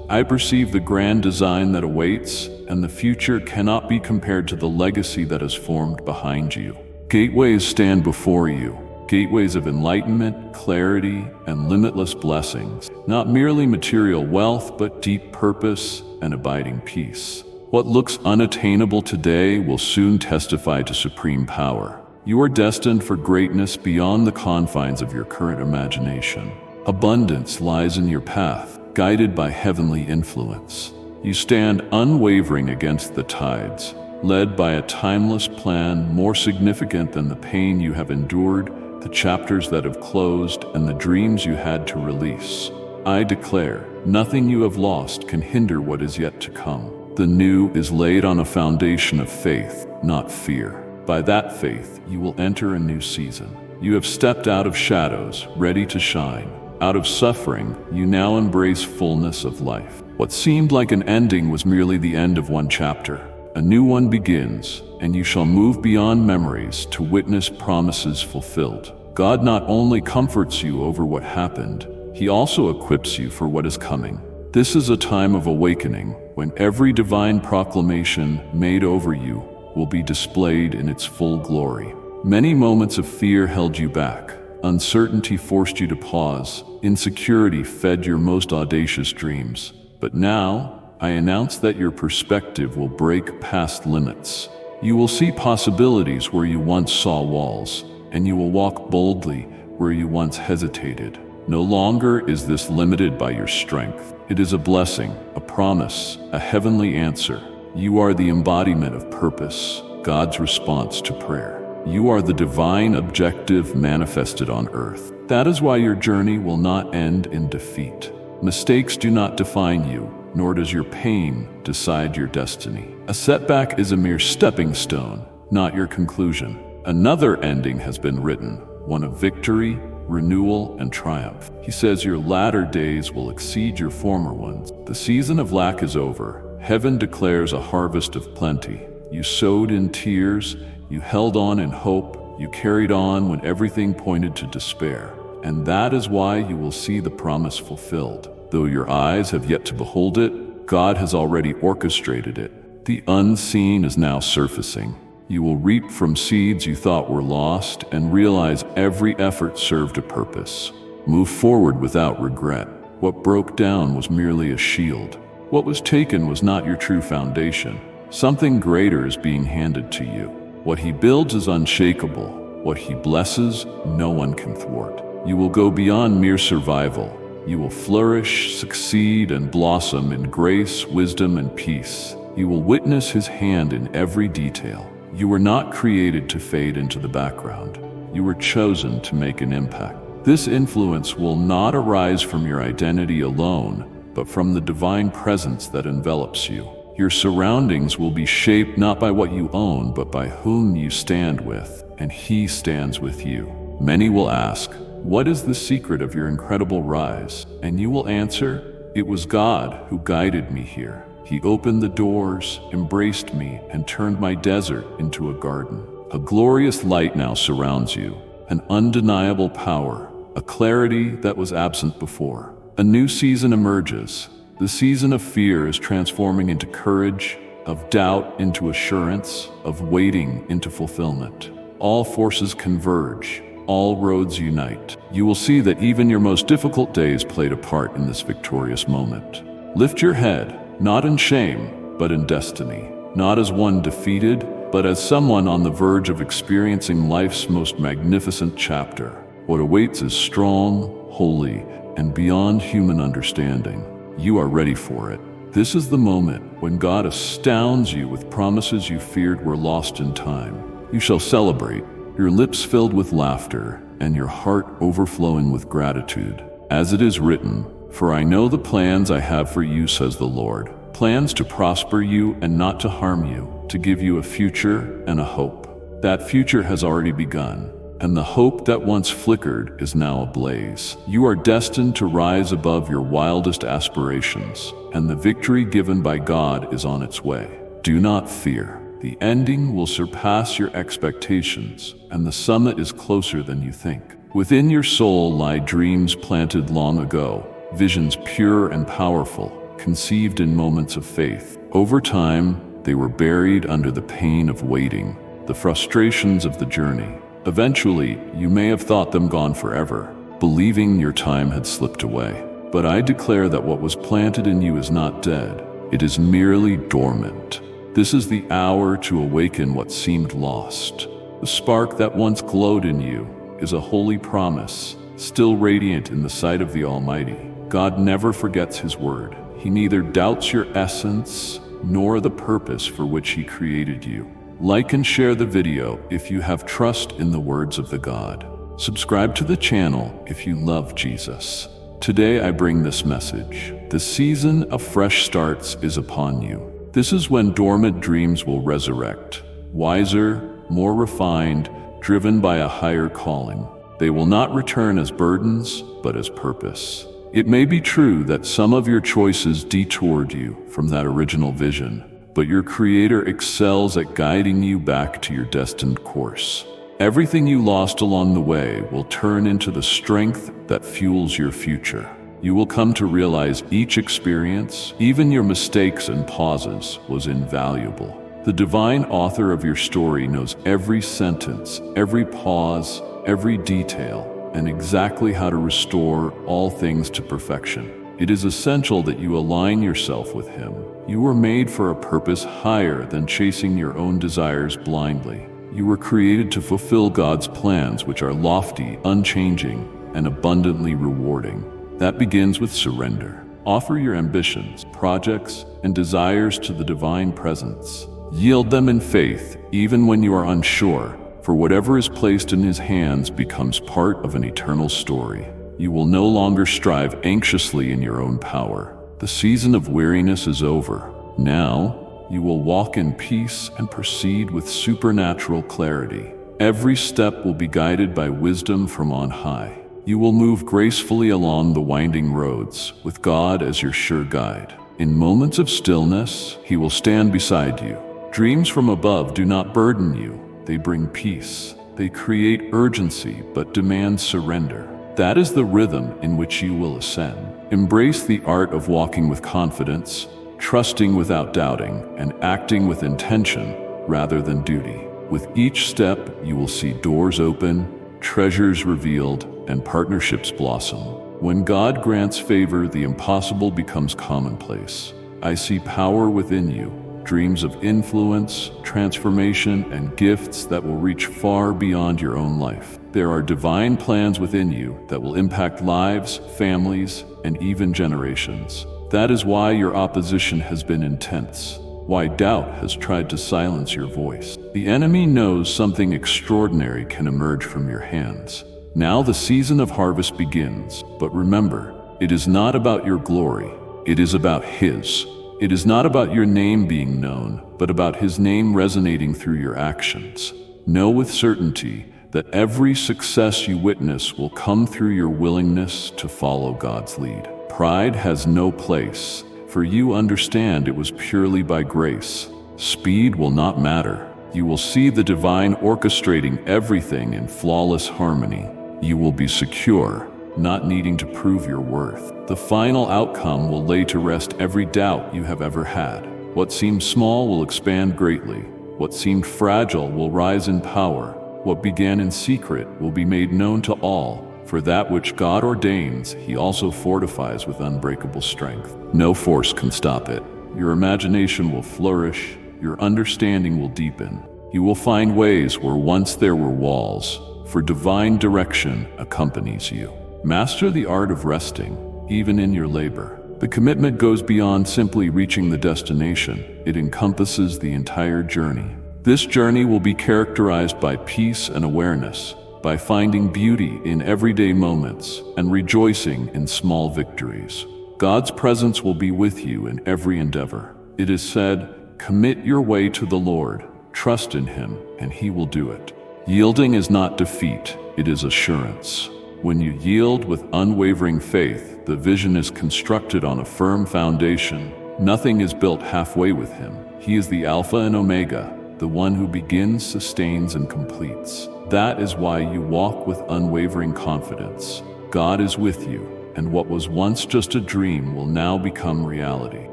I perceive the grand design that awaits, and the future cannot be compared to the legacy that is formed behind you. Gateways stand before you. Gateways of enlightenment, clarity, and limitless blessings. Not merely material wealth, but deep purpose and abiding peace. What looks unattainable today will soon testify to supreme power. You are destined for greatness beyond the confines of your current imagination. Abundance lies in your path, guided by heavenly influence. You stand unwavering against the tides, led by a timeless plan more significant than the pain you have endured, the chapters that have closed, and the dreams you had to release. I declare, nothing you have lost can hinder what is yet to come. The new is laid on a foundation of faith, not fear. By that faith, you will enter a new season. You have stepped out of shadows, ready to shine. Out of suffering, you now embrace fullness of life. What seemed like an ending was merely the end of one chapter. A new one begins, and you shall move beyond memories to witness promises fulfilled. God not only comforts you over what happened, he also equips you for what is coming. This is a time of awakening, when every divine proclamation made over you will be displayed in its full glory. Many moments of fear held you back. Uncertainty forced you to pause. Insecurity fed your most audacious dreams. But now, I announce that your perspective will break past limits. You will see possibilities where you once saw walls, and you will walk boldly where you once hesitated. No longer is this limited by your strength. It is a blessing, a promise, a heavenly answer. You are the embodiment of purpose, God's response to prayer. You are the divine objective manifested on earth. That is why your journey will not end in defeat. Mistakes do not define you, nor does your pain decide your destiny. A setback is a mere stepping stone, not your conclusion. Another ending has been written, one of victory, renewal, and triumph. He says your latter days will exceed your former ones. The season of lack is over. Heaven declares a harvest of plenty. You sowed in tears, you held on in hope, you carried on when everything pointed to despair. And that is why you will see the promise fulfilled. Though your eyes have yet to behold it, God has already orchestrated it. The unseen is now surfacing. You will reap from seeds you thought were lost and realize every effort served a purpose. Move forward without regret. What broke down was merely a shield. What was taken was not your true foundation. Something greater is being handed to you. What he builds is unshakable. What he blesses, no one can thwart. You will go beyond mere survival. You will flourish, succeed, and blossom in grace, wisdom, and peace. You will witness his hand in every detail. You were not created to fade into the background. You were chosen to make an impact. This influence will not arise from your identity alone, but from the divine presence that envelops you. Your surroundings will be shaped not by what you own, but by whom you stand with, and He stands with you. Many will ask, "What is the secret of your incredible rise?" And you will answer, "It was God who guided me here. He opened the doors, embraced me, and turned my desert into a garden." A glorious light now surrounds you, an undeniable power, a clarity that was absent before. A new season emerges. The season of fear is transforming into courage, of doubt into assurance, of waiting into fulfillment. All forces converge, all roads unite. You will see that even your most difficult days played a part in this victorious moment. Lift your head, not in shame, but in destiny. Not as one defeated, but as someone on the verge of experiencing life's most magnificent chapter. What awaits is strong, holy, and beyond human understanding. You are ready for it. This is the moment when God astounds you with promises you feared were lost in time. You shall celebrate, your lips filled with laughter, and your heart overflowing with gratitude. As it is written, "For I know the plans I have for you, says the Lord, plans to prosper you and not to harm you, to give you a future and a hope." That future has already begun, and the hope that once flickered is now ablaze. You are destined to rise above your wildest aspirations, and the victory given by God is on its way. Do not fear. The ending will surpass your expectations, and the summit is closer than you think. Within your soul lie dreams planted long ago, visions pure and powerful, conceived in moments of faith. Over time, they were buried under the pain of waiting, the frustrations of the journey. Eventually, you may have thought them gone forever, believing your time had slipped away. But I declare that what was planted in you is not dead. It is merely dormant. This is the hour to awaken what seemed lost. The spark that once glowed in you is a holy promise, still radiant in the sight of the Almighty. God never forgets His word. He neither doubts your essence nor the purpose for which He created you. Like and share the video if you have trust in the words of the God. Subscribe to the channel if you love Jesus. Today I bring this message. The season of fresh starts is upon you. This is when dormant dreams will resurrect, wiser, more refined, driven by a higher calling. They will not return as burdens, but as purpose. It may be true that some of your choices detoured you from that original vision, but your Creator excels at guiding you back to your destined course. Everything you lost along the way will turn into the strength that fuels your future. You will come to realize each experience, even your mistakes and pauses, was invaluable. The divine author of your story knows every sentence, every pause, every detail, and exactly how to restore all things to perfection. It is essential that you align yourself with Him. You were made for a purpose higher than chasing your own desires blindly. You were created to fulfill God's plans, which are lofty, unchanging, and abundantly rewarding. That begins with surrender. Offer your ambitions, projects, and desires to the divine presence. Yield them in faith, even when you are unsure, for whatever is placed in His hands becomes part of an eternal story. You will no longer strive anxiously in your own power. The season of weariness is over. Now, you will walk in peace and proceed with supernatural clarity. Every step will be guided by wisdom from on high. You will move gracefully along the winding roads, with God as your sure guide. In moments of stillness, He will stand beside you. Dreams from above do not burden you. They bring peace. They create urgency, but demand surrender. That is the rhythm in which you will ascend. Embrace the art of walking with confidence, trusting without doubting, and acting with intention rather than duty. With each step, you will see doors open, treasures revealed, and partnerships blossom. When God grants favor, the impossible becomes commonplace. I see power within you, dreams of influence, transformation, and gifts that will reach far beyond your own life. There are divine plans within you that will impact lives, families, and even generations. That is why your opposition has been intense, why doubt has tried to silence your voice. The enemy knows something extraordinary can emerge from your hands. Now the season of harvest begins, but remember, it is not about your glory, it is about His. It is not about your name being known, but about His name resonating through your actions. Know with certainty that every success you witness will come through your willingness to follow God's lead. Pride has no place, for you understand it was purely by grace. Speed will not matter. You will see the divine orchestrating everything in flawless harmony. You will be secure, not needing to prove your worth. The final outcome will lay to rest every doubt you have ever had. What seemed small will expand greatly. What seemed fragile will rise in power. What began in secret will be made known to all. For that which God ordains, He also fortifies with unbreakable strength. No force can stop it. Your imagination will flourish. Your understanding will deepen. You will find ways where once there were walls, for divine direction accompanies you. Master the art of resting, even in your labor. The commitment goes beyond simply reaching the destination. It encompasses the entire journey. This journey will be characterized by peace and awareness, by finding beauty in everyday moments and rejoicing in small victories. God's presence will be with you in every endeavor. It is said, "Commit your way to the Lord, trust in Him, and He will do it." Yielding is not defeat, it is assurance. When you yield with unwavering faith, the vision is constructed on a firm foundation. Nothing is built halfway with Him. He is the Alpha and Omega, the one who begins, sustains, and completes. That is why you walk with unwavering confidence. God is with you, and what was once just a dream will now become reality.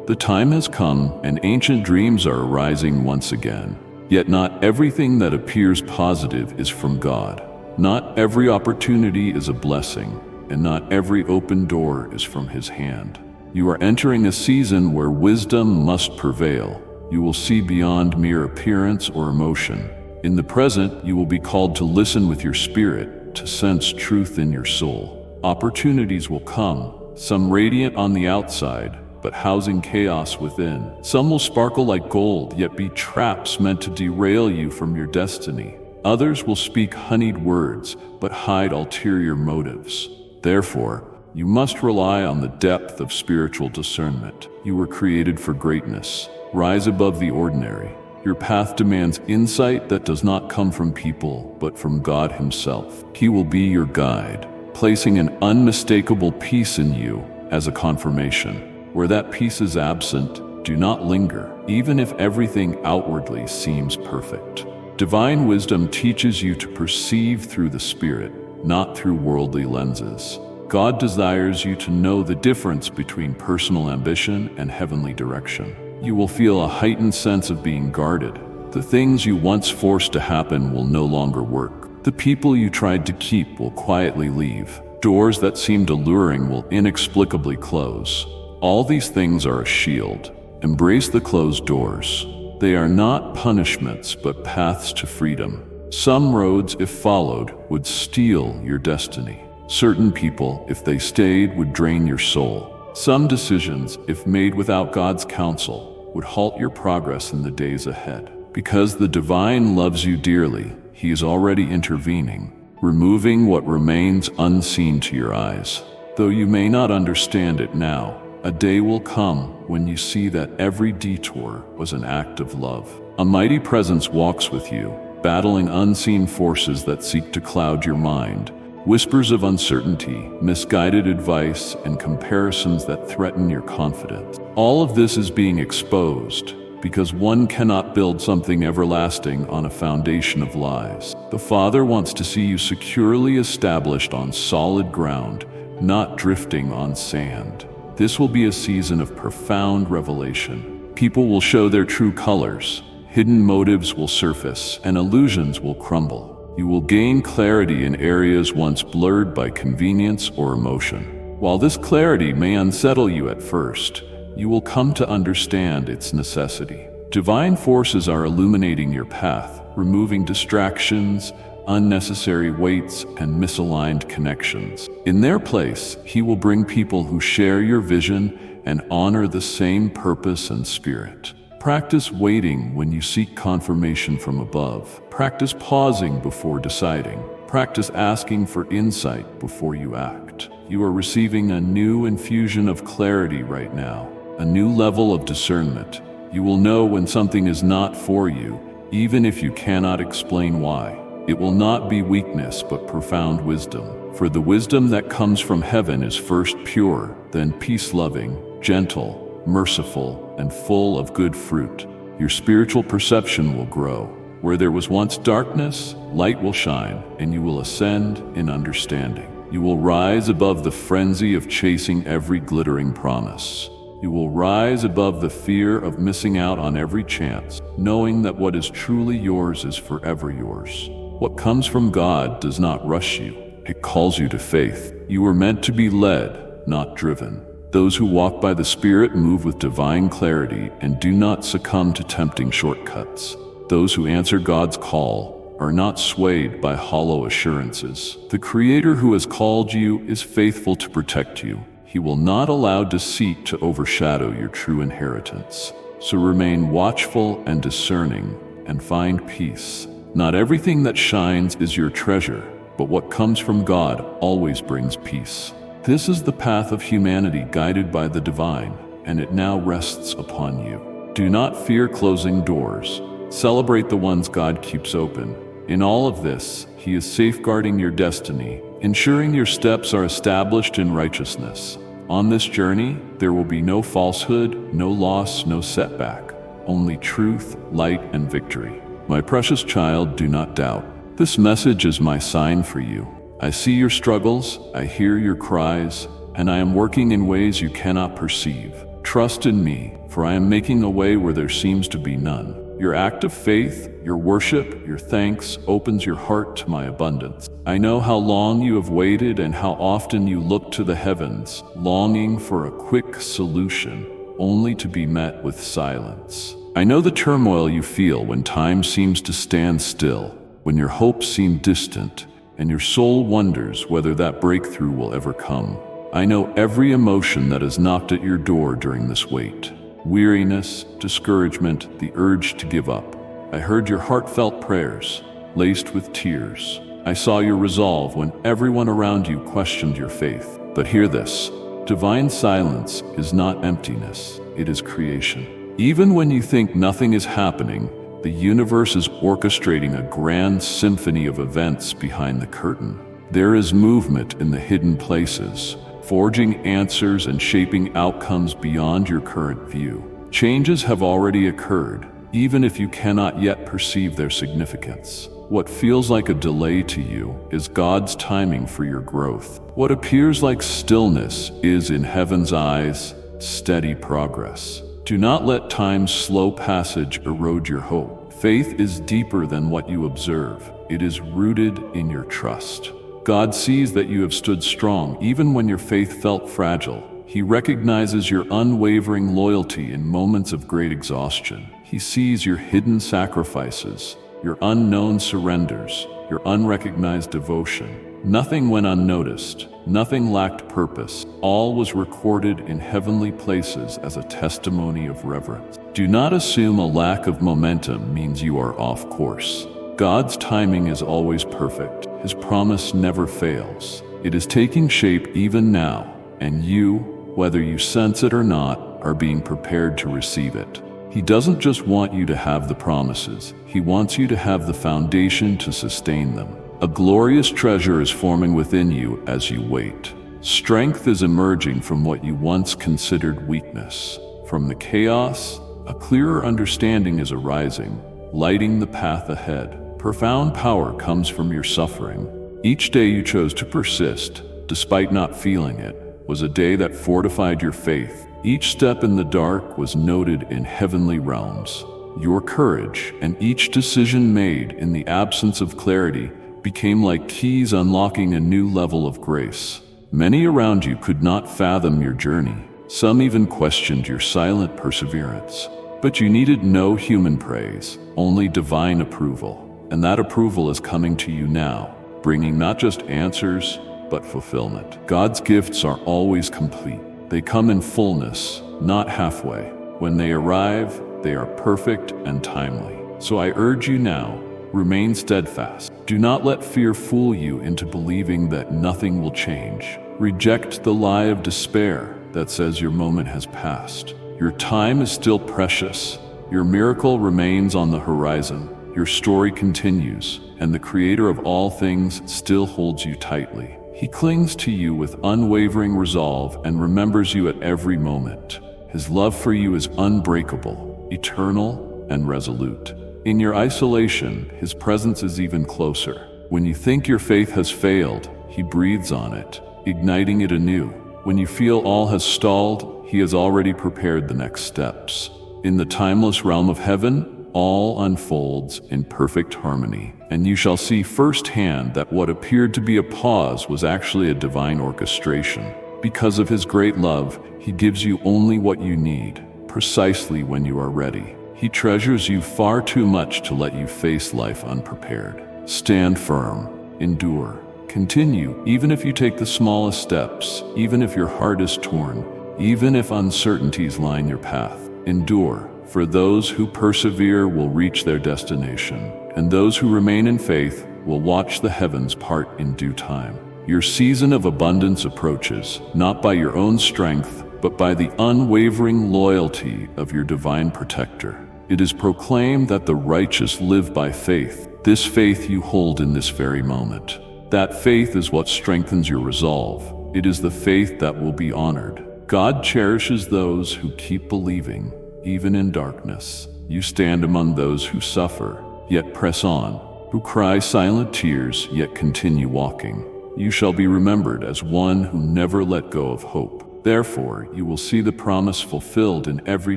The time has come, and ancient dreams are arising once again. Yet not everything that appears positive is from God. Not every opportunity is a blessing, and not every open door is from His hand. You are entering a season where wisdom must prevail. You will see beyond mere appearance or emotion. In the present, you will be called to listen with your spirit, to sense truth in your soul. Opportunities will come, some radiant on the outside, but housing chaos within. Some will sparkle like gold, yet be traps meant to derail you from your destiny. Others will speak honeyed words, but hide ulterior motives. Therefore, you must rely on the depth of spiritual discernment. You were created for greatness. Rise above the ordinary. Your path demands insight that does not come from people, but from God Himself. He will be your guide, placing an unmistakable peace in you as a confirmation. Where that peace is absent, do not linger, even if everything outwardly seems perfect. Divine wisdom teaches you to perceive through the Spirit, not through worldly lenses. God desires you to know the difference between personal ambition and heavenly direction. You will feel a heightened sense of being guarded. The things you once forced to happen will no longer work. The people you tried to keep will quietly leave. Doors that seemed alluring will inexplicably close. All these things are a shield. Embrace the closed doors. They are not punishments, but paths to freedom. Some roads, if followed, would steal your destiny. Certain people, if they stayed, would drain your soul. Some decisions, if made without God's counsel, would halt your progress in the days ahead. Because the divine loves you dearly, He is already intervening, removing what remains unseen to your eyes. Though you may not understand it now, a day will come when you see that every detour was an act of love. A mighty presence walks with you, battling unseen forces that seek to cloud your mind. Whispers of uncertainty, misguided advice, and comparisons that threaten your confidence. All of this is being exposed because one cannot build something everlasting on a foundation of lies. The Father wants to see you securely established on solid ground, not drifting on sand. This will be a season of profound revelation. People will show their true colors, hidden motives will surface, and illusions will crumble. You will gain clarity in areas once blurred by convenience or emotion. While this clarity may unsettle you at first, you will come to understand its necessity. Divine forces are illuminating your path, removing distractions, unnecessary weights, and misaligned connections. In their place, He will bring people who share your vision and honor the same purpose and spirit. Practice waiting when you seek confirmation from above. Practice pausing before deciding. Practice asking for insight before you act. You are receiving a new infusion of clarity right now, a new level of discernment. You will know when something is not for you, even if you cannot explain why. It will not be weakness, but profound wisdom. For the wisdom that comes from heaven is first pure, then peace-loving, gentle, merciful, and full of good fruit. Your spiritual perception will grow. Where there was once darkness, light will shine, and you will ascend in understanding. You will rise above the frenzy of chasing every glittering promise. You will rise above the fear of missing out on every chance, knowing that what is truly yours is forever yours. What comes from God does not rush you. It calls you to faith. You are meant to be led, not driven. Those who walk by the Spirit move with divine clarity and do not succumb to tempting shortcuts. Those who answer God's call are not swayed by hollow assurances. The Creator who has called you is faithful to protect you. He will not allow deceit to overshadow your true inheritance. So remain watchful and discerning and find peace. Not everything that shines is your treasure, but what comes from God always brings peace. This is the path of humanity guided by the divine, and it now rests upon you. Do not fear closing doors. Celebrate the ones God keeps open. In all of this, He is safeguarding your destiny, ensuring your steps are established in righteousness. On this journey, there will be no falsehood, no loss, no setback, only truth, light, and victory. My precious child, do not doubt. This message is my sign for you. I see your struggles, I hear your cries, and I am working in ways you cannot perceive. Trust in me, for I am making a way where there seems to be none. Your act of faith, your worship, your thanks opens your heart to my abundance. I know how long you have waited and how often you look to the heavens, longing for a quick solution, only to be met with silence. I know the turmoil you feel when time seems to stand still, when your hopes seem distant, and your soul wonders whether that breakthrough will ever come. I know every emotion that has knocked at your door during this wait. Weariness, discouragement, the urge to give up. I heard your heartfelt prayers, laced with tears. I saw your resolve when everyone around you questioned your faith. But hear this, divine silence is not emptiness, it is creation. Even when you think nothing is happening, the universe is orchestrating a grand symphony of events behind the curtain. There is movement in the hidden places, forging answers and shaping outcomes beyond your current view. Changes have already occurred, even if you cannot yet perceive their significance. What feels like a delay to you is God's timing for your growth. What appears like stillness is, in heaven's eyes, steady progress. Do not let time's slow passage erode your hope. Faith is deeper than what you observe. It is rooted in your trust. God sees that you have stood strong even when your faith felt fragile. He recognizes your unwavering loyalty in moments of great exhaustion. He sees your hidden sacrifices, your unknown surrenders, your unrecognized devotion. Nothing went unnoticed. Nothing lacked purpose. All was recorded in heavenly places as a testimony of reverence. Do not assume a lack of momentum means you are off course. God's timing is always perfect. His promise never fails. It is taking shape even now, and you, whether you sense it or not, are being prepared to receive it. He doesn't just want you to have the promises. He wants you to have the foundation to sustain them. A glorious treasure is forming within you as you wait. Strength is emerging from what you once considered weakness. From the chaos, a clearer understanding is arising, lighting the path ahead. Profound power comes from your suffering. Each day you chose to persist, despite not feeling it, was a day that fortified your faith. Each step in the dark was noted in heavenly realms. Your courage and each decision made in the absence of clarity became like keys unlocking a new level of grace. Many around you could not fathom your journey. Some even questioned your silent perseverance. But you needed no human praise, only divine approval. And that approval is coming to you now, bringing not just answers, but fulfillment. God's gifts are always complete. They come in fullness, not halfway. When they arrive, they are perfect and timely. So I urge you now, Remain steadfast. Do not let fear fool you into believing that nothing will change. Reject the lie of despair that says your moment has passed. Your time is still precious. Your miracle remains on the horizon. Your story continues, and the Creator of all things still holds you tightly. He clings to you with unwavering resolve and remembers you at every moment. His love for you is unbreakable, eternal, and resolute. In your isolation, His presence is even closer. When you think your faith has failed, He breathes on it, igniting it anew. When you feel all has stalled, He has already prepared the next steps. In the timeless realm of heaven, all unfolds in perfect harmony, and you shall see firsthand that what appeared to be a pause was actually a divine orchestration. Because of His great love, He gives you only what you need, precisely when you are ready. He treasures you far too much to let you face life unprepared. Stand firm, endure, continue, even if you take the smallest steps, even if your heart is torn, even if uncertainties line your path. Endure, for those who persevere will reach their destination, and those who remain in faith will watch the heavens part in due time. Your season of abundance approaches, not by your own strength, but by the unwavering loyalty of your divine protector. It is proclaimed that the righteous live by faith. This faith you hold in this very moment. That faith is what strengthens your resolve. It is the faith that will be honored. God cherishes those who keep believing, even in darkness. You stand among those who suffer, yet press on, who cry silent tears, yet continue walking. You shall be remembered as one who never let go of hope. Therefore, you will see the promise fulfilled in every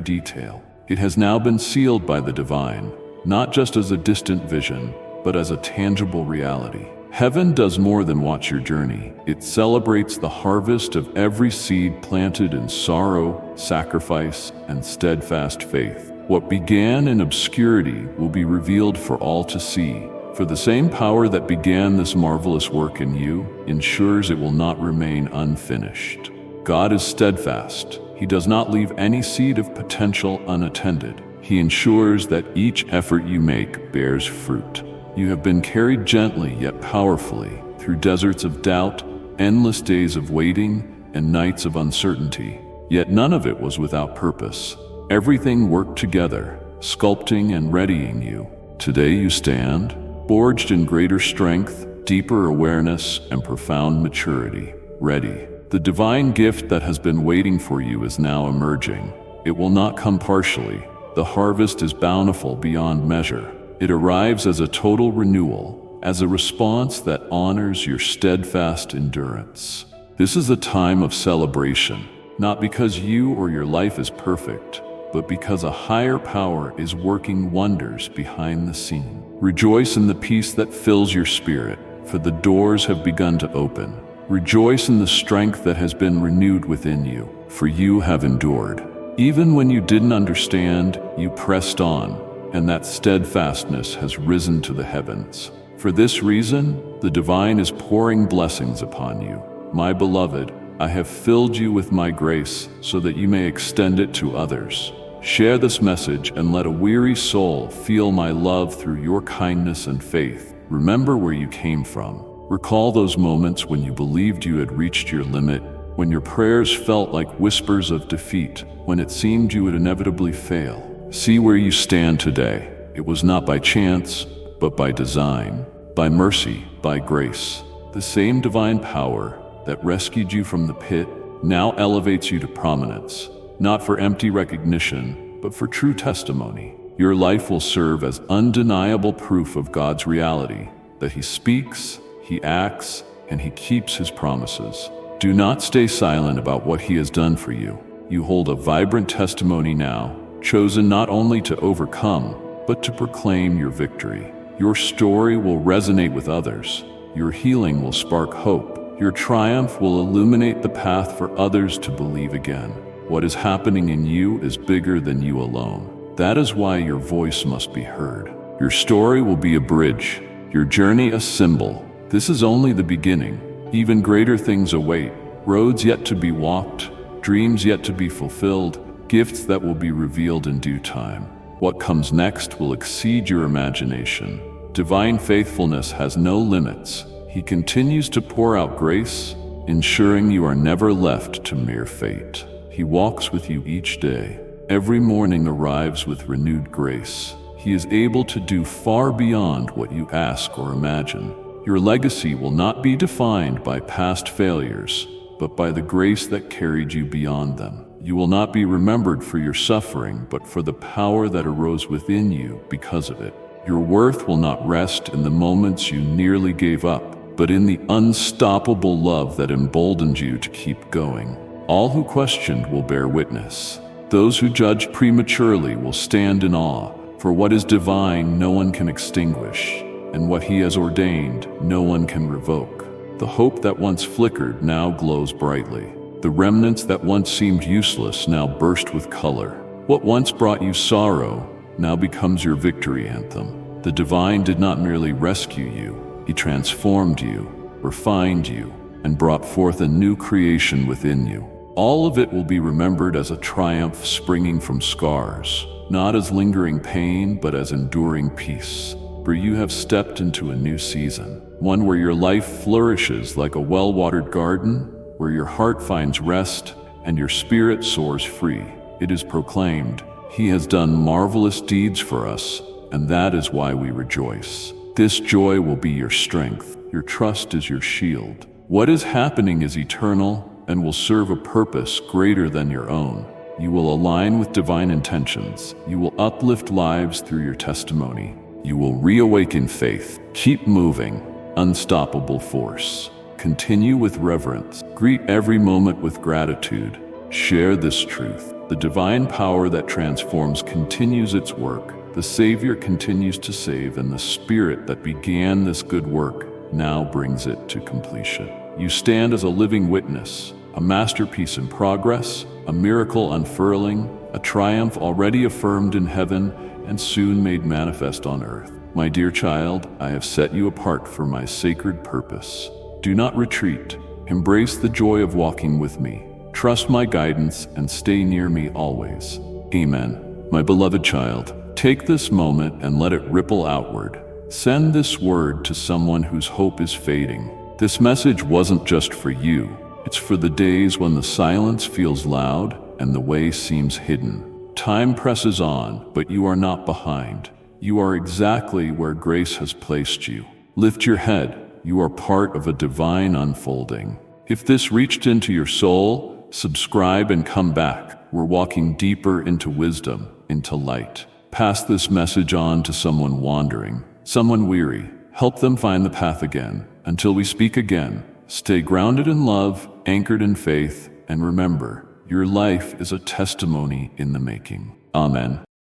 detail. It has now been sealed by the divine, not just as a distant vision, but as a tangible reality. Heaven does more than watch your journey. It celebrates the harvest of every seed planted in sorrow, sacrifice, and steadfast faith. What began in obscurity will be revealed for all to see. For the same power that began this marvelous work in you ensures it will not remain unfinished. God is steadfast. He does not leave any seed of potential unattended. He ensures that each effort you make bears fruit. You have been carried gently yet powerfully through deserts of doubt, endless days of waiting, and nights of uncertainty. Yet none of it was without purpose. Everything worked together, sculpting and readying you. Today you stand, forged in greater strength, deeper awareness, and profound maturity. Ready. The divine gift that has been waiting for you is now emerging. It will not come partially. The harvest is bountiful beyond measure. It arrives as a total renewal, as a response that honors your steadfast endurance. This is a time of celebration, not because you or your life is perfect, but because a higher power is working wonders behind the scene. Rejoice in the peace that fills your spirit, for the doors have begun to open. Rejoice in the strength that has been renewed within you, for you have endured. Even when you didn't understand, you pressed on, and that steadfastness has risen to the heavens. For this reason, the divine is pouring blessings upon you. My beloved, I have filled you with my grace so that you may extend it to others. Share this message and let a weary soul feel my love through your kindness and faith. Remember where you came from. Recall those moments when you believed you had reached your limit, when your prayers felt like whispers of defeat, when it seemed you would inevitably fail. See where you stand today. It was not by chance, but by design, by mercy, by grace. The same divine power that rescued you from the pit now elevates you to prominence, not for empty recognition, but for true testimony. Your life will serve as undeniable proof of God's reality, that He speaks, He acts, and He keeps His promises. Do not stay silent about what He has done for you. You hold a vibrant testimony now, chosen not only to overcome, but to proclaim your victory. Your story will resonate with others. Your healing will spark hope. Your triumph will illuminate the path for others to believe again. What is happening in you is bigger than you alone. That is why your voice must be heard. Your story will be a bridge, your journey a symbol. This is only the beginning. Even greater things await, roads yet to be walked, dreams yet to be fulfilled, gifts that will be revealed in due time. What comes next will exceed your imagination. Divine faithfulness has no limits. He continues to pour out grace, ensuring you are never left to mere fate. He walks with you each day. Every morning arrives with renewed grace. He is able to do far beyond what you ask or imagine. Your legacy will not be defined by past failures, but by the grace that carried you beyond them. You will not be remembered for your suffering, but for the power that arose within you because of it. Your worth will not rest in the moments you nearly gave up, but in the unstoppable love that emboldened you to keep going. All who questioned will bear witness. Those who judge prematurely will stand in awe, for what is divine no one can extinguish, and what he has ordained no one can revoke. The hope that once flickered now glows brightly. The remnants that once seemed useless now burst with color. What once brought you sorrow now becomes your victory anthem. The divine did not merely rescue you, he transformed you, refined you, and brought forth a new creation within you. All of it will be remembered as a triumph springing from scars, not as lingering pain, but as enduring peace. For you have stepped into a new season, one where your life flourishes like a well-watered garden, where your heart finds rest and your spirit soars free. It is proclaimed, "He has done marvelous deeds for us, and that is why we rejoice." This joy will be your strength. Your trust is your shield. What is happening is eternal and will serve a purpose greater than your own. You will align with divine intentions. You will uplift lives through your testimony. You will reawaken faith. Keep moving, unstoppable force. Continue with reverence. Greet every moment with gratitude. Share this truth. The divine power that transforms continues its work. The Savior continues to save, and the Spirit that began this good work now brings it to completion. You stand as a living witness, a masterpiece in progress, a miracle unfurling, a triumph already affirmed in heaven and soon made manifest on earth. My dear child, I have set you apart for my sacred purpose. Do not retreat. Embrace the joy of walking with me. Trust my guidance and stay near me always. Amen. My beloved child, take this moment and let it ripple outward. Send this word to someone whose hope is fading. This message wasn't just for you. It's for the days when the silence feels loud and the way seems hidden. Time presses on, but you are not behind. You are exactly where grace has placed you. Lift your head. You are part of a divine unfolding. If this reached into your soul, subscribe and come back. We're walking deeper into wisdom, into light. Pass this message on to someone wandering, someone weary. Help them find the path again. Until we speak again, stay grounded in love, anchored in faith, and remember, your life is a testimony in the making. Amen.